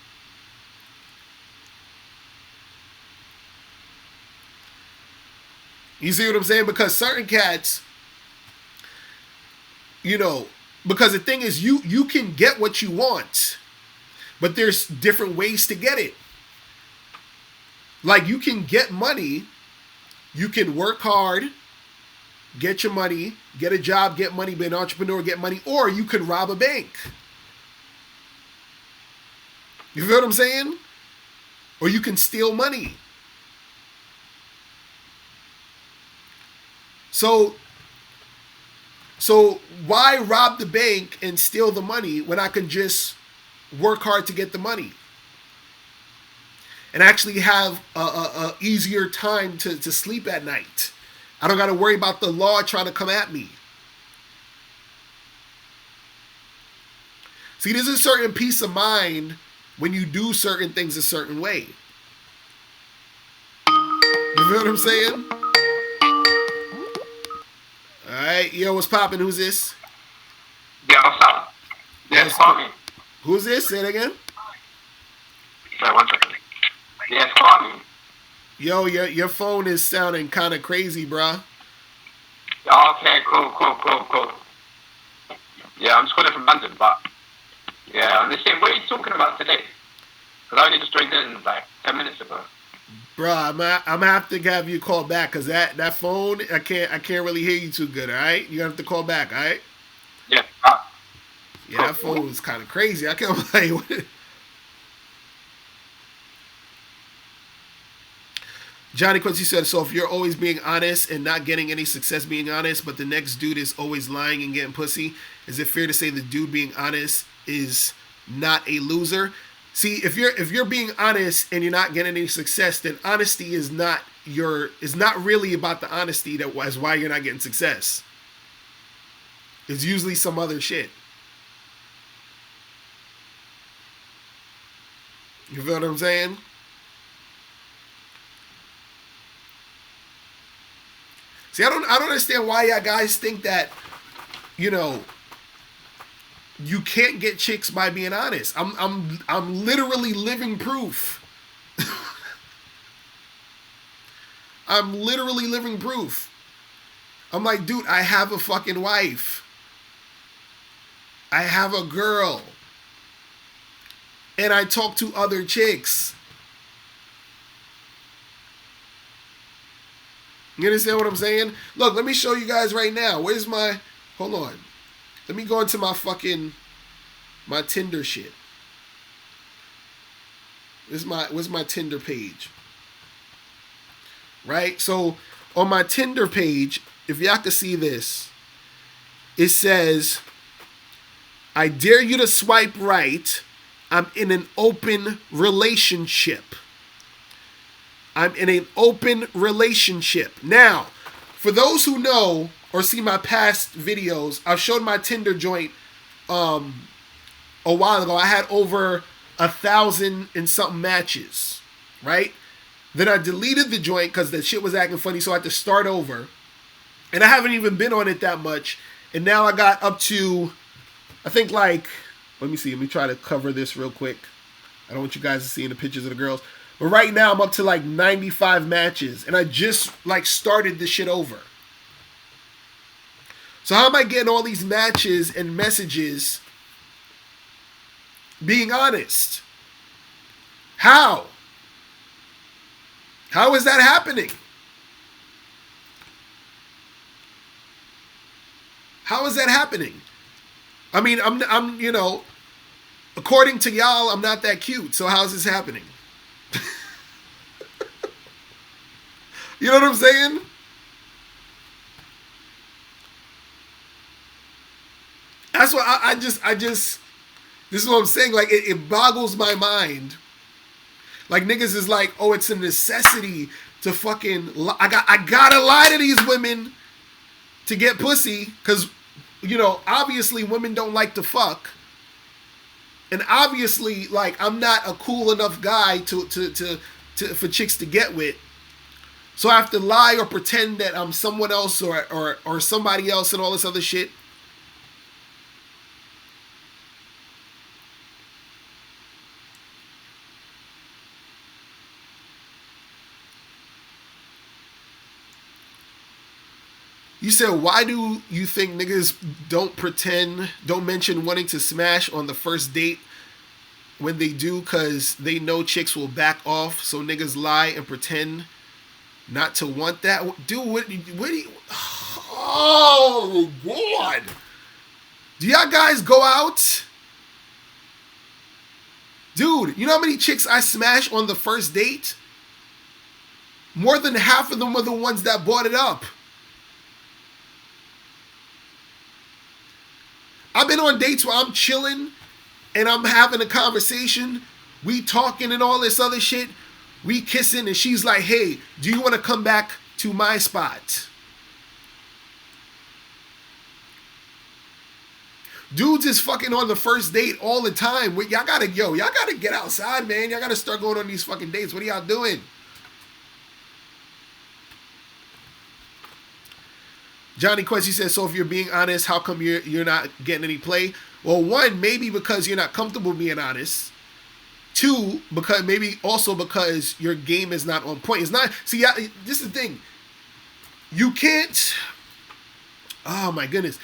You see what I'm saying? Because certain cats, you know, because the thing is you can get what you want, but there's different ways to get it. Like you can get money, you can work hard, get your money, get a job, get money, be an entrepreneur, get money, or you can rob a bank. You feel what I'm saying? Or you can steal money. So why rob the bank and steal the money when I can just work hard to get the money? And actually have a easier time to sleep at night. I don't got to worry about the law trying to come at me. See, there's a certain peace of mind when you do certain things a certain way. You feel what I'm saying? Alright, yo, what's poppin'? Who's this? Yeah, what's up? Yes, call me. Who's this? Say it again. Sorry, 1 second. Yes, call me. Yo, your phone is sounding kind of crazy, bruh. Okay, cool. Yeah, I'm just calling from London, but yeah, they say, what are you talking about today? Because I only just joined in like 10 minutes ago. Bruh, I'm gonna have to have you call back because that phone, I can't really hear you too good. All right, you have to call back. All right. Yeah. Yeah, that phone was kind of crazy. I can't like. Johnny Quincy said, so if you're always being honest and not getting any success being honest, but the next dude is always lying and getting pussy, is it fair to say the dude being honest is not a loser? See, if you're being honest and you're not getting any success, then honesty is not really about the honesty that was why you're not getting success. It's usually some other shit. You feel what I'm saying? See, I don't understand why y'all guys think that, you know, you can't get chicks by being honest. I'm literally living proof. I'm literally living proof. I'm like, dude, I have a fucking wife. I have a girl. And I talk to other chicks. You understand what I'm saying? Look, let me show you guys right now. Where's my... Hold on. Let me go into my Tinder shit. Where's my Tinder page? Right? So, on my Tinder page, if y'all can see this, it says, I dare you to swipe right. I'm in an open relationship. I'm in an open relationship. Now, for those who know or see my past videos, I've showed my Tinder joint a while ago. I had over 1,000 and something matches, right? Then I deleted the joint because the shit was acting funny, so I had to start over. And I haven't even been on it that much. And now I got up to, I think like, let me see. Let me try to cover this real quick. I don't want you guys to see the pictures of the girls. But right now I'm up to like 95 matches. And I just like started this shit over. So how am I getting all these matches and messages being honest? How? How is that happening? How is that happening? I mean, I'm you know, according to y'all, I'm not that cute. So how's this happening? You know what I'm saying? That's what I just. This is what I'm saying. Like it boggles my mind. Like niggas is like, oh, it's a necessity to fucking. I gotta lie to these women to get pussy, because obviously women don't like to fuck, and obviously like I'm not a cool enough guy to for chicks to get with. So I have to lie or pretend that I'm someone else or somebody else and all this other shit. You said, why do you think niggas don't mention wanting to smash on the first date when they do? Because they know chicks will back off, so niggas lie and pretend not to want that. Dude, what do you... Oh, God. Do y'all guys go out? Dude, you know how many chicks I smash on the first date? More than half of them were the ones that brought it up. I've been on dates where I'm chilling and I'm having a conversation. We talking and all this other shit. We kissing and she's like, hey, do you want to come back to my spot? Dudes is fucking on the first date all the time. Y'all gotta get outside, man. Y'all gotta start going on these fucking dates. What are y'all doing? Johnny Quincy says, so if you're being honest, how come you're not getting any play? Well, one, maybe because you're not comfortable being honest. Two, because your game is not on point. It's not. See, this is the thing. You can't. Oh my goodness.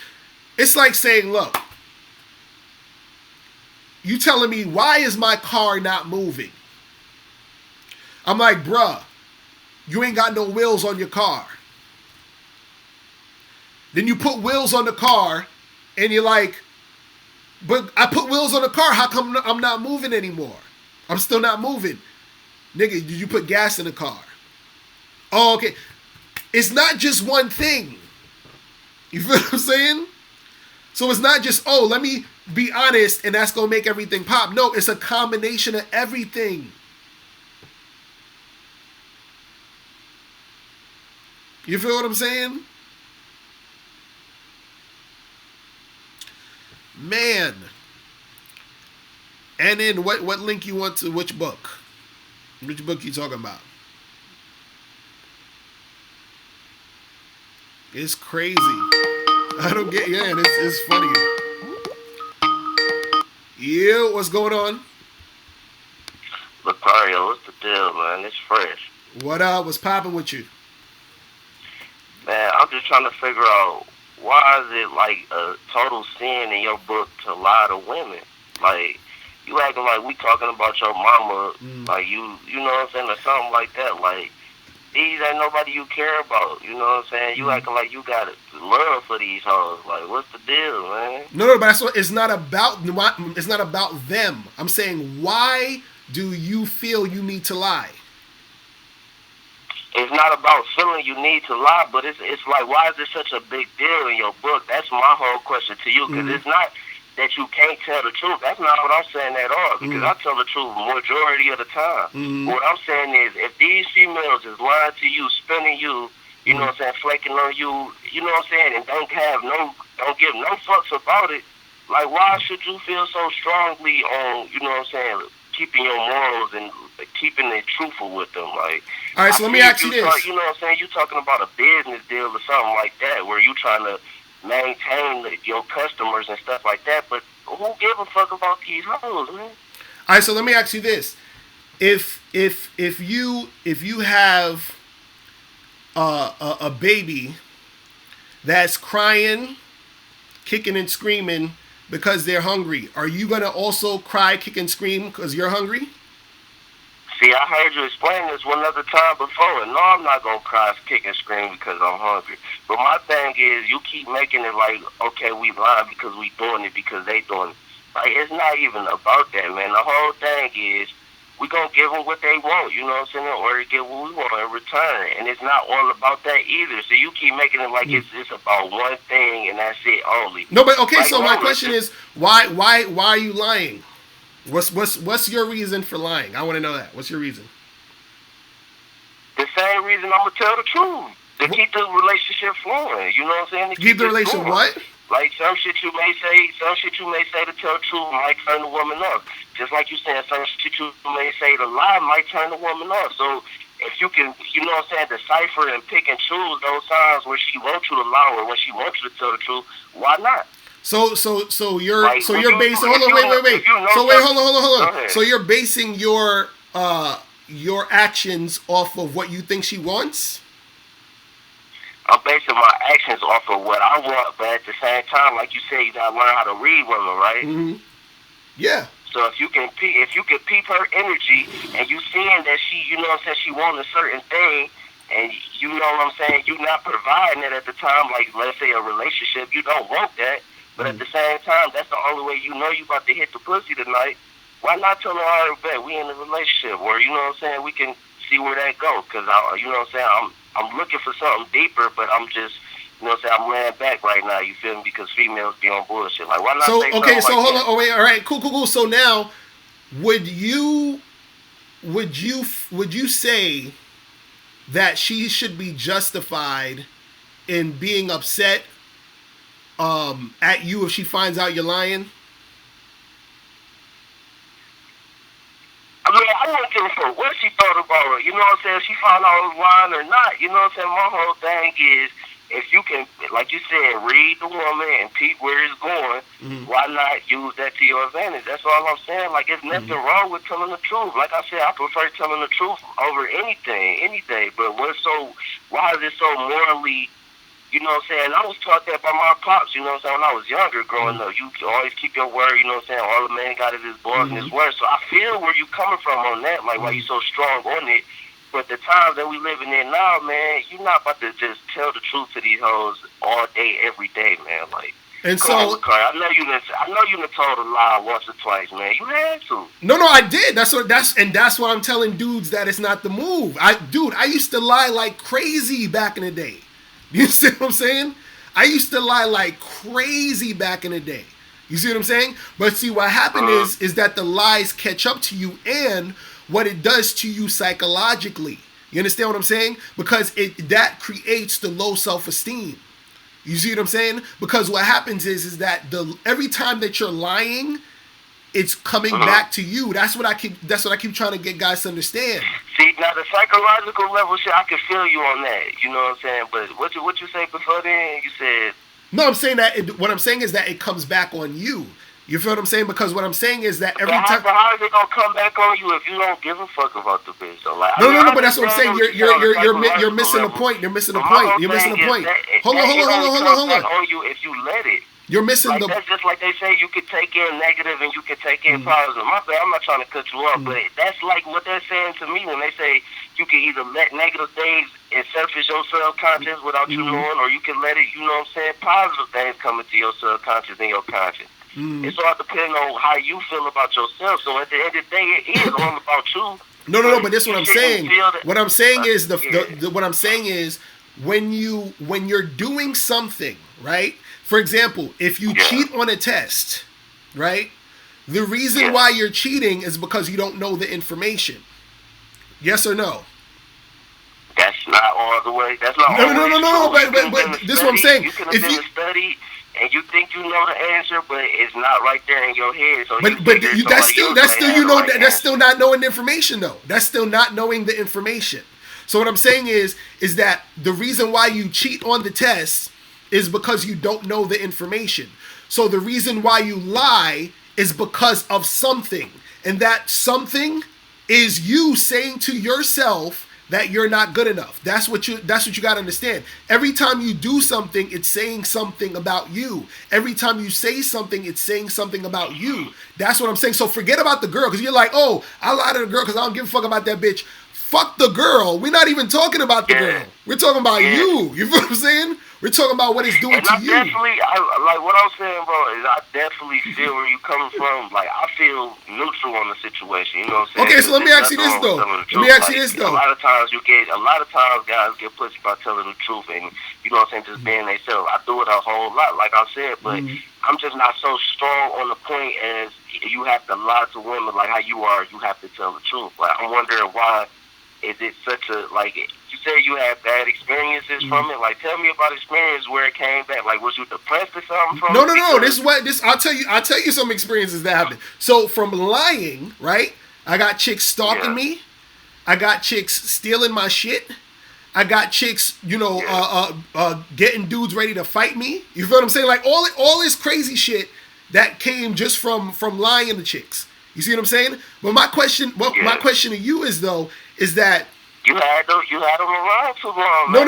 It's like saying, look, you telling me, why is my car not moving? I'm like, bruh, you ain't got no wheels on your car. Then you put wheels on the car, and you're like, but I put wheels on the car. How come I'm not moving anymore? I'm still not moving. Nigga, did you put gas in the car? Oh, okay. It's not just one thing. You feel what I'm saying? So it's not just, oh, let me be honest, and that's going to make everything pop. No, it's a combination of everything. You feel what I'm saying? Man. And then what link you want to which book? Which book you talking about? It's crazy. I don't get it's funny. Yeah, what's going on? Locario, what's the deal, man? It's fresh. What what's popping with you? Man, I'm just trying to figure out, why is it like a total sin in your book to lie to women? Like, you acting like we talking about your mama, like you know what I'm saying, or something like that. Like, these ain't nobody you care about, you know what I'm saying? You acting like you got love for these hoes. Like, what's the deal, man? No, but that's what, it's not about them. I'm saying, why do you feel you need to lie? It's not about feeling you need to lie, but it's like, why is it such a big deal in your book? That's my whole question to you, because it's not that you can't tell the truth. That's not what I'm saying at all, because I tell the truth majority of the time. What I'm saying is, if these females is lying to you, spinning you, you know what I'm saying, flaking on you, you know what I'm saying, and don't give no fucks about it, like, why should you feel so strongly on, you know what I'm saying, keeping your morals and keeping it truthful with them? Like, all right, so let me ask you this. You know what I'm saying? You talking about a business deal or something like that, where you trying to maintain your customers and stuff like that, but who give a fuck about these hoes, man? All right, so let me ask you this: if you have a baby that's crying, kicking and screaming because they're hungry, are you gonna also cry, kick and scream because you're hungry? See, I heard you explain this one other time before, and no, I'm not going to cry, kick, and scream because I'm hungry. But my thing is, you keep making it like, okay, we lying because we doing it because they doing it. Like, it's not even about that, man. The whole thing is, we gonna give them what they want, you know what I'm saying, in order to get what we want in return. And it's not all about that either. So you keep making it like it's about one thing and that's it only. No, but okay. Like, So no, my question is, why are you lying? What's your reason for lying? I want to know that. What's your reason? The same reason I'm gonna tell the truth, to keep the relationship flowing. You know what I'm saying? To Keep the relationship going. what? Like some shit you may say to tell the truth might turn the woman off. Just like you said, some shit you may say to lie might turn the woman off. So if you can, you know what I'm saying, decipher and pick and choose those times where she wants you to lie or when she wants you to tell the truth, why not? So you're Like, you're basing. Hold on, wait. So wait, hold on. So you're basing your actions off of what you think she wants? I'm basing my actions off of what I want, but at the same time, like you said, you gotta learn how to read women, right? Mm-hmm. Yeah. So if you can peep her energy, and you seeing that she, you know what I'm saying, she wants a certain thing, and you know what I'm saying, you not providing it at the time, like let's say a relationship, you don't want that, but at the same time, that's the only way you know you about to hit the pussy tonight. Why not tell her, all right, bet we in a relationship, or you know what I'm saying, we can see where that goes, because you know what I'm saying, I'm looking for something deeper, but I'm just, you know what I'm saying, I'm laying back right now, you feel me, because females be on bullshit. Like, why not So, say okay, so like hold that? on. Oh, wait, all right, cool. So now, would you say that she should be justified in being upset at you if she finds out you're lying? I mean, I wouldn't give a fuck what she thought about her. You know what I'm saying? If she found out I was lying or not. You know what I'm saying? My whole thing is, if you can, like you said, read the woman and peep where it's going, why not use that to your advantage? That's all I'm saying. Like, there's nothing wrong with telling the truth. Like I said, I prefer telling the truth over anything, any day. But why is it so morally, you know what I'm saying? I was taught that by my pops, you know what I'm saying, when I was younger growing up. You always keep your word, you know what I'm saying? All the man got is his balls and his word. So I feel where you coming from on that, like why you so strong on it. But the times that we living in now, man, you're not about to just tell the truth to these hoes all day, every day, man. Like, and come so on, Locario, I know you done told a lie once or twice, man. You had to. No, I did. That's why I'm telling dudes that it's not the move. I used to lie like crazy back in the day. You see what I'm saying? I used to lie like crazy back in the day. You see what I'm saying? But see, what happened is that the lies catch up to you and what it does to you psychologically. You understand what I'm saying? Because that creates the low self-esteem. You see what I'm saying? Because what happens is that every time that you're lying, it's coming back to you. That's what I keep trying to get guys to understand. See, now the psychological level shit, I can feel you on that. You know what I'm saying? But what you say before then? You said. No, I'm saying that. What I'm saying is that it comes back on you. You feel what I'm saying? Because what I'm saying is that every time. How is it gonna come back on you if you don't give a fuck about the bitch? So like, no. But that's what I'm saying. You're missing the point. You're missing the point. You're missing the point. Hold on. On you if you let it. You're missing like, that's just like they say, you could take in negative and you could take in positive. My bad, I'm not trying to cut you off, but that's like what they're saying to me when they say you can either let negative things and surface your subconscious without you knowing, or you can let it, you know what I'm saying, positive things come into your subconscious and your conscious. It's all depending on how you feel about yourself. So at the end of the day, it is all about you. No, but this is what I'm saying. What I'm saying is what I'm saying is when you're doing something, right? For example, if you cheat on a test, right? The reason why you're cheating is because you don't know the information. Yes or no? That's not all the way. That's not no. But this is what I'm saying. You could have been a study, and you think you know the answer, but it's not right there in your head. So that's still not knowing the information, though. That's still not knowing the information. So what I'm saying is that the reason why you cheat on the test is because you don't know the information. So the reason why you lie is because of something. And that something is you saying to yourself that you're not good enough. That's what you got to understand. Every time you do something, it's saying something about you. Every time you say something, it's saying something about you. That's what I'm saying. So forget about the girl, because you're like, oh, I lied to the girl because I don't give a fuck about that bitch. Fuck the girl. We're not even talking about the girl. We're talking about you. You feel what I'm saying? We're talking about what it's doing and to I you. Definitely, like what I'm saying, bro, is I definitely feel where you coming from. Like, I feel neutral on the situation. You know what I'm saying? Okay, so let me ask you this though. A lot of times guys get pussy by telling the truth, and you know what I'm saying, just being themselves. I do it a whole lot, like I said, but I'm just not so strong on the point as you have to lie to women like how you are. You have to tell the truth. Like, I'm wondering why is it such a, like, you say you had bad experiences from it. Like, tell me about experience where it came back. Like, was you depressed or something from it? No. I'll tell you some experiences that happened. So from lying, right? I got chicks stalking me. I got chicks stealing my shit. I got chicks, getting dudes ready to fight me. You feel what I'm saying? Like all this crazy shit that came just from lying to chicks. You see what I'm saying? But my question to you is though, is that you had them around too long. No.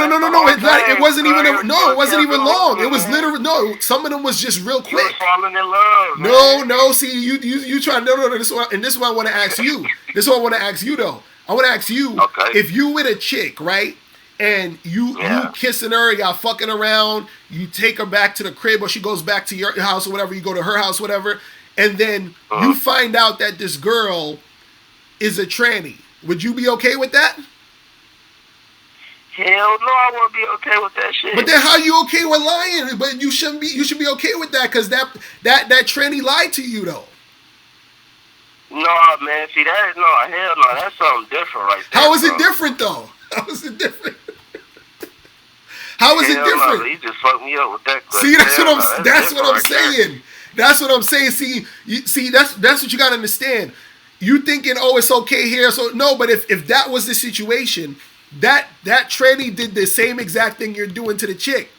It wasn't even long. It was literally some of them was just real quick. You were falling in love. No. See, you try. No. This is what I want to ask you. This is what I want to ask you though. I want to ask you if you with a chick, right? And you kissing her, y'all fucking around. You take her back to the crib, or she goes back to your house or whatever. You go to her house, whatever, and then you find out that this girl is a tranny. Would you be okay with that? Hell no, I wouldn't be okay with that shit. But then how you okay with lying? But you should be okay with that because that tranny lied to you though. No, man. See that? No, hell no. That's something different right there. How is it different though? How is it different? How is it different? No, you just fucked me up with that question. See, that's what I'm saying. That's what I'm saying. See, that's what you gotta understand. You thinking, it's okay here, so no, but if that was the situation, that tranny did the same exact thing you're doing to the chick.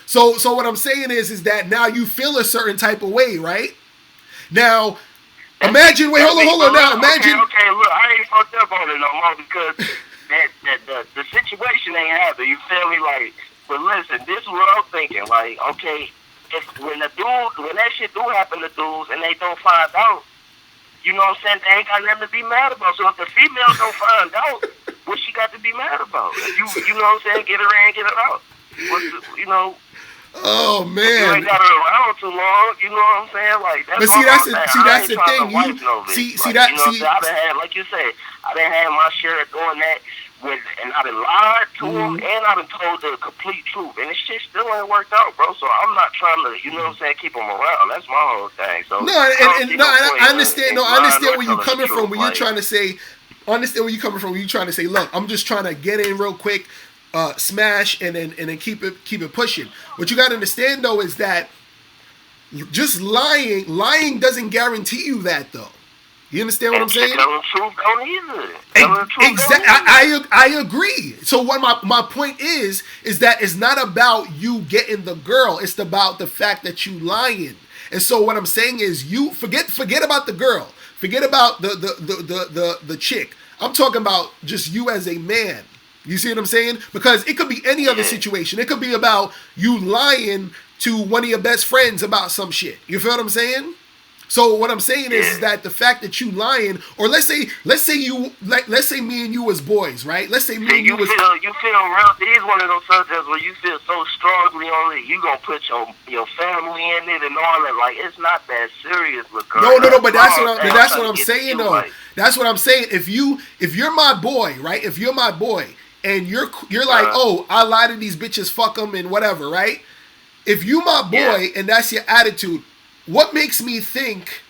So what I'm saying is that now you feel a certain type of way, right? Now, imagine. Wait, hold on. Now, imagine. Okay, look, I ain't fucked up on it no more because the situation ain't happened. You feel me? Like, but listen, this is what I'm thinking. Like, okay, when that shit do happen to dudes and they don't find out, you know what I'm saying? They ain't got nothing to be mad about. So if the female don't find out, what she got to be mad about? If you know what I'm saying? Get her in, get her out. Oh man! You ain't got her around too long. You know what I'm saying? Like that's. But that's the thing. I done had, like you said, I done had my share of doing that and I done lied to him, and I done told the complete truth, and this shit still ain't worked out, bro. So I'm not trying to, you know what I'm saying, keep them around. That's my whole thing. So I understand. No, I understand where you're coming from. When you're trying to say, look, I'm just trying to get in real quick. Smash and then keep it pushing. What you gotta understand though is that just lying doesn't guarantee you that though. You understand what I'm saying? Telling the truth don't either. Exactly. I agree. So what my point is that it's not about you getting the girl. It's about the fact that you lying. And so what I'm saying is you forget about the girl. Forget about the chick. I'm talking about just you as a man. You see what I'm saying? Because it could be any other situation. It could be about you lying to one of your best friends about some shit. You feel what I'm saying? So what I'm saying is that the fact that you lying, or let's say me and you was boys, right? Let's say me and you was. You feel real. It is one of those subjects where you feel so strongly on it. You gonna put your family in it and all that. Like it's not that serious, Locario. No. But that's what I'm saying though. Like, that's what I'm saying. If you're my boy, right? If you're my boy. And you're like, I lie to these bitches, fuck them and whatever, right? If you my boy and that's your attitude, what makes me think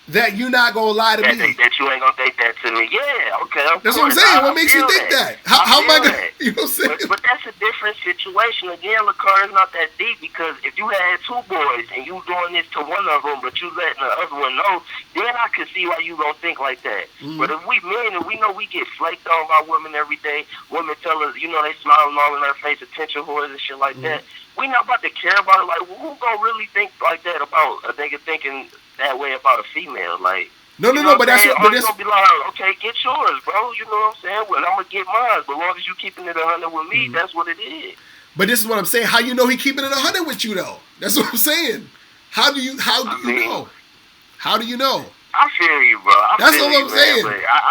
that you're not gonna lie to me? That you ain't gonna think that to me? Yeah, okay. That's what I'm saying. What makes you think that? How am I gonna? You know what I'm saying? But that's a different situation. Again, Locario's not that deep because if you had two boys and you doing this to one of them, but you letting the other one know, then I could see why you gonna think like that. But if we men and we know we get flaked on by women every day, women tell us, they smiling all in our face, attention whores and shit like that. We not about to care about it. Like, who gonna really think like that about a nigga thinking that way about a female? Like, no, but that's what. But gonna be like, okay, get yours, bro. You know what I'm saying? Well, I'm gonna get mine. But as long as you keeping it 100 with me, that's what it is. But this is what I'm saying. How you know he keeping it 100 with you though? That's what I'm saying. How do you know? How do you know? I feel you, bro. That's all I'm saying.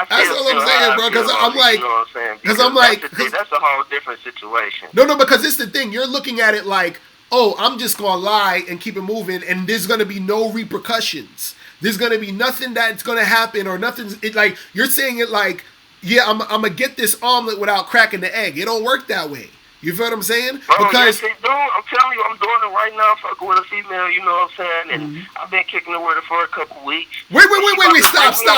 That's all I'm saying, bro. Because I'm like, you know what I'm saying? because I'm like, that's a whole different situation. No, because it's the thing. You're looking at it like, oh, I'm just gonna lie and keep it moving, and there's gonna be no repercussions. There's gonna be nothing that's gonna happen, or nothing's. It like you're saying it like, yeah, I'm gonna get this omelet without cracking the egg. It don't work that way. You feel what I'm saying? Bro, Because yes, I'm telling you, I'm doing it right now, fucking with a female, you know what I'm saying? And I've been kicking it with her for a couple weeks. Wait, stop. Hold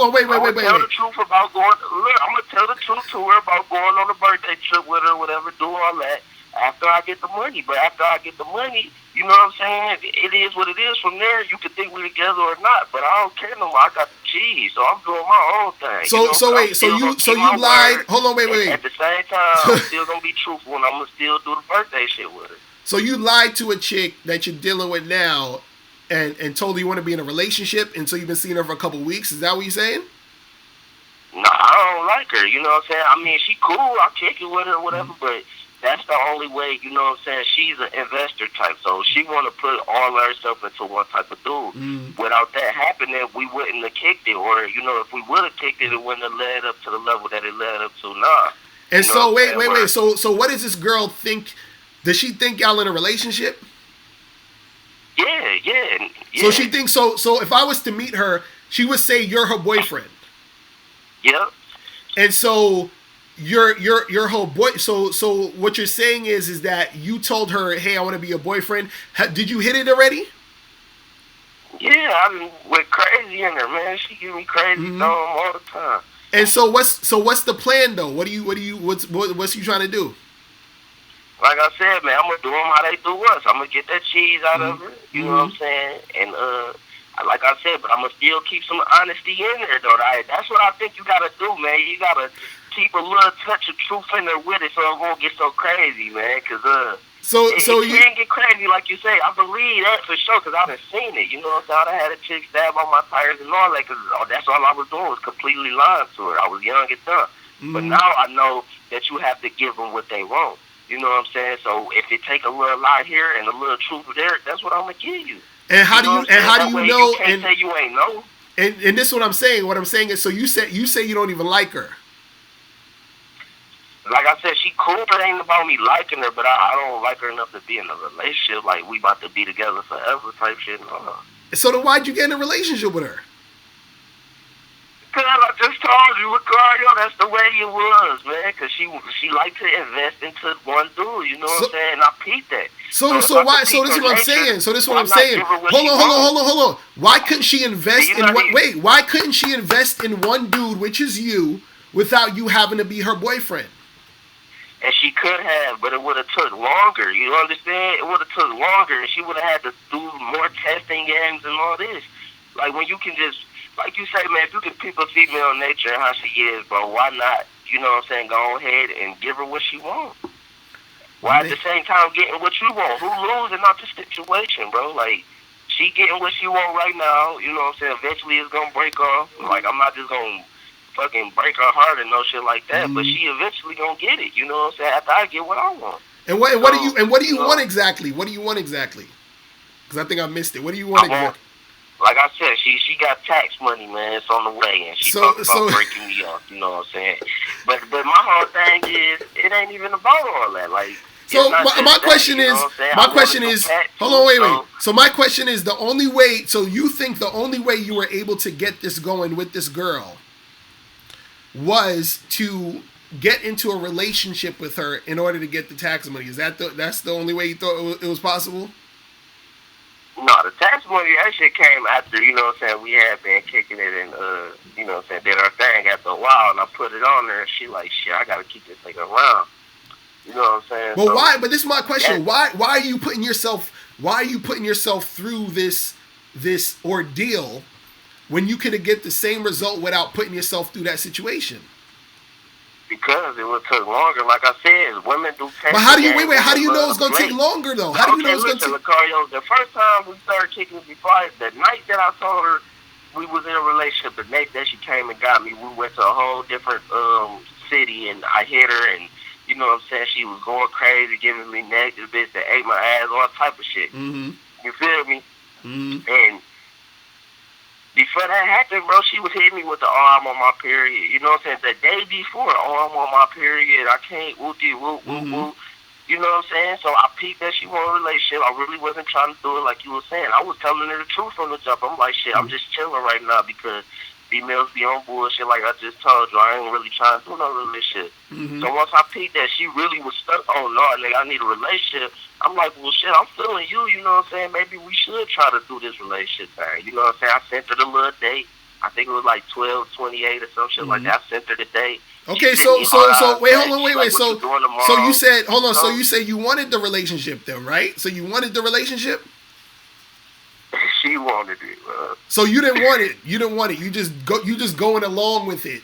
on. Wait. I'm gonna tell the truth about going. Look, I'm gonna tell the truth to her about going on a birthday trip with her, whatever, do all that. After I get the money, but after I get the money, you know what I'm saying? It is what it is. From there, you can think we're together or not, but I don't care no more. I got the cheese, so I'm doing my own thing. So you lied. Hold on, wait. At the same time, I'm still gonna be truthful, and I'm gonna still do the birthday shit with her. So you lied to a chick that you're dealing with now, and told her you want to be in a relationship, and so you've been seeing her for a couple of weeks. Is that what you're saying? No, I don't like her. You know what I'm saying? I mean, she cool. I'll kick it with her or whatever, but that's the only way, you know what I'm saying? She's an investor type, so she want to put all her stuff into one type of dude. Without that happening, we wouldn't have kicked it, or, you know, if we would have kicked it, it wouldn't have led up to the level that it led up to now. And so, wait. So what does this girl think? Does she think y'all in a relationship? Yeah. So she thinks, so if I was to meet her, she would say you're her boyfriend. Yep. And so your whole boy. So what you're saying is that you told her, hey, I want to be your boyfriend. Did you hit it already? Yeah, I went crazy in her, man. She give me crazy all the time. And so what's the plan though? What's you trying to do? Like I said, man, I'm gonna do them how they do us. I'm gonna get that cheese out of her. You know what I'm saying? And like I said, but I'm gonna still keep some honesty in there, though. That's what I think you gotta do, man. You gotta keep a little touch of truth in there with it, so it won't get so crazy, man. Cause it can get crazy, like you say. I believe that for sure, cause I done seen it. You know what I'm saying? I had a chick stab on my tires and all that, cause that's all I was doing was completely lying to her. I was young and dumb, but now I know that you have to give them what they want. You know what I'm saying? So if it take a little lie here and a little truth there, that's what I'm gonna give you. And how do you know? You can't say you ain't know. And this is what I'm saying. What I'm saying is, so you say you don't even like her. Like I said, she cool, but it ain't about me liking her. But I don't like her enough to be in a relationship. Like we about to be together forever type shit. So then why'd you get in a relationship with her? Cause I just told you, Locario, that's the way it was, man. Cause she liked to invest into one dude, you know what I'm saying? And I peeped that. So this is what I'm saying. Hold on. Why couldn't she invest why couldn't she invest in one dude, which is you, without you having to be her boyfriend? And she could have, but it would have took longer. You understand? It would have took longer, and she would have had to do more testing games and all this. Like when you can just, like you say, man, if you can pick a female nature and how she is, bro, why not? You know what I'm saying? Go ahead and give her what she wants. While at the same time getting what you want. Who losing out the situation, bro? Like, she getting what she want right now. You know what I'm saying? Eventually it's going to break off. Like, I'm not just going to fucking break her heart and no shit like that. But she eventually going to get it. You know what I'm saying? After I get what I want. And what do you want exactly? What do you want exactly? Because I think I missed it. What do you want exactly? Like I said, she got tax money, man. It's on the way, and she's talking about breaking me off. You know what I'm saying? But my whole thing is, it ain't even about all that. Like, so my question is, hold on, wait. So my question is, the only way. So you think the only way you were able to get this going with this girl was to get into a relationship with her in order to get the tax money? Is that's the only way you thought it was possible? No, the tax money, that shit came after, you know what I'm saying, we had been kicking it and, you know what I'm saying, did our thing after a while, and I put it on there, and she like, shit, I gotta keep this thing around. You know what I'm saying? Well, why? But this is my question. Why are you putting yourself through this ordeal when you could get the same result without putting yourself through that situation? Because it would take longer. Like I said, women do testing. But how do you How do you know it's gonna take longer though? How do you know it's gonna take? Locario, the first time we started kicking it before, the night that I told her we was in a relationship, the night that she came and got me, we went to a whole different city, and I hit her, and you know what I'm saying, she was going crazy, giving me neck, this bitch that ate my ass, all type of shit. You feel me? And before that happened, bro, she was hitting me with the, oh, I'm on my period. You know what I'm saying? The day before, oh, I'm on my period. I can't, woo-dee, woo. You know what I'm saying? So I peeped that she wanted a relationship. I really wasn't trying to do it like you were saying. I was telling her the truth from the jump. I'm like, shit, I'm just chilling right now because females be on bullshit like I just told you. I ain't really trying to do no relationship. So once I peeped that she really was stuck, oh, no, nigga, I need a relationship. I'm like, well, shit, I'm feeling you, you know what I'm saying? Maybe we should try to do this relationship thing. You know what I'm saying? I sent her the little date. I think it was like 12/28 or some shit like that. I sent her the date. Okay, so wait, hold on, wait. So you said, hold on, so you said you wanted the relationship then, right? So you wanted the relationship? She wanted it, So you didn't want it. You didn't want it. You just going along with it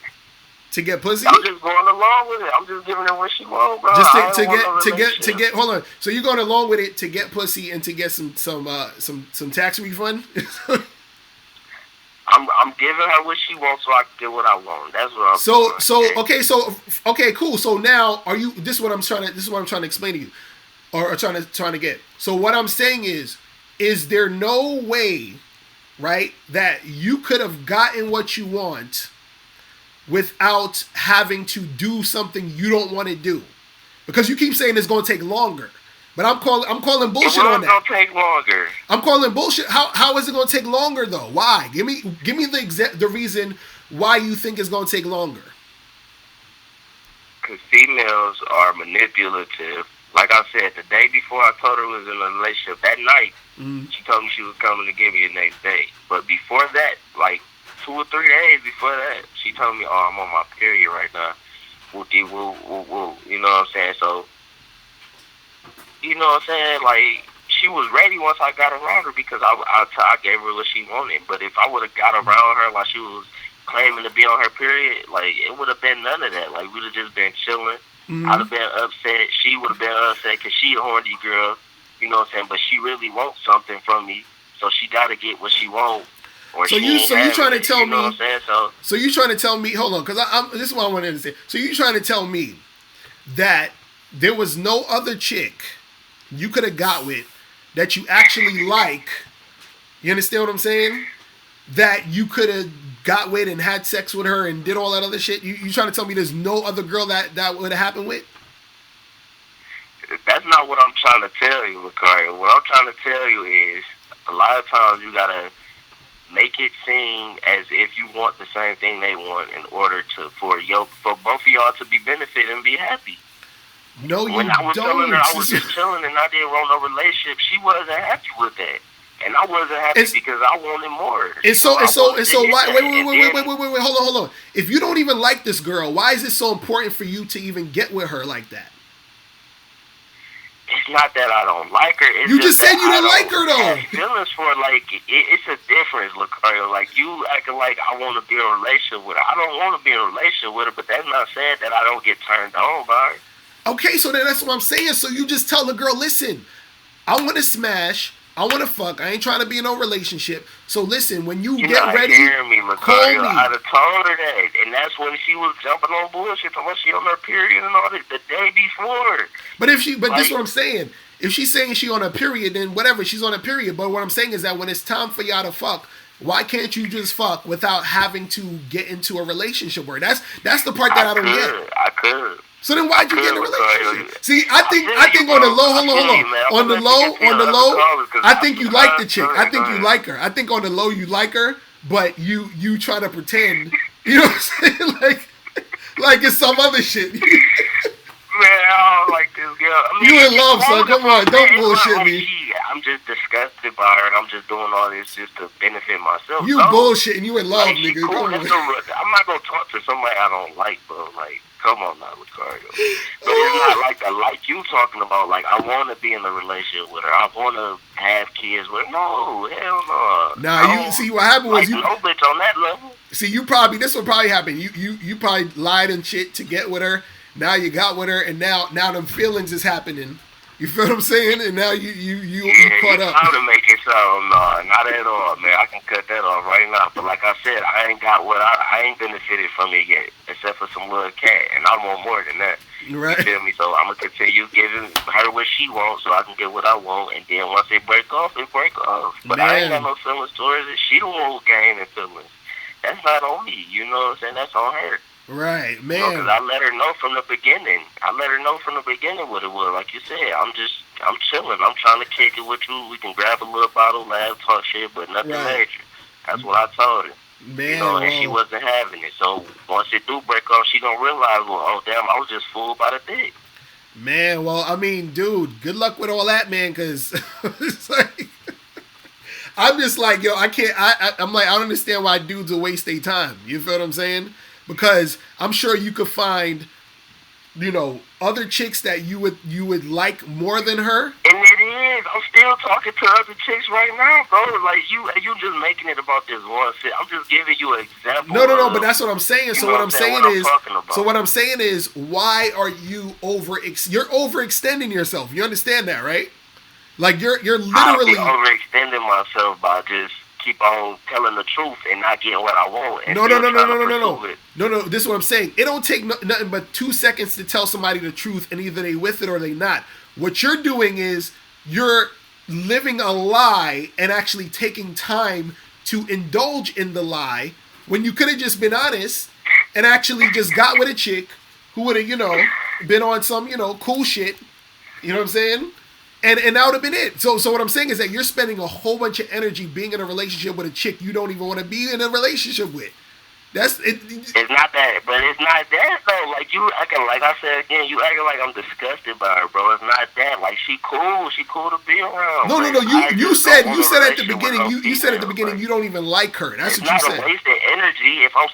to get pussy? I'm just going along with it. I'm just giving her what she wants, bro. Just to get hold on. So you're going along with it to get pussy and to get some tax refund? I'm giving her what she wants so I can get what I want. That's what I'm doing. Okay, cool. So now this is what I'm trying to explain to you. Or trying to get. So what I'm saying is there no way, right, that you could have gotten what you want without having to do something you don't want to do? Because you keep saying it's going to take longer. But I'm calling bullshit on that. It's going to take longer. I'm calling bullshit. How is it going to take longer though? Why? Give me the reason why you think it's going to take longer. Because females are manipulative. Like I said, the day before I told her I was in a relationship, that night, she told me she was coming to give me the next day. But before that, like 2 or 3 days before that, she told me, oh, I'm on my period right now. Woo-dee, woo, woo, woo. You know what I'm saying? So, you know what I'm saying? Like, she was ready once I got around her because I gave her what she wanted. But if I would have got around her while she was claiming to be on her period, like, it would have been none of that. Like, we'd have just been chilling. I'd have been upset. She would have been upset because she a horny girl. You know what I'm saying? But she really wants something from me. So she got to get what she wants. So you trying to tell me? Know what I'm saying? So you trying to tell me? Hold on, because this is what I want to understand. So you trying to tell me that there was no other chick you could have got with that you actually like? You understand what I'm saying? That you could have got with and had sex with her and did all that other shit. You trying to tell me there's no other girl that would have happened with? That's not what I'm trying to tell you, Locario. What I'm trying to tell you is a lot of times you gotta make it seem as if you want the same thing they want in order for both of y'all to be benefited and be happy. No, when I was telling her I was just chilling and I didn't want no relationship, she wasn't happy with that. And I wasn't happy because I wanted more. Why? Wait, hold on. If you don't even like this girl, why is it so important for you to even get with her like that? It's not that I don't like her. It's you just said you didn't like her though. Feelings for it's a difference, Locario. Like you acting like I want to be in a relationship with her. I don't want to be in a relationship with her, but that's not saying that I don't get turned on by her. Okay, so then that's what I'm saying. So you just tell the girl, listen, I want to smash. I want to fuck. I ain't trying to be in no relationship. So listen, when you get ready, me, call me. I'd have told her that. And that's when she was jumping on bullshit. Unless she on her period and all that the day before. But this is what I'm saying. If she's saying she on her period, then whatever, she's on her period. But what I'm saying is that when it's time for y'all to fuck, why can't you just fuck without having to get into a relationship with her? That's the part that I don't get. I could. So then why'd you get in a relationship? See, I think on the low, hold on. On the low, I think you like the chick. I think you like her. I think on the low you like her, but you try to pretend, you know what I'm saying? Like it's some other shit. Man, I don't like this girl. You in love, son. Come on, don't bullshit me. I'm just disgusted by her, and I'm just doing all this just to benefit myself. You bullshitting. You in love, nigga. Cool. I'm not gonna talk to somebody I don't like, bro. Like, come on now, Locario. But it's not like the like you talking about. Like, I want to be in a relationship with her. I want to have kids with her. No, hell no. Nah, you see what happened was no bitch on that level. See, this would probably happen. You probably lied and shit to get with her. Now you got with her, and now them feelings is happening. You feel what I'm saying? And now you caught up. I'm trying to make it sound not at all, man. I can cut that off right now. But like I said, I ain't got I ain't benefited from it yet, except for some little cat, and I want more than that. Right. You feel me? So I'm gonna continue giving her what she wants, so I can get what I want. And then once it break off, it break off. But I ain't got no feelings towards it. She the one who gaining feelings. That's not on me. You know what I'm saying? That's on her. Right, man. You know, 'cause I let her know from the beginning. What it was. Like you said, I'm chilling. I'm trying to kick it with you. We can grab a little bottle, laugh, talk shit, but nothing major. That's what I told her. Man, you know, and she wasn't having it. So once it do break off, she gonna realize, well, oh damn, I was just fooled by the dick. Man, well, I mean, dude, good luck with all that, man, because it's like, I'm just like, yo, I can't, I'm like, I don't understand why dudes will waste their time. You feel what I'm saying? Because I'm sure you could find, you know, other chicks that you would like more than her. And it is. I'm still talking to other chicks right now, bro. Like you just making it about this one shit. I'm just giving you an example. No, but that's what I'm saying. So what I'm saying is, why are you you're overextending yourself? You understand that, right? Like you're literally overextending myself by just keep on telling the truth and not getting what I want. No. This is what I'm saying. It don't take nothing but 2 seconds to tell somebody the truth, and either they with it or they not. What you're doing is you're living a lie and actually taking time to indulge in the lie when you could have just been honest and actually just got with a chick who would have, you know, been on some, you know, cool shit. You know what I'm saying? And that would have been it. So what I'm saying is that you're spending a whole bunch of energy being in a relationship with a chick you don't even want to be in a relationship with. That's it. It's not that, but it's not that though. Like you acting, like I said again, you acting like I'm disgusted by her, bro. It's not that. Like she cool to be around. No. You said at the beginning. You said at the beginning you don't even like her. That's what you said. It's not a wasted energy if I'm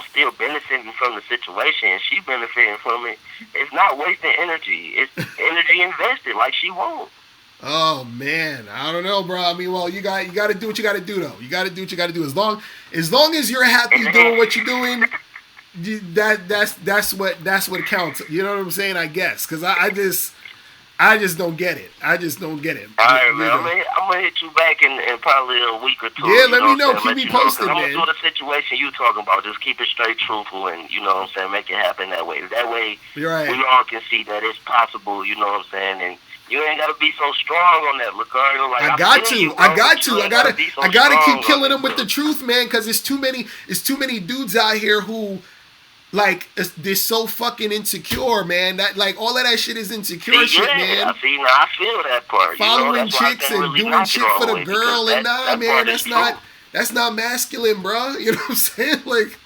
still benefiting from the situation and she benefiting from it. It's not wasting energy. It's energy invested, like she won't. Oh man, I don't know, bro. I mean, well, you got to do what you got to do, though. You got to do what you got to do. As long as you're happy doing what you're doing, that's what counts. You know what I'm saying? I guess, because I just don't get it. I just don't get it. All right, man. I'm gonna hit you back in probably a week or two. Yeah, let me know. Keep me posted, man. I'm gonna do the situation you talking about. Just keep it straight, truthful, and you know what I'm saying. Make it happen that way. That way, right. We all can see that it's possible. You know what I'm saying, and you ain't gotta be so strong on that, Locario. Like I got to. I gotta keep killing them with the truth, man, because it's too many dudes out here who, like, they're so fucking insecure, man. That, like, all of that shit is insecure shit, man. I feel that part. Following chicks and doing shit for the girl, and nah, man, that's not masculine, bro. You know what I'm saying? Like,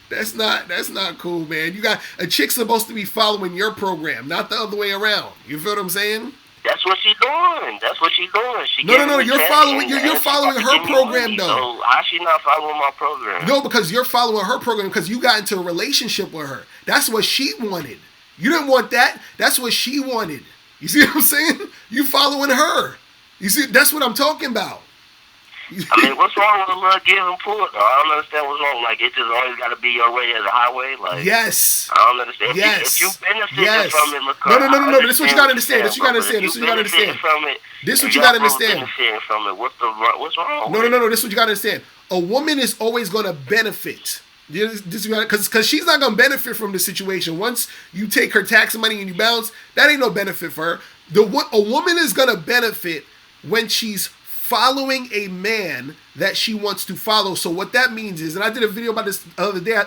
that's not cool, man. You got a chick supposed to be following your program, not the other way around. You feel what I'm saying? That's what she's doing. No. You're following her program, though. So how she not following my program? No, because you're following her program because you got into a relationship with her. That's what she wanted. You didn't want that. That's what she wanted. You see what I'm saying? You following her. You see, that's what I'm talking about. I mean, what's wrong with a little give and pull? I don't understand what's wrong. Like, it just always got to be your way as a highway. Like, yes. I don't understand. If you benefit from it, look. No. This is what you got to understand. This is what you got to understand. This is what you got to understand. This is what you got to understand. From it. What's wrong? No. This is what you got to understand. A woman is always going to benefit. Because she's not going to benefit from the situation. Once you take her tax money and you bounce, that ain't no benefit for her. A woman is going to benefit when she's following a man that she wants to follow. So what that means is, and I did a video about this the other day,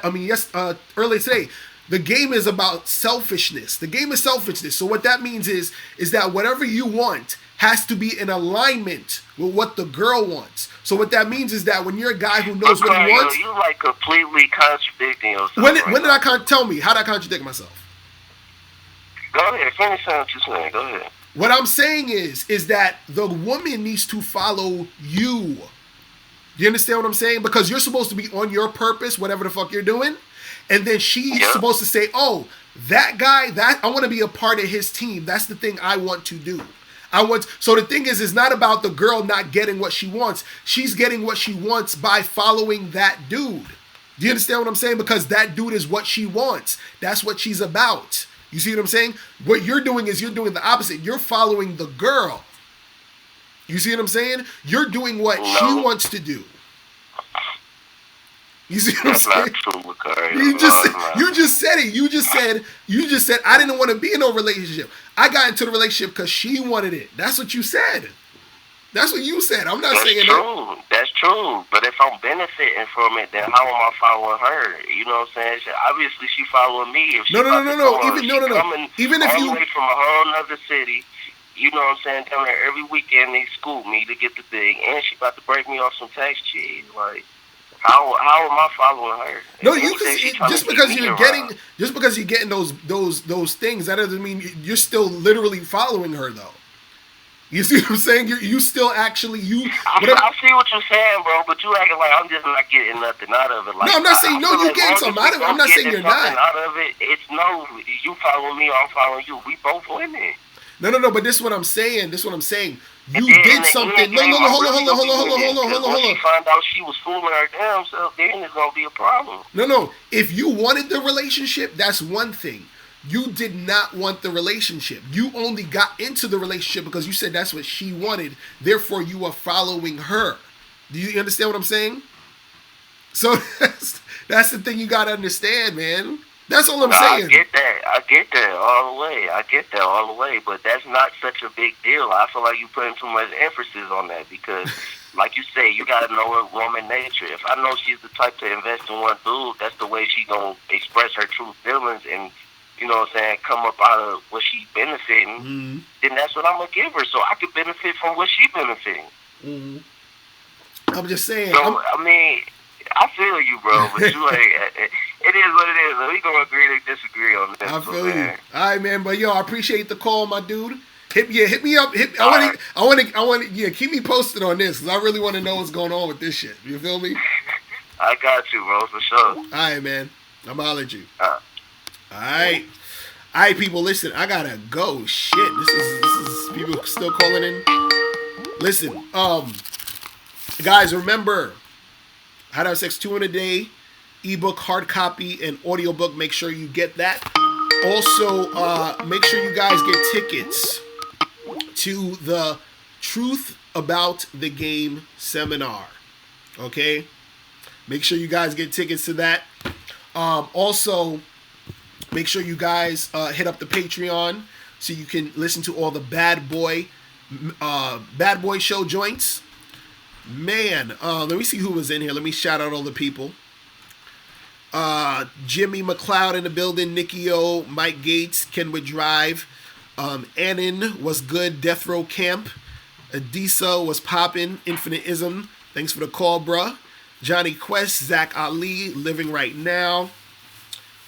earlier today, the game is about selfishness. The game is selfishness. So what that means is that whatever you want has to be in alignment with what the girl wants. So what that means is that when you're a guy who knows what he wants... You like completely contradicting yourself. When did I tell me? How did I contradict myself? Go ahead. Finish what you're saying. Go ahead. What I'm saying is that the woman needs to follow you. You understand what I'm saying? Because you're supposed to be on your purpose, whatever the fuck you're doing. And then she's supposed to say, oh, that guy, I want to be a part of his team. That's the thing I want to do. So the thing is, it's not about the girl not getting what she wants. She's getting what she wants by following that dude. Do you understand what I'm saying? Because that dude is what she wants. That's what she's about. You see what I'm saying? What you're doing is you're doing the opposite. You're following the girl. You see what I'm saying? You're doing what she wants to do. You see what That's I'm not saying? true, Locario. You No, just it's not. you just said it. You just said I didn't want to be in no relationship. I got into the relationship because she wanted it. That's what you said. That's what you said. I'm not That's saying that. true. That's true. But if I'm benefiting from it, then how am I following her? You know what I'm saying? Obviously, she following me. If she No. about to come on, Even she no. coming Even if all the you way from a whole nother city. You know what I'm saying? Down there every weekend they scoop me to get the thing, and she about to break me off some tax cheese. Like, how am I following her? no, And then you she say she can trying to keep me around. just because you're getting those things, that doesn't mean you're still literally following her though. You see what I'm saying? You still actually I see what you're saying, bro, but you acting like I'm just not getting nothing out of it. Like, No, I'm not saying I no. feel You like getting long something as out we of it. I'm both not saying getting you're something not. out of it. It's no, you follow me, I'm following you. We both winning. No. But this is what I'm saying. This is what I'm saying. And You then in did the something. end No. game, I'm Hold really gonna be winning. on. Because once she found out she was fooling her damn self, then it's gonna be a problem. No. If you wanted the relationship, that's one thing. You did not want the relationship. You only got into the relationship because you said that's what she wanted. Therefore, you are following her. Do you understand what I'm saying? So that's the thing you got to understand, man. That's all I'm saying. I get that all the way. I get that all the way. But that's not such a big deal. I feel like you putting too much emphasis on that because, like you say, you got to know her woman nature. If I know she's the type to invest in one dude, that's the way she gonna express her true feelings and, you know what I'm saying, come up out of what she benefiting. Then that's what I'm gonna give her, so I could benefit from what she benefiting. I'm just saying. So I mean, I feel you, bro, but you like, it is what it is. We gonna agree to disagree on this. I feel you. All right, man. But yo, I appreciate the call, my dude. Hit me up. I want to. Yeah, keep me posted on this because I really want to know what's going on with this shit. You feel me? I got you, bro, for sure. All right, man. I'm holler at you. All right. All right, people. Listen, I gotta go. Shit, this is people still calling in. Listen, guys, remember, How to Have Sex 2 in a Day, ebook, hard copy, and audiobook. Make sure you get that. Also, make sure you guys get tickets to the Truth About the Game seminar. Okay? Make sure you guys get tickets to that. Also, make sure you guys hit up the Patreon so you can listen to all the Bad Boy show joints. Man, let me see who was in here. Let me shout out all the people. Jimmy McLeod in the building. Nicky O, Mike Gates, Kenwood Drive. Annan was good. Death Row Camp. Adisa was popping. Infiniteism. Thanks for the call, bruh. Johnny Quest, Zach Ali, Living Right Now.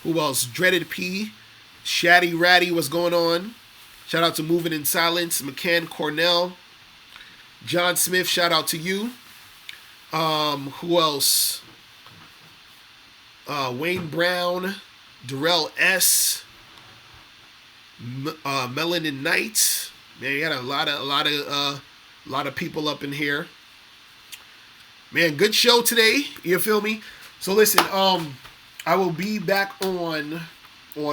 Who else? Dreaded P. Shaddy Ratty, what's going on? Shout out to Moving in Silence. McCann Cornell. John Smith, shout out to you. Who else? Wayne Brown. Darrell S. Melanin Knight. Man, you got a lot of people up in here. Man, good show today. You feel me? So listen, I will be back on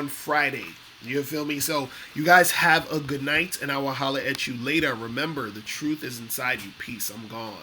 Friday. You feel me? So you guys have a good night, and I will holler at you later. Remember, the truth is inside you. Peace. I'm gone.